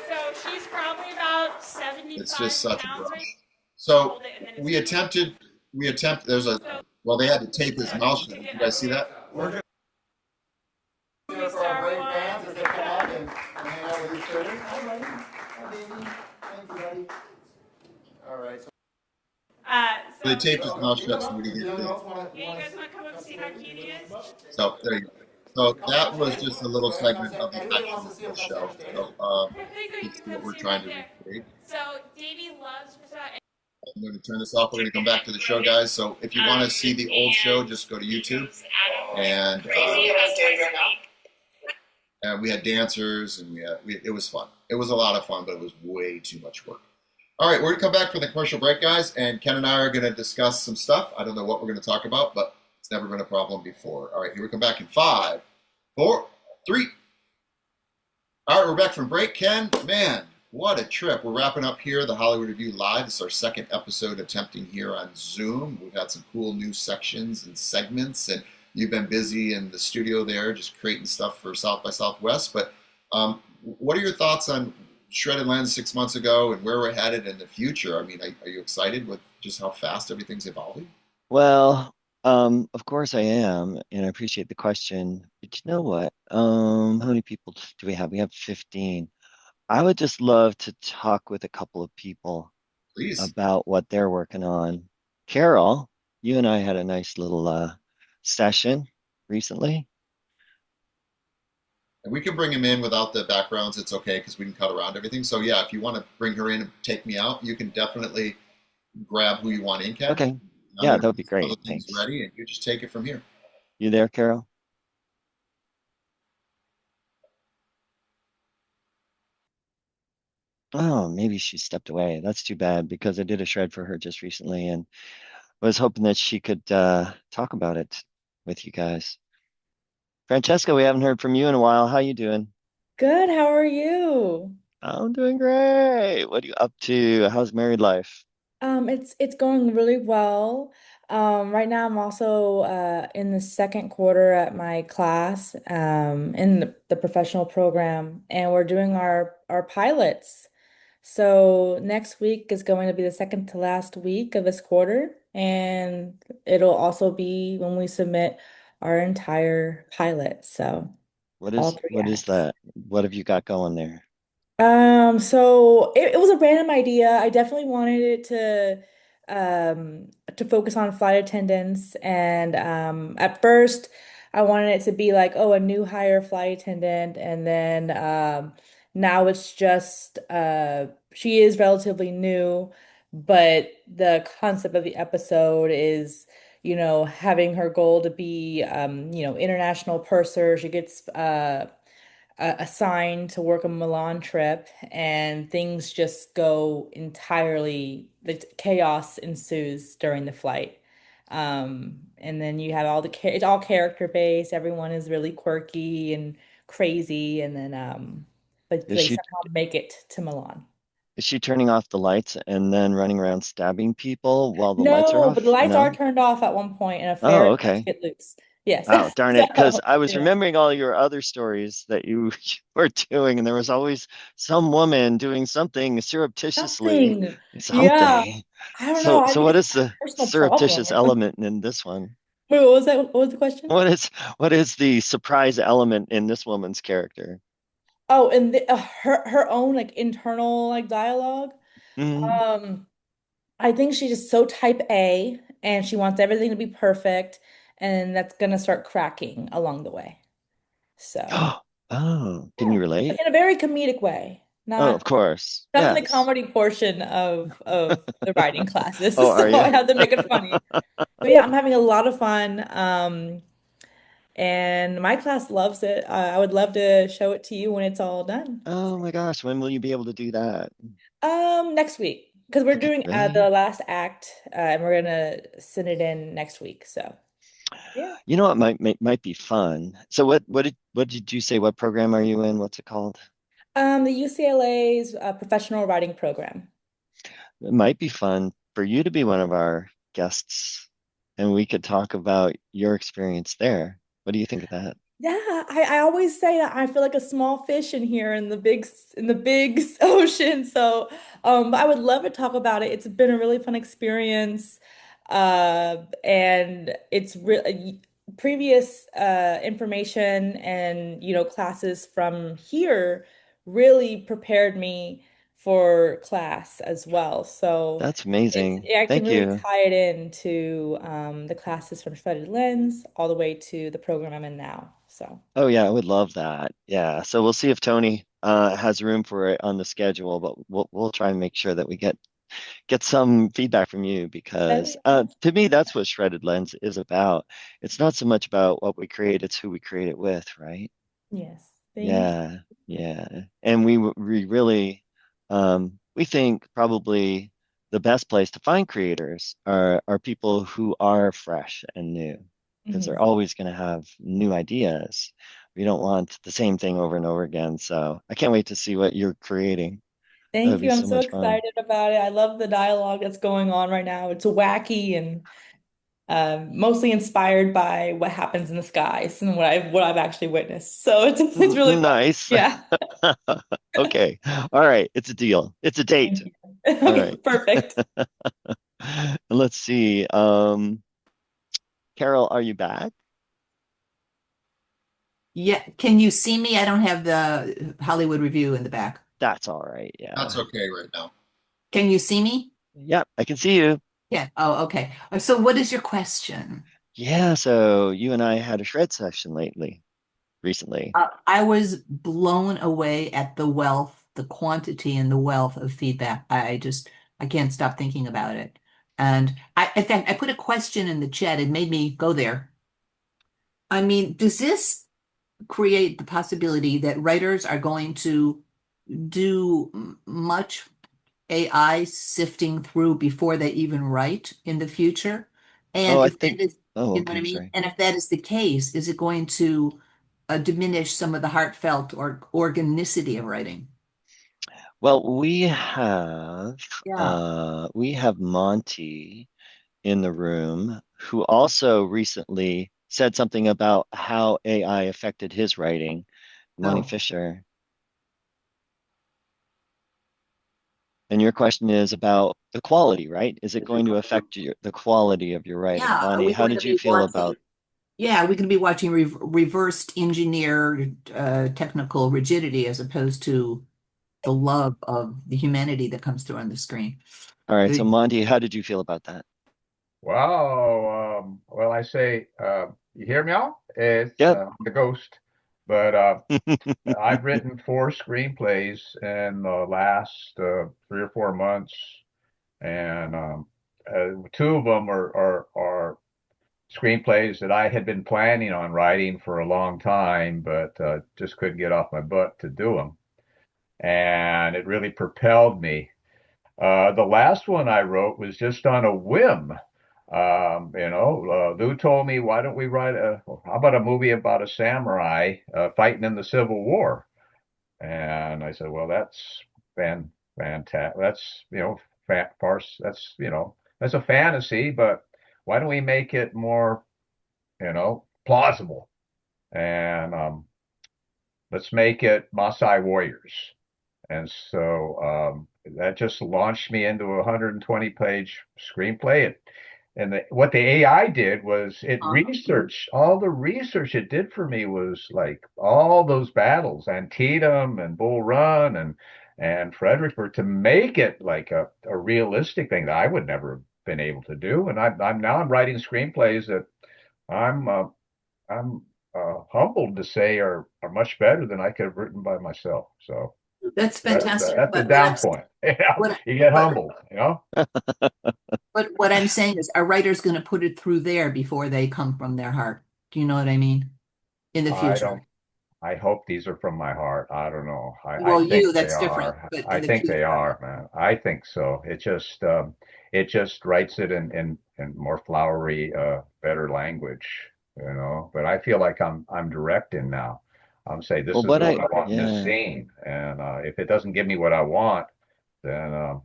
So she's probably about 75 It's just such a pounds. brush. So we attempted, there's a, well, they had to tape his mouth shut. You guys see that? For our brave fans as they come out and hang out with these children. Hi, buddy. Hi, baby. Thank you, buddy. All right. So they taped his mouth shut so we didn't get it. Yeah, you guys want to come up and see how cute he is? So there you go. So that was just a little segment of the actual show. So it's what we're trying to recreate. So Davey loves. I'm going to turn this off. We're going to come back to the show, guys. So if you want to see the old show, just go to YouTube. And we had dancers, and it was fun. It was a lot of fun, but it was way too much work. All right, we're going to come back for the commercial break, guys, and Ken and I are going to discuss some stuff. I don't know what we're going to talk about, but it's never been a problem before. All right, here we come back in 5, 4, 3. All right, we're back from break. Ken, man, what a trip. We're wrapping up here, the Hollywood Review Live. This is our second episode attempting here on Zoom. We've had some cool new sections and segments, and you've been busy in the studio there just creating stuff for South by Southwest. But what are your thoughts on Shredded Lens 6 months ago and where we're headed in the future? I mean, are you excited with just how fast everything's evolving? Well, of course I am, and I appreciate the question. But you know what? How many people do we have? We have 15. I would just love to talk with a couple of people Please. About what they're working on. Carol, you and I had a nice little session recently. And we can bring him in without the backgrounds. It's okay because we can cut around everything. So yeah, if you want to bring her in and take me out, you can definitely grab who you want in, Ken. Okay. I'm Yeah, going to that would be get some great. other things Thanks. ready, and you just take it from here. You there, Carol? Oh, maybe she stepped away. That's too bad because I did a shred for her just recently and was hoping that she could talk about it with you guys. Francesca, we haven't heard from you in a while. How you doing? Good, how are you? I'm doing great. What are you up to? How's married life? It's going really well. Right now I'm also in the second quarter at my class in the professional program, and we're doing our pilots. So next week is going to be the second to last week of this quarter, and it'll also be when we submit our entire pilot. So all three What is acts. that? What have you got going there? So it was a random idea. I definitely wanted it to focus on flight attendants, and at first I wanted it to be like, oh, a new hire flight attendant, and then now it's just she is relatively new, but the concept of the episode is, having her goal to be international purser. She gets assigned to work a Milan trip, and things just go entirely, the chaos ensues during the flight. And then you have it's all character based. Everyone is really quirky and crazy, and then but Is they she somehow make it to Milan. is she turning off the lights and then running around stabbing people while the lights are No, but the off? lights are No? turned off at one point, and a Oh, ferret does okay. get loose. Yes. Oh, darn it. Because So, I was yeah. remembering all your other stories that you were doing, and there was always some woman doing something surreptitiously, Something. Yeah. something. I don't know. So, I so think what it's is a the personal problem surreptitious or something. element in this one? Wait, what was that? What was the question? What is the surprise element in this woman's character? Oh, and her own like internal like dialogue. Mm. Um, I think she's just so type A, and she wants everything to be perfect, and that's gonna start cracking along the way. So, Oh, can yeah, you relate? in a very comedic way, Oh, of not course. in the Yes. comedy portion of the writing classes. Oh, are So you? I have to make it funny. But yeah, I'm having a lot of fun. And my class loves it. I would love to show it to you when it's all done. Oh my gosh, when will you be able to do that? Next week, because we're Okay, doing really? the last act, and we're gonna send it in next week. So yeah. You know what might be fun. So what did you say? What program are you in? What's it called? The UCLA's professional writing program. It might be fun for you to be one of our guests, and we could talk about your experience there. What do you think of that? Yeah, I always say that I feel like a small fish in here in the big ocean. So, but I would love to talk about it. It's been a really fun experience, and it's really previous information and classes from here really prepared me for class as well. So That's amazing. I can Thank really you. tie it into the classes from Shredded Lens all the way to the program I'm in now. So Oh yeah, I would love that. Yeah. So we'll see if Tony has room for it on the schedule, but we'll try and make sure that we get some feedback from you that'd because be awesome. to me that's what Shredded Lens is about. It's not so much about what we create, it's who we create it with, right? Yes, thank you. Yeah, yeah. And we really we think probably the best place to find creators are people who are fresh and new because they're Mhm. always going to have new ideas. We don't want the same thing over and over again. So I can't wait to see what you're creating. That would Thank be you. I'm so so much fun. excited about it. I love the dialogue that's going on right now. It's wacky and mostly inspired by what happens in the skies and what I've actually witnessed. So it's really fun. Nice. Yeah. Okay. All right. It's a deal. It's a date. Thank you. All Okay, right. perfect. Let's see. Carol, are you back? Yeah, can you see me? I don't have the Hollywood Review in the back. That's all right. That's Yeah. okay right now. Can you see me? Yep, I can see you. Yeah. Oh, okay. So what is your question? Yeah, so you and I had a shred session recently. I was blown away at the wealth, the quantity and the wealth of feedback. I can't stop thinking about it. And in fact, I put a question in the chat. It made me go there. I mean, does this create the possibility that writers are going to do much AI sifting through before they even write in the future? Oh, And I if think, that is, oh, you know what I okay, mean? sorry. And if that is the case, is it going to diminish some of the heartfelt or organicity of writing? Well, Yeah. we have Monty in the room who also recently said something about how AI affected his writing. Monty Oh, Fisher. And your question is about the quality, right? Is it going to affect the quality of your writing? yeah. Are Monty, we how going to did you be feel watching? about? Yeah, we can be watching reversed engineered technical rigidity as opposed to the love of the humanity that comes through on the screen. All right, so The- Monty, how did you feel about that? Wow. Well, I say, you hear me all? It's Yep. the ghost. But I've written 4 screenplays in the last 3 or 4 months, and 2 of them are screenplays that I had been planning on writing for a long time, but just couldn't get off my butt to do them. And it really propelled me. The last one I wrote was just on a whim. Lou told me, why don't we how about a movie about a samurai fighting in the Civil War? And I said, well, that's fantastic. That's, farce. That's a fantasy, but why don't we make it more, plausible? And let's make it Maasai warriors. And so that just launched me into a 120-page screenplay. What the AI did was it researched all the research it did for me was like all those battles, Antietam and Bull Run and Fredericksburg, to make it like a realistic thing that I would never have been able to do. And I'm writing screenplays that I'm I'm humbled to say are much better than I could have written by myself. So That's that's fantastic. that's the down point. Yeah, What, you get but, humbled, you know. but what I'm saying is, are writers going to put it through there before they come from their heart? Do you know what I mean? In the I future. don't. I hope these are from my heart. I don't know. I Well, think you, they that's different, are. but I in the think they future. are, man. I think so. It just writes it in more flowery, better language, But I feel like I'm directing now. I'm saying this Well, is what what I, I want in this yeah. scene, and if it doesn't give me what I want, then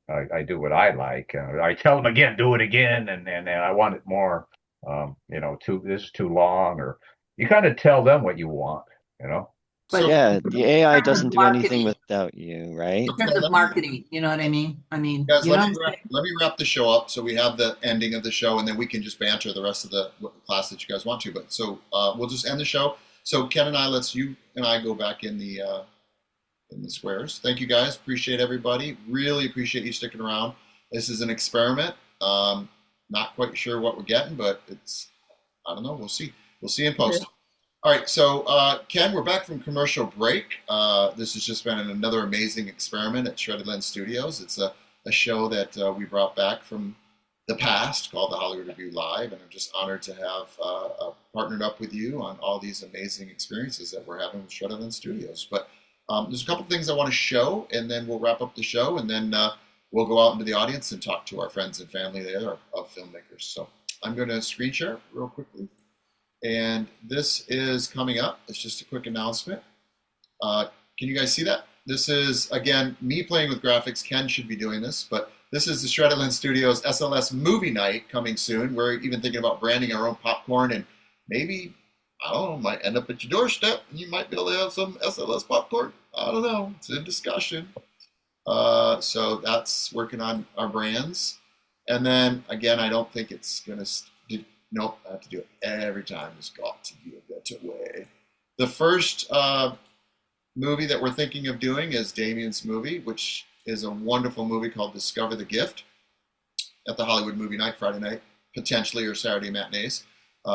I do what I like. I tell them again, do it again, and I want it more. This is too long, or you kind of tell them what you want, you know. But Yeah, the AI in terms doesn't of do anything marketing, without you, right? in terms of marketing, you know what I mean? I mean, Guys, you know what I'm saying? let me wrap the show up so we have the ending of the show, and then we can just banter the rest of the class that you guys want to. But so we'll just end the show. So Ken and I, let's you and I go back in the squares. Thank you guys. Appreciate everybody. Really appreciate you sticking around. This is an experiment. Not quite sure what we're getting, but I don't know. We'll see. We'll see in post. All right, so Ken, we're back from commercial break. This has just been another amazing experiment at Shredded Lens Studios. It's a show that we brought back from the past called the Hollywood Review Live, and I'm just honored to have partnered up with you on all these amazing experiences that we're having with Shredded Lens Studios. But there's a couple things I want to show, and then we'll wrap up the show, and then we'll go out into the audience and talk to our friends and family there of filmmakers. So I'm going to screen share real quickly. And this is coming up. It's just a quick announcement. Can you guys see that? This is, again, me playing with graphics. Ken should be doing this, but this is the Shredded Lens Studios SLS movie night coming soon. We're even thinking about branding our own popcorn, and maybe, I don't know, might end up at your doorstep, and you might be able to have some SLS popcorn. I don't know. It's in discussion. So that's working on our brands. And then, again, I don't think it's going to... Nope, I have to do it every time. There's got to be a better way. The first movie that we're thinking of doing is Damien's movie, which is a wonderful movie called Discover the Gift. at the Hollywood Movie Night Friday night, potentially, or Saturday matinees.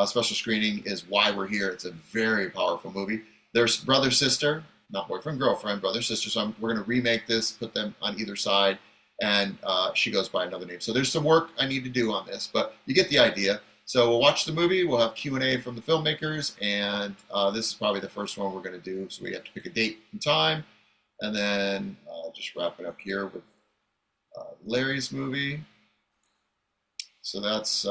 Special screening is why we're here. It's a very powerful movie. There's brother, sister, not boyfriend, girlfriend, brother, sister. So we're going to remake this, put them on either side, and she goes by another name. So there's some work I need to do on this, but you get the idea. So we'll watch the movie. We'll have Q&A from the filmmakers, and this is probably the first one we're going to do. So we have to pick a date and time, and then just wrap it up here with Larry's movie. So that's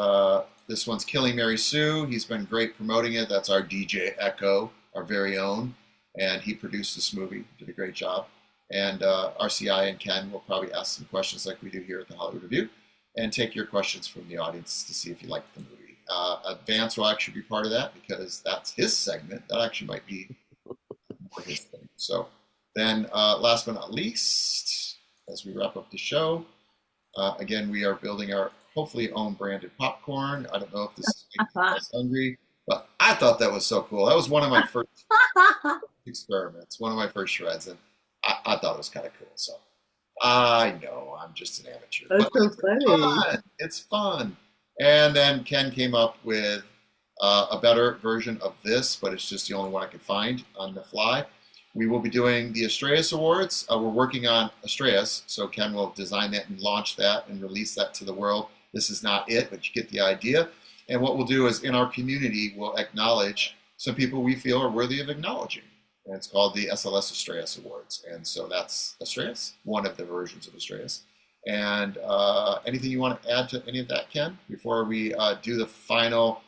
this one's Killing Mary Sue. He's been great promoting it. That's our DJ Echo, our very own, and he produced this movie. Did a great job. And RCI and Ken will probably ask some questions like we do here at the Hollywood Review, and take your questions from the audience to see if you like the movie. Vance will actually be part of that because that's his segment. That actually might be more his thing. So then, last but not least, as we wrap up the show, again, we are building our hopefully own branded popcorn. I don't know if this is making you guys hungry, but I thought that was so cool. That was one of my first experiments, one of my first shreds, and I thought it was kind of cool. So I know I'm just an amateur. That's but so funny. It's fun. And then Ken came up with a better version of this, but it's just the only one I could find on the fly. We will be doing the Astraeus Awards. We're working on Astraeus, so Ken will design that and launch that and release that to the world. This is not it, but you get the idea. And what we'll do is in our community, we'll acknowledge some people we feel are worthy of acknowledging. And it's called the SLS Astraeus Awards. And so that's Astraeus, one of the versions of Astraeus. And anything you want to add to any of that, Ken, before we do the final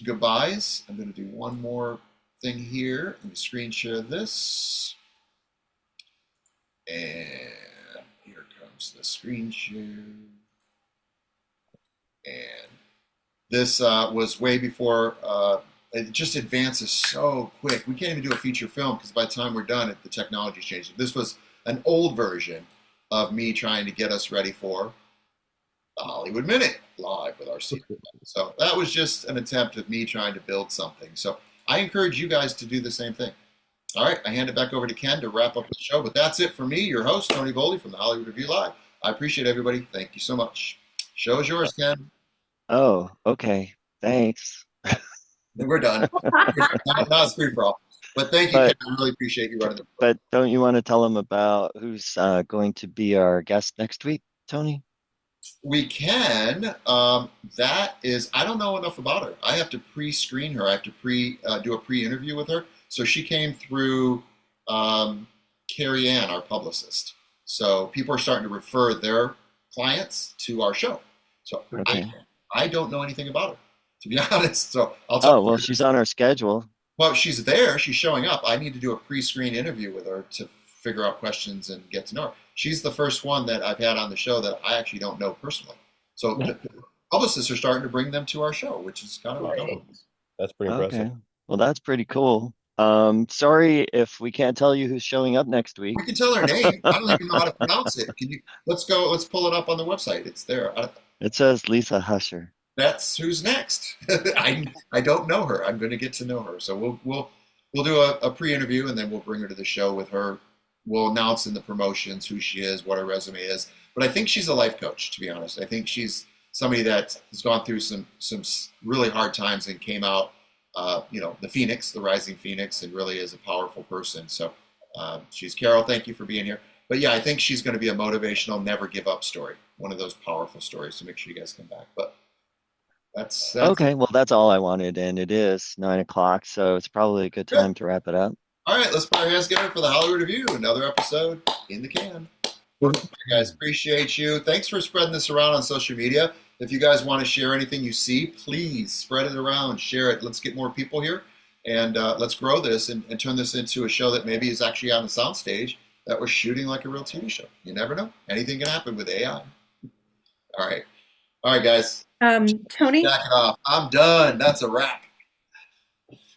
goodbyes? I'm going to do one more thing here. Let me screen share this. And here comes the screen share. And this was way before, it just advances so quick. We can't even do a feature film because by the time we're done, the technology's changed. This was an old version of me trying to get us ready for the Hollywood Minute live with our secret. So that was just an attempt of me trying to build something. So I encourage you guys to do the same thing. All right, I hand it back over to Ken to wrap up the show. But that's it for me, your host, Tony Boley from the Hollywood Review Live. I appreciate everybody. Thank you so much. Show is yours, Ken. Oh, okay. Thanks. We're done. Now it's free for all. But thank you, Ken. I really appreciate you running the program. But don't you want to tell them about who's going to be our guest next week, Tony? We can. That is, I don't know enough about her. I have to pre-screen her. I have to do a pre-interview with her. So she came through Carrie Ann, our publicist. So people are starting to refer their clients to our show. So Okay. I don't know anything about her, to be honest. So I'll Oh, well, she's on our schedule. Well, she's there. She's showing up. I need to do a pre-screen interview with her to figure out questions and get to know her. She's the first one that I've had on the show that I actually don't know personally. So the publicists are starting to bring them to our show, which is kind of cool. That's pretty impressive. Okay. Well, that's pretty cool. Sorry if we can't tell you who's showing up next week. We can tell her name. I don't even know how to pronounce it. Can you? Let's go. Let's pull it up on the website. It's there. It says Lisa Husher. That's who's next. I don't know her. I'm going to get to know her. So we'll do a pre-interview and then we'll bring her to the show with her. We'll announce in the promotions who she is, what her resume is. But I think she's a life coach, to be honest. I think she's somebody that has gone through some really hard times and came out, the Phoenix, the rising Phoenix, and really is a powerful person. So she's Carol. Thank you for being here. But yeah, I think she's going to be a motivational, never give up story. One of those powerful stories. So make sure you guys come back. But that's Okay, well, that's all I wanted, and it is 9 o'clock, so it's probably a good time to wrap it up. All right, let's put our hands together for the Hollywood Review. Another episode in the can. Guys, appreciate you. Thanks for spreading this around on social media. If you guys want to share anything you see, please spread it around, share it. Let's get more people here, and let's grow this and turn this into a show that maybe is actually on the soundstage that we're shooting like a real TV show. You never know. Anything can happen with AI. All right, guys. Tony? Jack it off. I'm done. That's a wrap.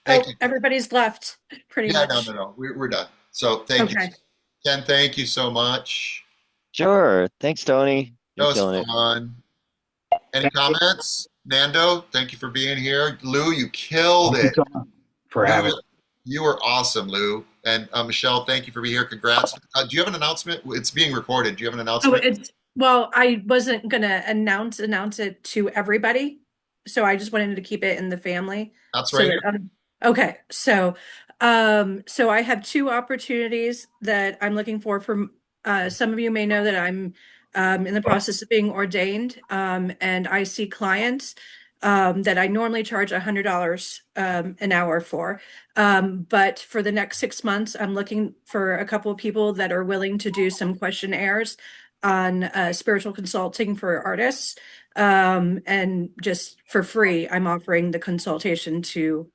Thank you. Everybody's left, pretty much. No. We're done. So thank you. Ken, thank you so much. Sure. Thanks, Tony. That was fun. Any comments? Nando, thank you for being here. Lou, you killed it. For having You were awesome, Lou. And Michelle, thank you for being here. Congrats. Do you have an announcement? It's being recorded. Do you have an announcement? Well, I wasn't gonna announce it to everybody, so I just wanted to keep it in the family. That's So right that here. okay, so I have two opportunities that I'm looking for from some of you may know that I'm in the process of being ordained, and I see clients that I normally charge $100 an hour for. But for the next 6 months, I'm looking for a couple of people that are willing to do some questionnaires on spiritual consulting for artists. And just for free, I'm offering the consultation to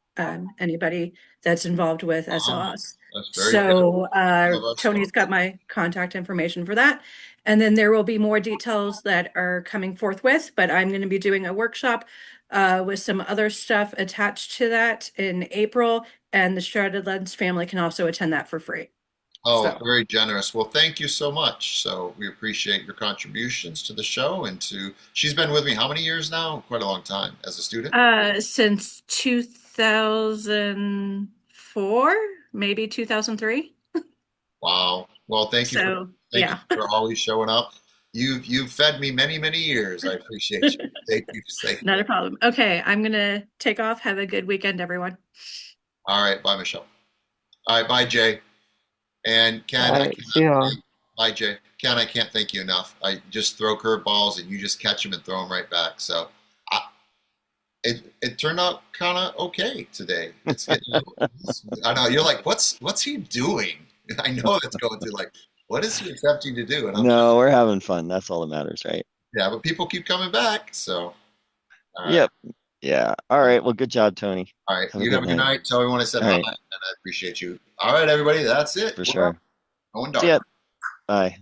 anybody that's involved with SLS. That's very good. So Well, that's Tony's got my contact information for that. And then there will be more details that are coming forthwith, but I'm going to be doing a workshop with some other stuff attached to that in April, and the Shredded Lens family can also attend that for free. Oh, So. very generous. Well, thank you so much. So we appreciate your contributions to the show and she's been with me how many years now? Quite a long time as a student. Since 2004, maybe 2003. Wow. Well, So, thank you yeah. for always showing up. You've fed me many, many years. I appreciate you. Thank you. Not a problem. Okay, I'm gonna take off. Have a good weekend, everyone. All right. Bye, Michelle. All right. Bye, Jay. And Ken, All I right, see cannot y'all. thank, bye, Jay. Ken, I can't thank you enough. I just throw curveballs and you just catch them and throw them right back. So it turned out kind of okay today. It's getting I know you're like, what's he doing? I know it's going through like, what is he attempting to do? And I'm just, No, we're having fun. That's all that matters, right? yeah, but people keep coming back. So, all right. Yep. Yeah. All right. Well, good job, Tony. All right. Have a You good have a good night. night. Tell everyone I said All hi, right. and I appreciate you. All right, everybody. That's it. For We're sure. going See dark. ya. Bye.